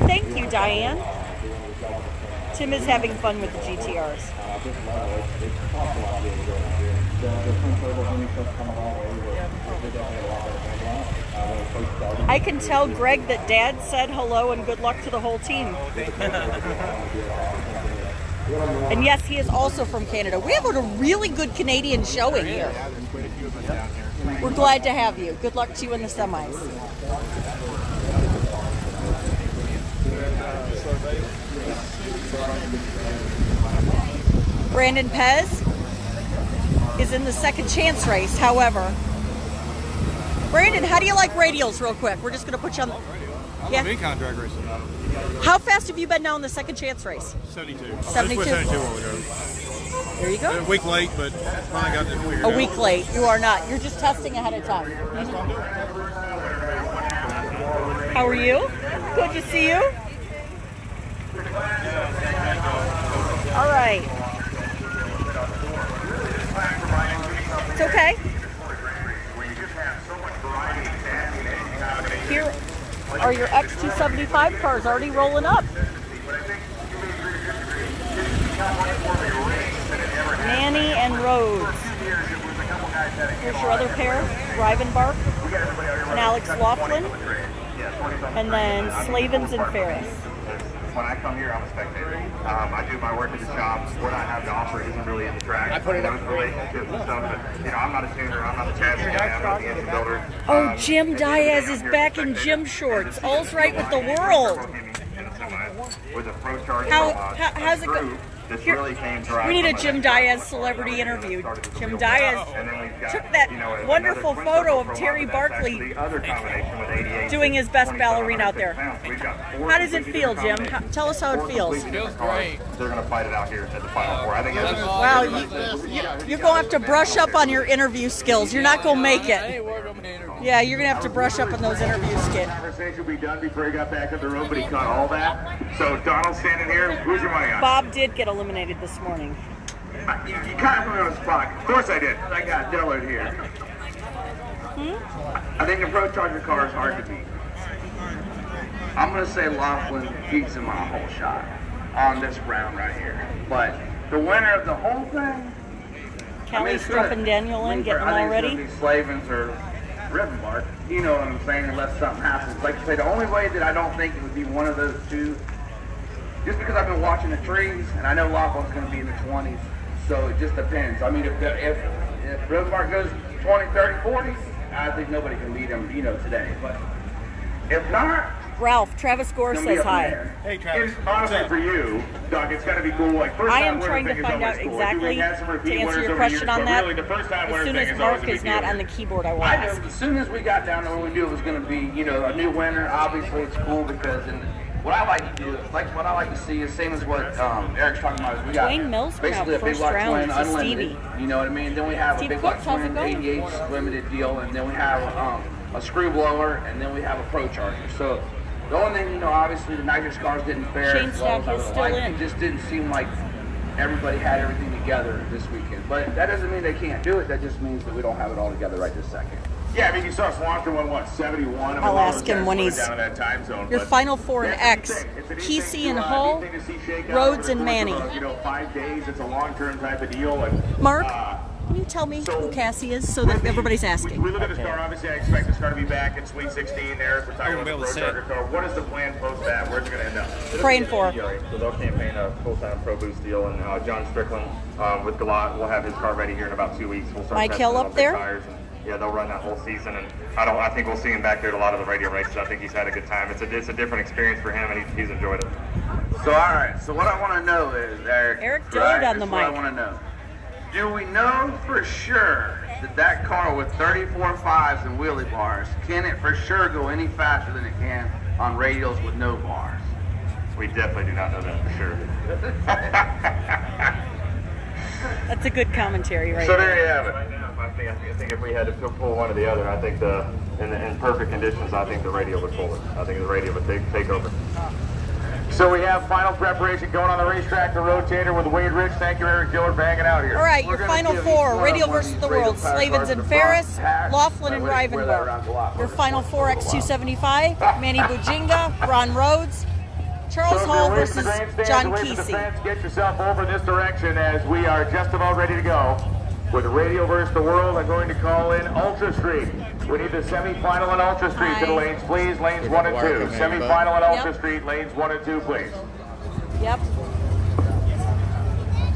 Thank you, Diane. Tim is having fun with the GTRs. I can tell Greg that Dad said hello and good luck to the whole team. And yes, he is also from Canada. We have a really good Canadian showing here. We're glad to have you. Good luck to you in the semis. Brandon Pez is in the second chance race, however. Brandon, how do you like radials real quick? We're just going to put you on the... I love any kind of drag racing. How fast have you been now in the second chance race? 72. 72? I just put 72 while ago. There you go. A week late, but finally got it figured out. A week late. You are not. You're just testing ahead of time. How are you? Good to see you. All right. It's okay. Here are your X275 cars already rolling up. Manny and Rhodes. Here's your other pair, Rivenbark and Alex Laughlin. And then Slavens and Ferris. When I come here, I'm a spectator. I do my work at the shop. What I have to offer isn't really in the track. I put it in relationships and stuff, but I'm not a tuner. I'm not the chassis guy. I'm not the engine builder. Oh, Jim Diaz is back in gym shorts. All's right with the world. With a pro charger, how's it go? Here, we need a Jim Diaz celebrity interview. Jim Diaz took that wonderful photo of Terry Barkley doing his best ballerina out there. How does it feel, Jim? Tell us how it feels. It feels great. They're going to fight it out here at the Final Four. I think wow, you're going to have to brush up on your interview skills. You're not going to make it. Yeah, you're going to have to brush up on those interview skills. Conversation will be done before he got back in the room, but he caught all that. So Donald's standing here. Who's your money on? Bob did get eliminated this morning. You kind of put me on the spot. Of course I did. I got Dillard here. I think the Pro Charger car is hard to beat. I'm going to say Laughlin beats him on a whole shot on this round right here. But the winner of the whole thing, Kelly, Struff, and Daniel in, getting them all ready. I think it's going to be Slavens or Rivenbark. You know what I'm saying, unless something happens. Like I say, the only way that I don't think it would be one of those two, just because I've been watching the trees, and I know Laughlin's going to be in the 20s, so it just depends. I mean, if Rivenbark goes 20, 30, 40, I think nobody can beat him, today. But if not, Ralph, Travis Gore says hi. Hey, Travis. Honestly, for you, Doc, it's got to be cool. Like, first I am trying to find out exactly, to answer your question on that, as soon as Mark is not on the keyboard, I will ask. As soon as we got down there, we knew it was going to be, a new winner. Obviously, it's cool because what I like to do, what I like to see is same as what Eric's talking about. Is we got Dwayne Mills basically a big first block round twin to unlimited. Stevie. You know what I mean? Then we have a big block twin 88 limited deal, and then we have a screw blower, and then we have a Pro Charger. So the only thing, obviously the nitrous cars didn't fare as well as I would like. It just didn't seem like everybody had everything together this weekend. But that doesn't mean they can't do it. That just means that we don't have it all together right this second. Yeah, I mean, you saw Swanson won, what, 71? I mean, I'll one of ask those him guys when went he's down in that time zone, your but Final Four in that's X, the thing. It's an Kesey easy and to, Hull, neat thing to see shake out Rhodes over and the course Manny. of, 5 days. It's a long-term type of deal. And, Mark, can you tell me who Cassie is so that everybody's asking? We look at this car. Obviously, I expect this car to be back in Sweet 16 there. If we're talking about the Pro Charger car, what is the plan post that? Where's it going to end up? Praying for. So they'll campaign a full-time Pro Boost deal, and John Strickland with Galat will have his car ready here in about 2 weeks. We'll start Mike testing Hill it up on big there? tires, and yeah, they'll run that whole season, and I think we'll see him back there at a lot of the radio races. I think he's had a good time. It's a different experience for him, and he's enjoyed it. So, all right. So what I want to know is, Eric do it on the What I mic. want to know. Do we know for sure that car with 34 5s and wheelie bars, can it for sure go any faster than it can on radials with no bars? We definitely do not know that for sure. That's a good commentary right So there. there you have it. I think if we had to pull one or the other, I think in perfect conditions, I think the radio would pull it. I think the radio would take over. So we have final preparation going on the racetrack, the rotator with Wade Rich. Thank you, Eric Dillard, for hanging out here. All right, your Final Four, Radial versus the World, Slavens and Ferris, Laughlin and Rivenbark. Your Final Four, X275, Manny Bujinga, Ron Rhodes, Charles Hall versus John Kesey. Get yourself over this direction as we are just about ready to go. With Radio versus the World, I'm going to call in Ultra Street. We need the semi-final in Ultra Street to the lanes, please. Lanes 1 and 2. Semi-final in Ultra Street, lanes 1 and 2, please. Yep.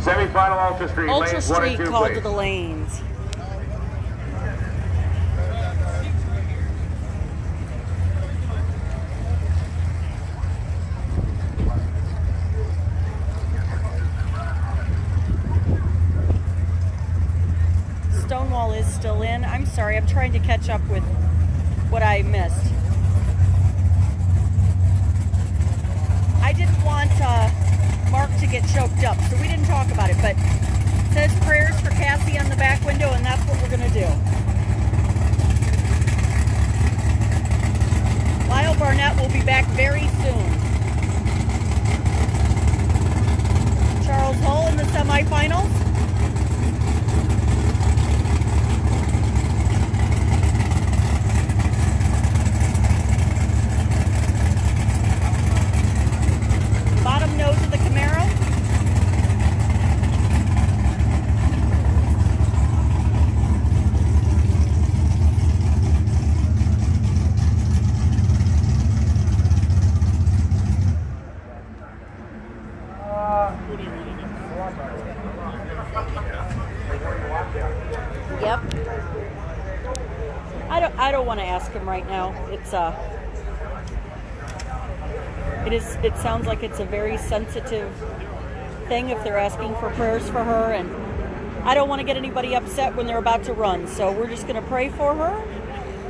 Semi-final Ultra Street, Ultra lanes 1 and Street 2, called please. to the lanes. Stonewall is still in. I'm sorry, I'm trying to catch up with what I missed. I didn't want Mark to get choked up, so we didn't talk about it, but it says prayers for Cassie on the back window, and that's what we're going to do. Lyle Barnett will be back very soon. Charles Hull in the semifinals. Bottom nose of the Camaro. Yep. I don't want to ask him right now. It sounds like it's a very sensitive thing if they're asking for prayers for her, and I don't want to get anybody upset when they're about to run, so we're just going to pray for her.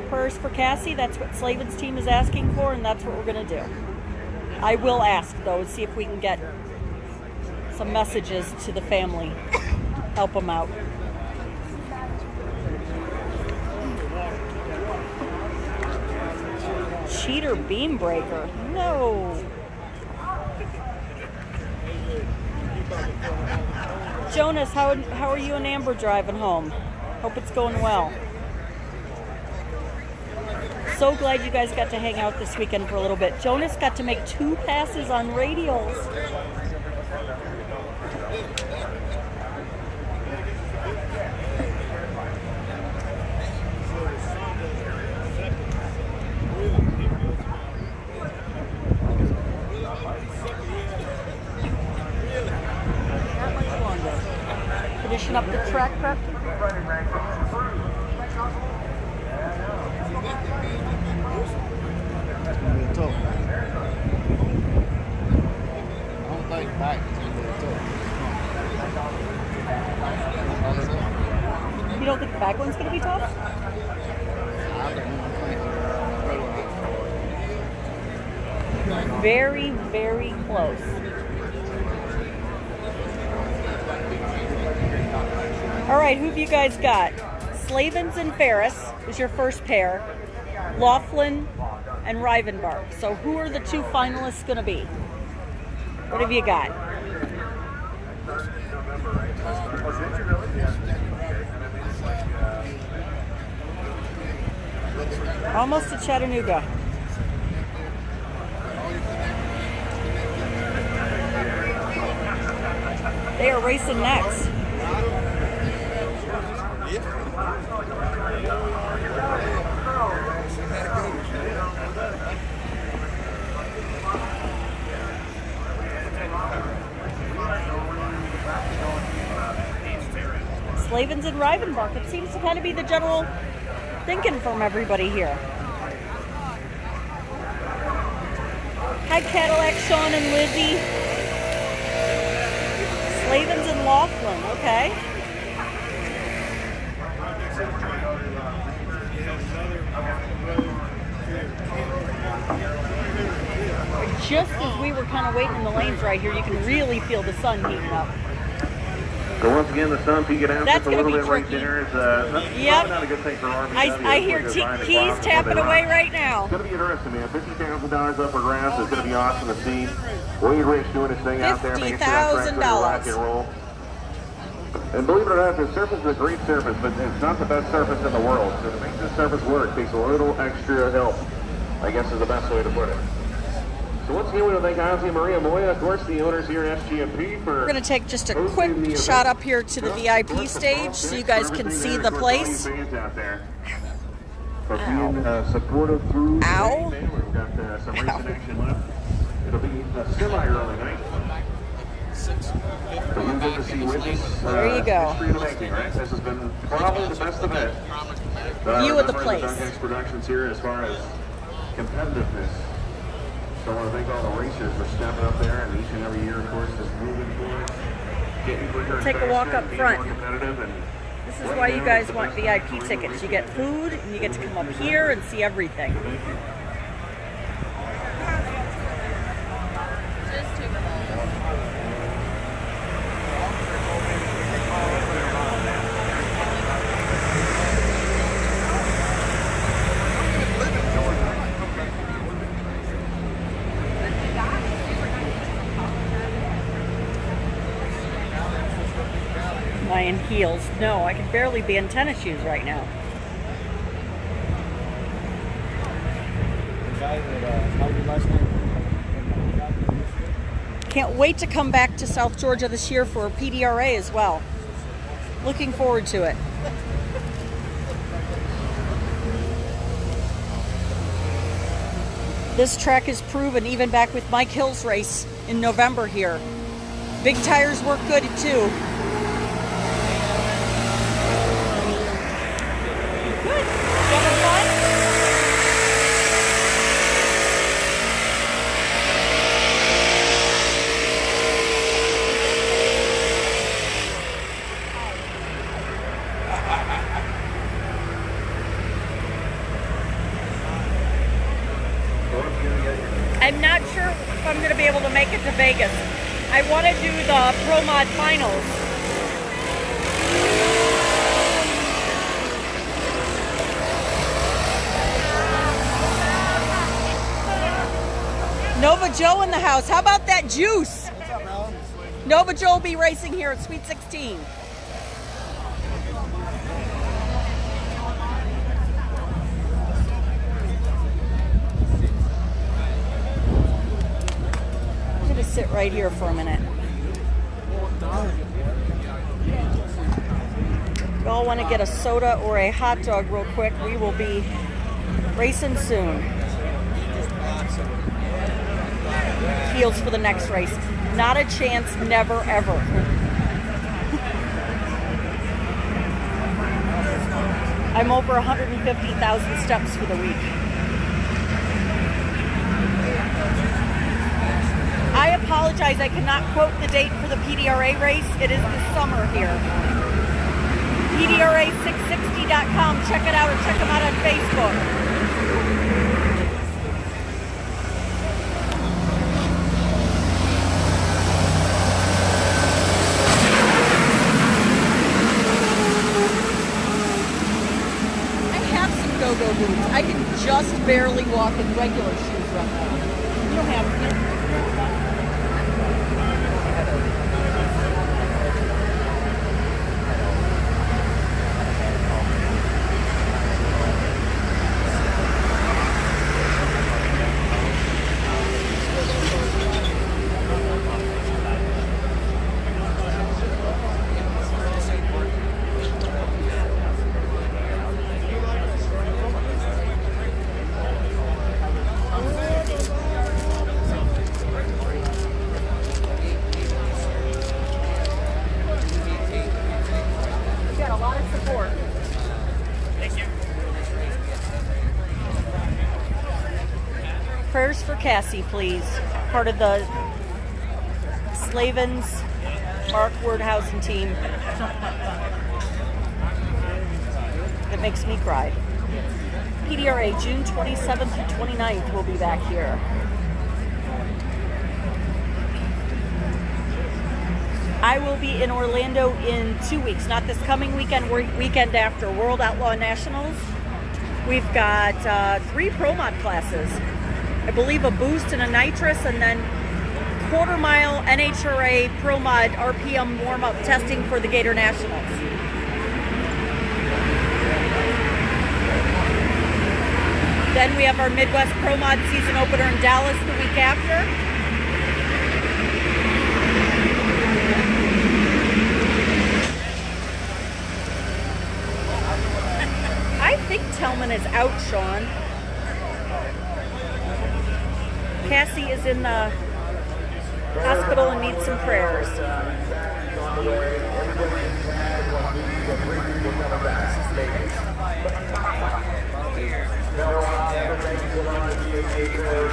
Prayers for Cassie, that's what Slavin's team is asking for, and that's what we're going to do. I will ask, though, see if we can get some messages to the family. Help them out. Cheater beam breaker. No. Jonas, how are you and Amber driving home? Hope it's going well. So glad you guys got to hang out this weekend for a little bit. Jonas got to make 2 passes on radials. Finishing up the track prep. You don't think the back one's going to be tough? Very, very close. All right, who have you guys got? Slavens and Ferris is your first pair. Laughlin and Rivenbark. So who are the 2 finalists going to be? What have you got? Almost to Chattanooga. They are racing next. Slavens and Rivenbark. It seems to kind of be the general thinking from everybody here. Hi Cadillac, Sean and Lizzie. Slavens and Laughlin, okay. Just as we were kind of waiting in the lanes right here, you can really feel the sun heating up. So once again, the sun peeking out just a little bit right there. It's yep. not a good thing for RvW. I hear keys tapping away right now. It's going to be interesting, man. $50,000 up for grabs. It's going to be awesome to see. Wade Rich doing his thing out there, making sure that track's ready to rock and roll. And believe it or not, the surface is a great surface, but it's not the best surface in the world. So to make this surface work takes a little extra help, I guess is the best way to put it. So once again, we want to thank Ozzy and Maria Moya, of course, the owners here at SGMP for... We're going to take just a quick shot up here to the VIP stage so you guys can see the place. For being supportive through Ow. today. We've got some racing action left. It'll be a semi-early night. So you get to see witness there you go. history of the making, right? This has been probably the best event. View of the place. Dungeons Productions here as far as competitiveness. So I want to thank all the racers for stepping up there, and each and every year, of course, is moving forward, getting quicker and Take a walk faster, up being front. more competitive, and This is why you guys want VIP tickets. You get food, and you get to come up here and see everything. Am I in heels? No, I can barely be in tennis shoes right now. Can't wait to come back to South Georgia this year for PDRA as well. Looking forward to it. This track is proven even back with Mike Hill's race in November here. Big tires work good too. I'm not sure if I'm going to be able to make it to Vegas. I want to do the Pro Mod Finals. Nova Joe in the house. How about that juice? What's up, Alan? Nova Joe will be racing here at Sweet 16. Sit right here for a minute. If you all want to get a soda or a hot dog real quick, we will be racing soon. Fields for the next race. Not a chance, never ever. I'm over 150,000 steps for the week. I apologize, I cannot quote the date for the PDRA race. It is this summer here. PDRA660.com. Check it out or check them out on Facebook. I have some go-go boots. I can just barely walk in regular shoes right now. You don't have... Prayers for Cassie, please. Part of the Slavens Mark Wordhausen team. It makes me cry. PDRA, June 27th through 29th, we'll be back here. I will be in Orlando in 2 weeks, not this coming weekend, weekend after World Outlaw Nationals. We've got 3 Pro Mod classes. I believe a boost and a nitrous, and then quarter mile NHRA Pro Mod RPM warm-up testing for the Gator Nationals. Then we have our Midwest Pro Mod season opener in Dallas the week after. I think Tellman is out, Sean. Cassie is in the hospital and needs some prayers.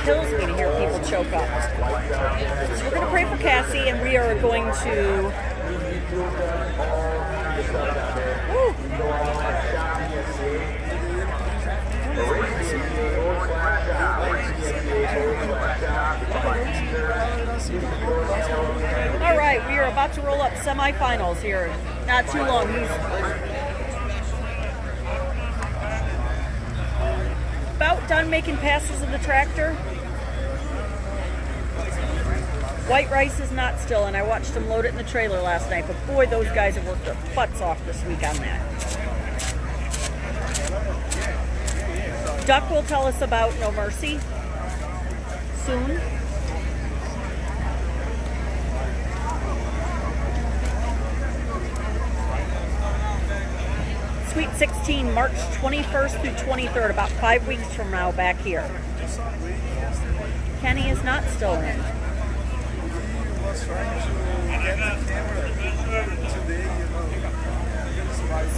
Kills me to hear people choke up. So we're going to pray for Cassie, and we are going to... Woo. All right, we are about to roll up semifinals here. Not too long. He's about done making passes of the tractor. White Rice is not still, and I watched him load it in the trailer last night, but boy, those guys have worked their butts off this week on that. Duck will tell us about No Mercy soon. Sweet 16, March 21st through 23rd, about 5 weeks from now, back here. Kenny is not still in.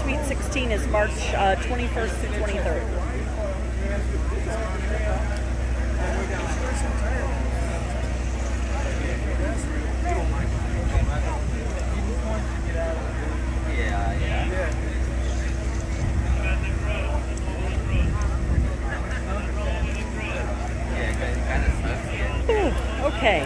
Sweet 16 is March 21st through 23rd. Ooh, okay.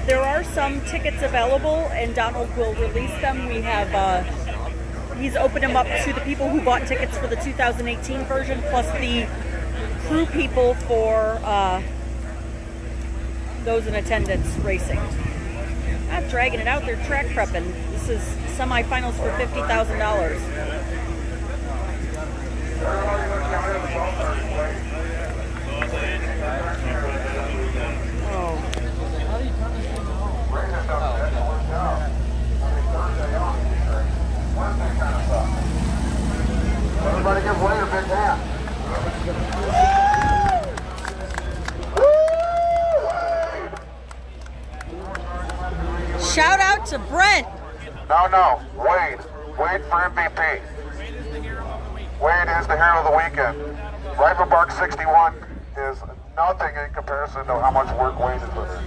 There are some tickets available, and Donald will release them. We have, he's opened them up to the people who bought tickets for the 2018 version, plus the crew people for those in attendance racing. Not dragging it out, they're track prepping. This is semifinals for $50,000. Oh. Everybody give Wade a big hand. Shout out to Brent. No, Wade. Wade for MVP. Wade is the hero of the weekend. Rifle Bark 61 is nothing in comparison to how much work Wade has put in.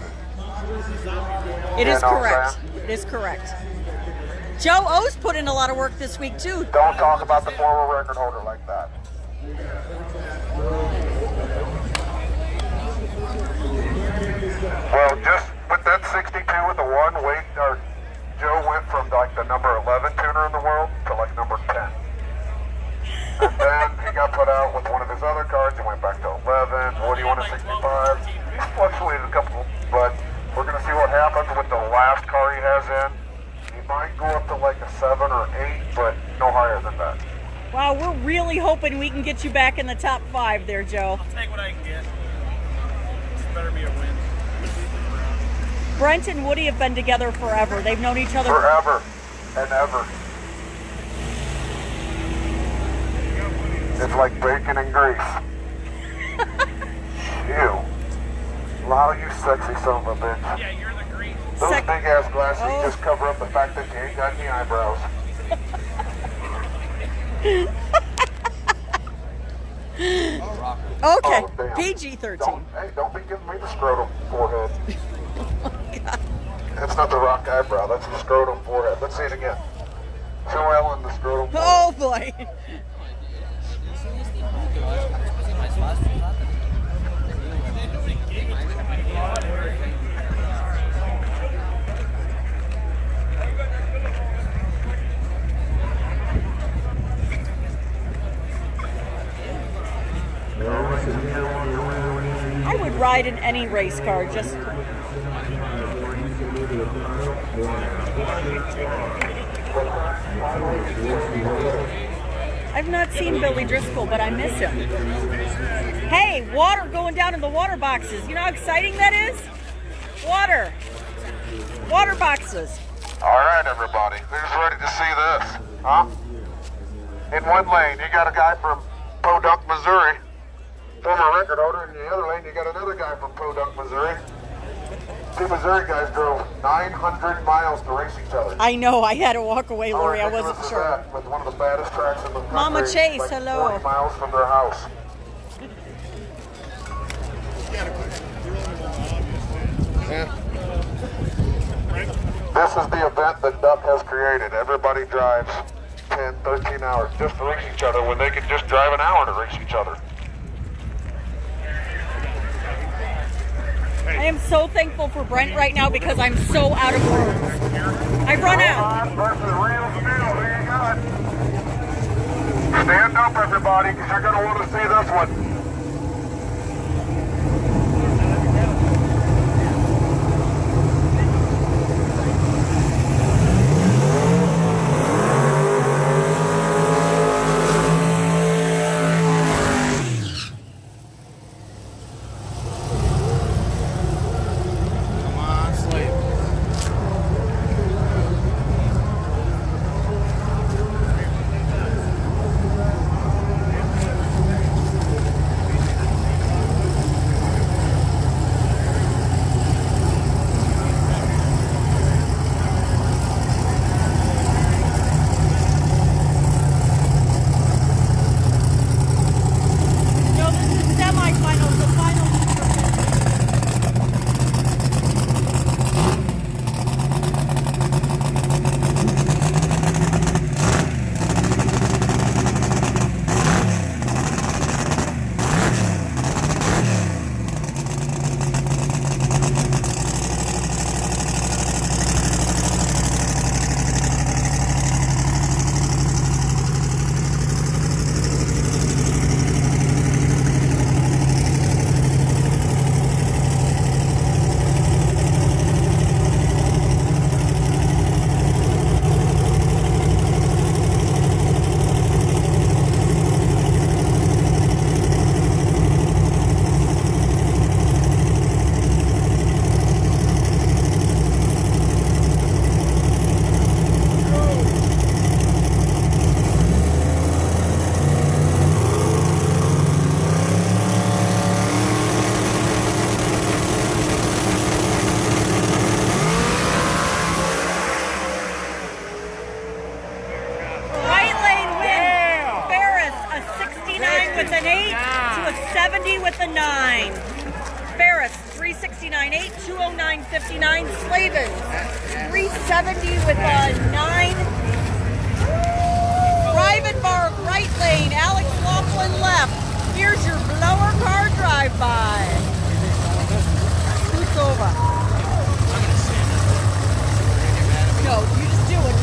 It is correct. It is correct. Joe O's put in a lot of work this week, too. Don't talk about the former record holder like that. Well, just with that 62 with the one, Wade, or Joe went from like the number 11 tuner in the world to like number 10. And then he got put out with one of his other cars and went back to 11. Woody won a 65. He's fluctuated a couple, but we're going to see what happens with the last car he has in. He might go up to like a 7 or 8, but no higher than that. Wow, we're really hoping we can get you back in the top 5 there, Joe. I'll take what I can get. This better be a win. Brent and Woody have been together forever. They've known each other forever and ever. It's like bacon and grease. You. Wow, you sexy son of a bitch. Yeah, you're the grease. Those big ass glasses just cover up the fact that you ain't got any eyebrows. Okay, Oh, PG-13. Don't be giving me the scrotum forehead. That's not the rock eyebrow, that's the scrotum forehead. Let's see it again. Show Ellen the scrotum forehead. Oh boy. I would ride in any race car, just... I've not seen Billy Driscoll, but I miss him. Hey, water going down in the water boxes. You know how exciting that is? Water. Water boxes. All right, everybody. Who's ready to see this? Huh? In one lane, you got a guy from Podunk, Missouri, former record holder. In the other lane, you got another guy from Podunk, Missouri. Two Missouri guys drove 900 miles to race each other. I know. I had to walk away, Lori. I wasn't sure. That, with one of the baddest tracks in the country. Mama Chase, like hello. 40 miles from their house. Yeah. This is the event that Duck has created. Everybody drives 10, 13 hours just to race each other when they could just drive an hour to race each other. I am so thankful for Brent right now because I'm so out of words. I've run out. Stand up, everybody, because you're going to want to see this one. with an 8 to a 70 with a 9. Ferris, 369.8, 209.59. Slavens, 370 with a 9. Rivenbark, right lane. Alex Laughlin, left. Here's your blower car drive-by. Scoots over. No, you just do it.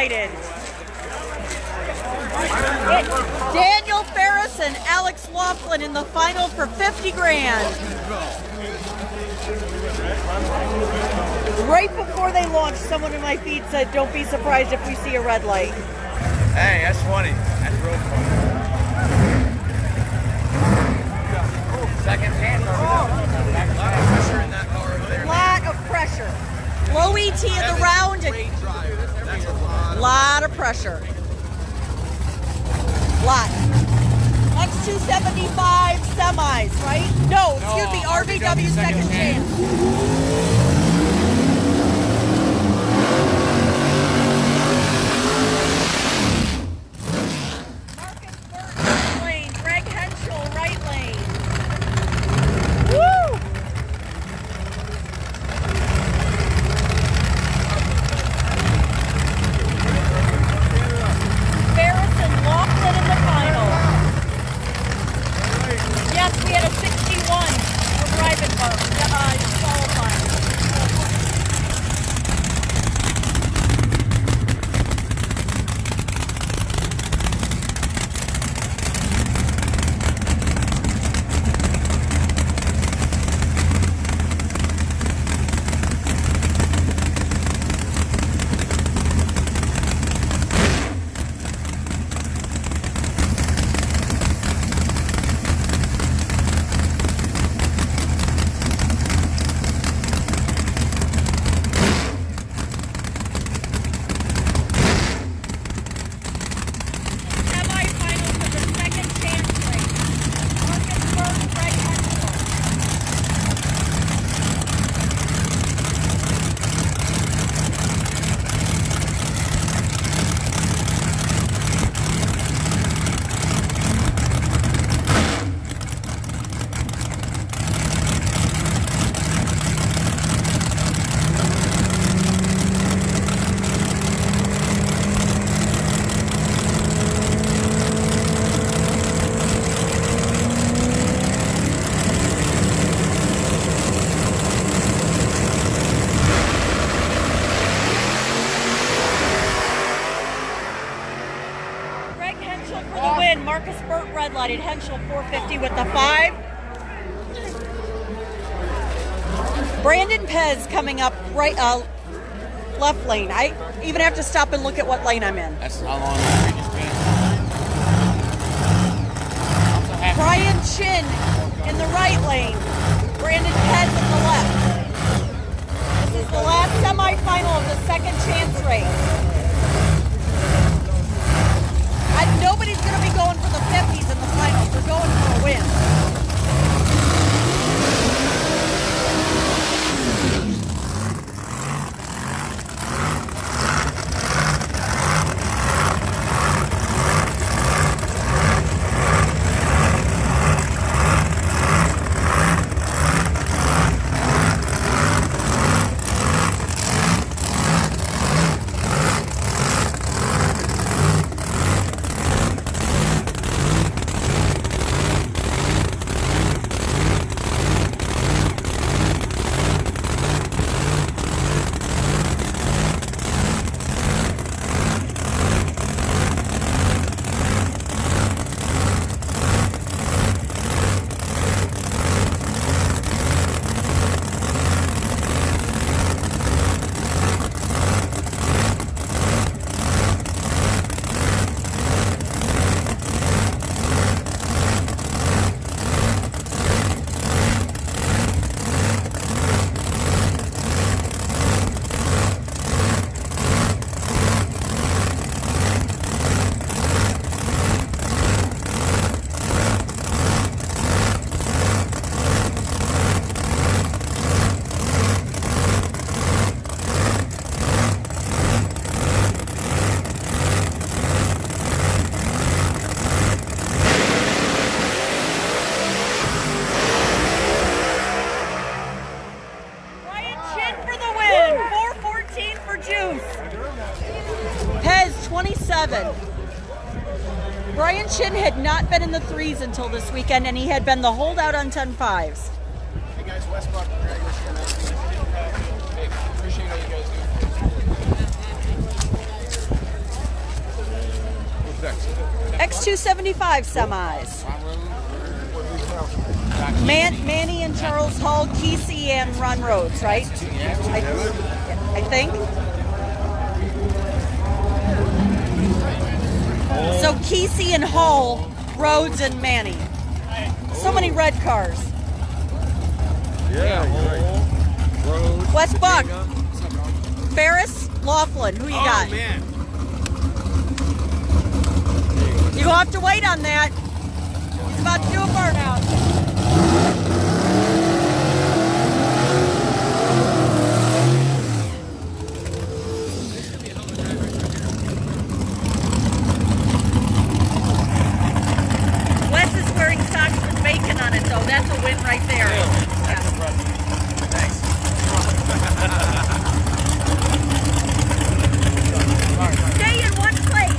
excited. It's Daniel Ferris and Alex Laughlin in the final for 50 grand. Right before they launched, someone in my feed said, don't be surprised if we see a red light. Hey, that's funny. That's real funny. Second chance. Pressure in that car over there. Lot of pressure. Low ET of the round. That's a lot of pressure. Lot. X275 semis, right? No, excuse me, RvW second chance. Red-lighted Henschel 450 with the 5. Brandon Pez coming up right left lane. I even have to stop and look at what lane I'm in. That's how long the streak has been. Brian Chin in the right lane. Brandon Pez in the left. This is the last semifinal of the second chance race. Nobody's going to be going for the 50s in the finals. They're going for a win. Brian Chin had not been in the 3s until this weekend, and he had been the holdout on 10.5s. Hey guys, Westbrook, hey, appreciate all you guys do. X275 semis. Manny and Charles Hall, Kesey and Ron Rhodes, right? I think. So Kesey and Hall, Rhodes and Manny. So many red cars. Yeah, Rhodes, West Buck. Ferris, Laughlin, who you got? Oh, man. You have to wait on that. He's about to do a burnout. Wes is wearing socks with bacon on it, though. That's a win right there. That's impressive. Thanks. Stay in one place.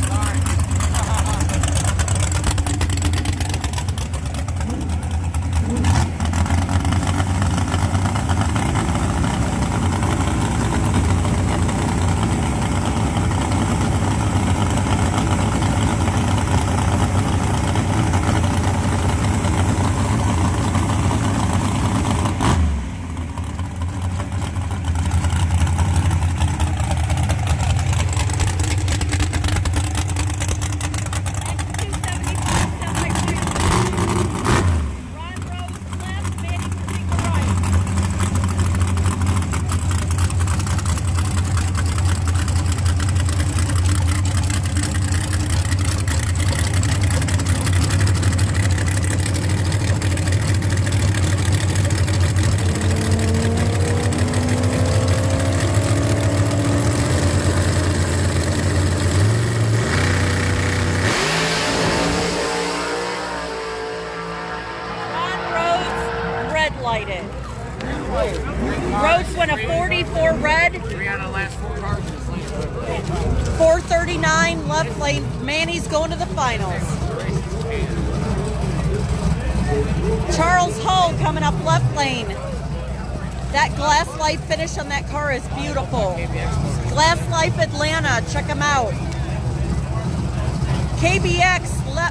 Rhodes went a 44 red. 3 out of the last 4 cars in this lane. 439 left lane. Manny's going to the finals. Charles Hull coming up left lane. That Glass Life finish on that car is beautiful. Glass Life Atlanta, check them out. KBX left.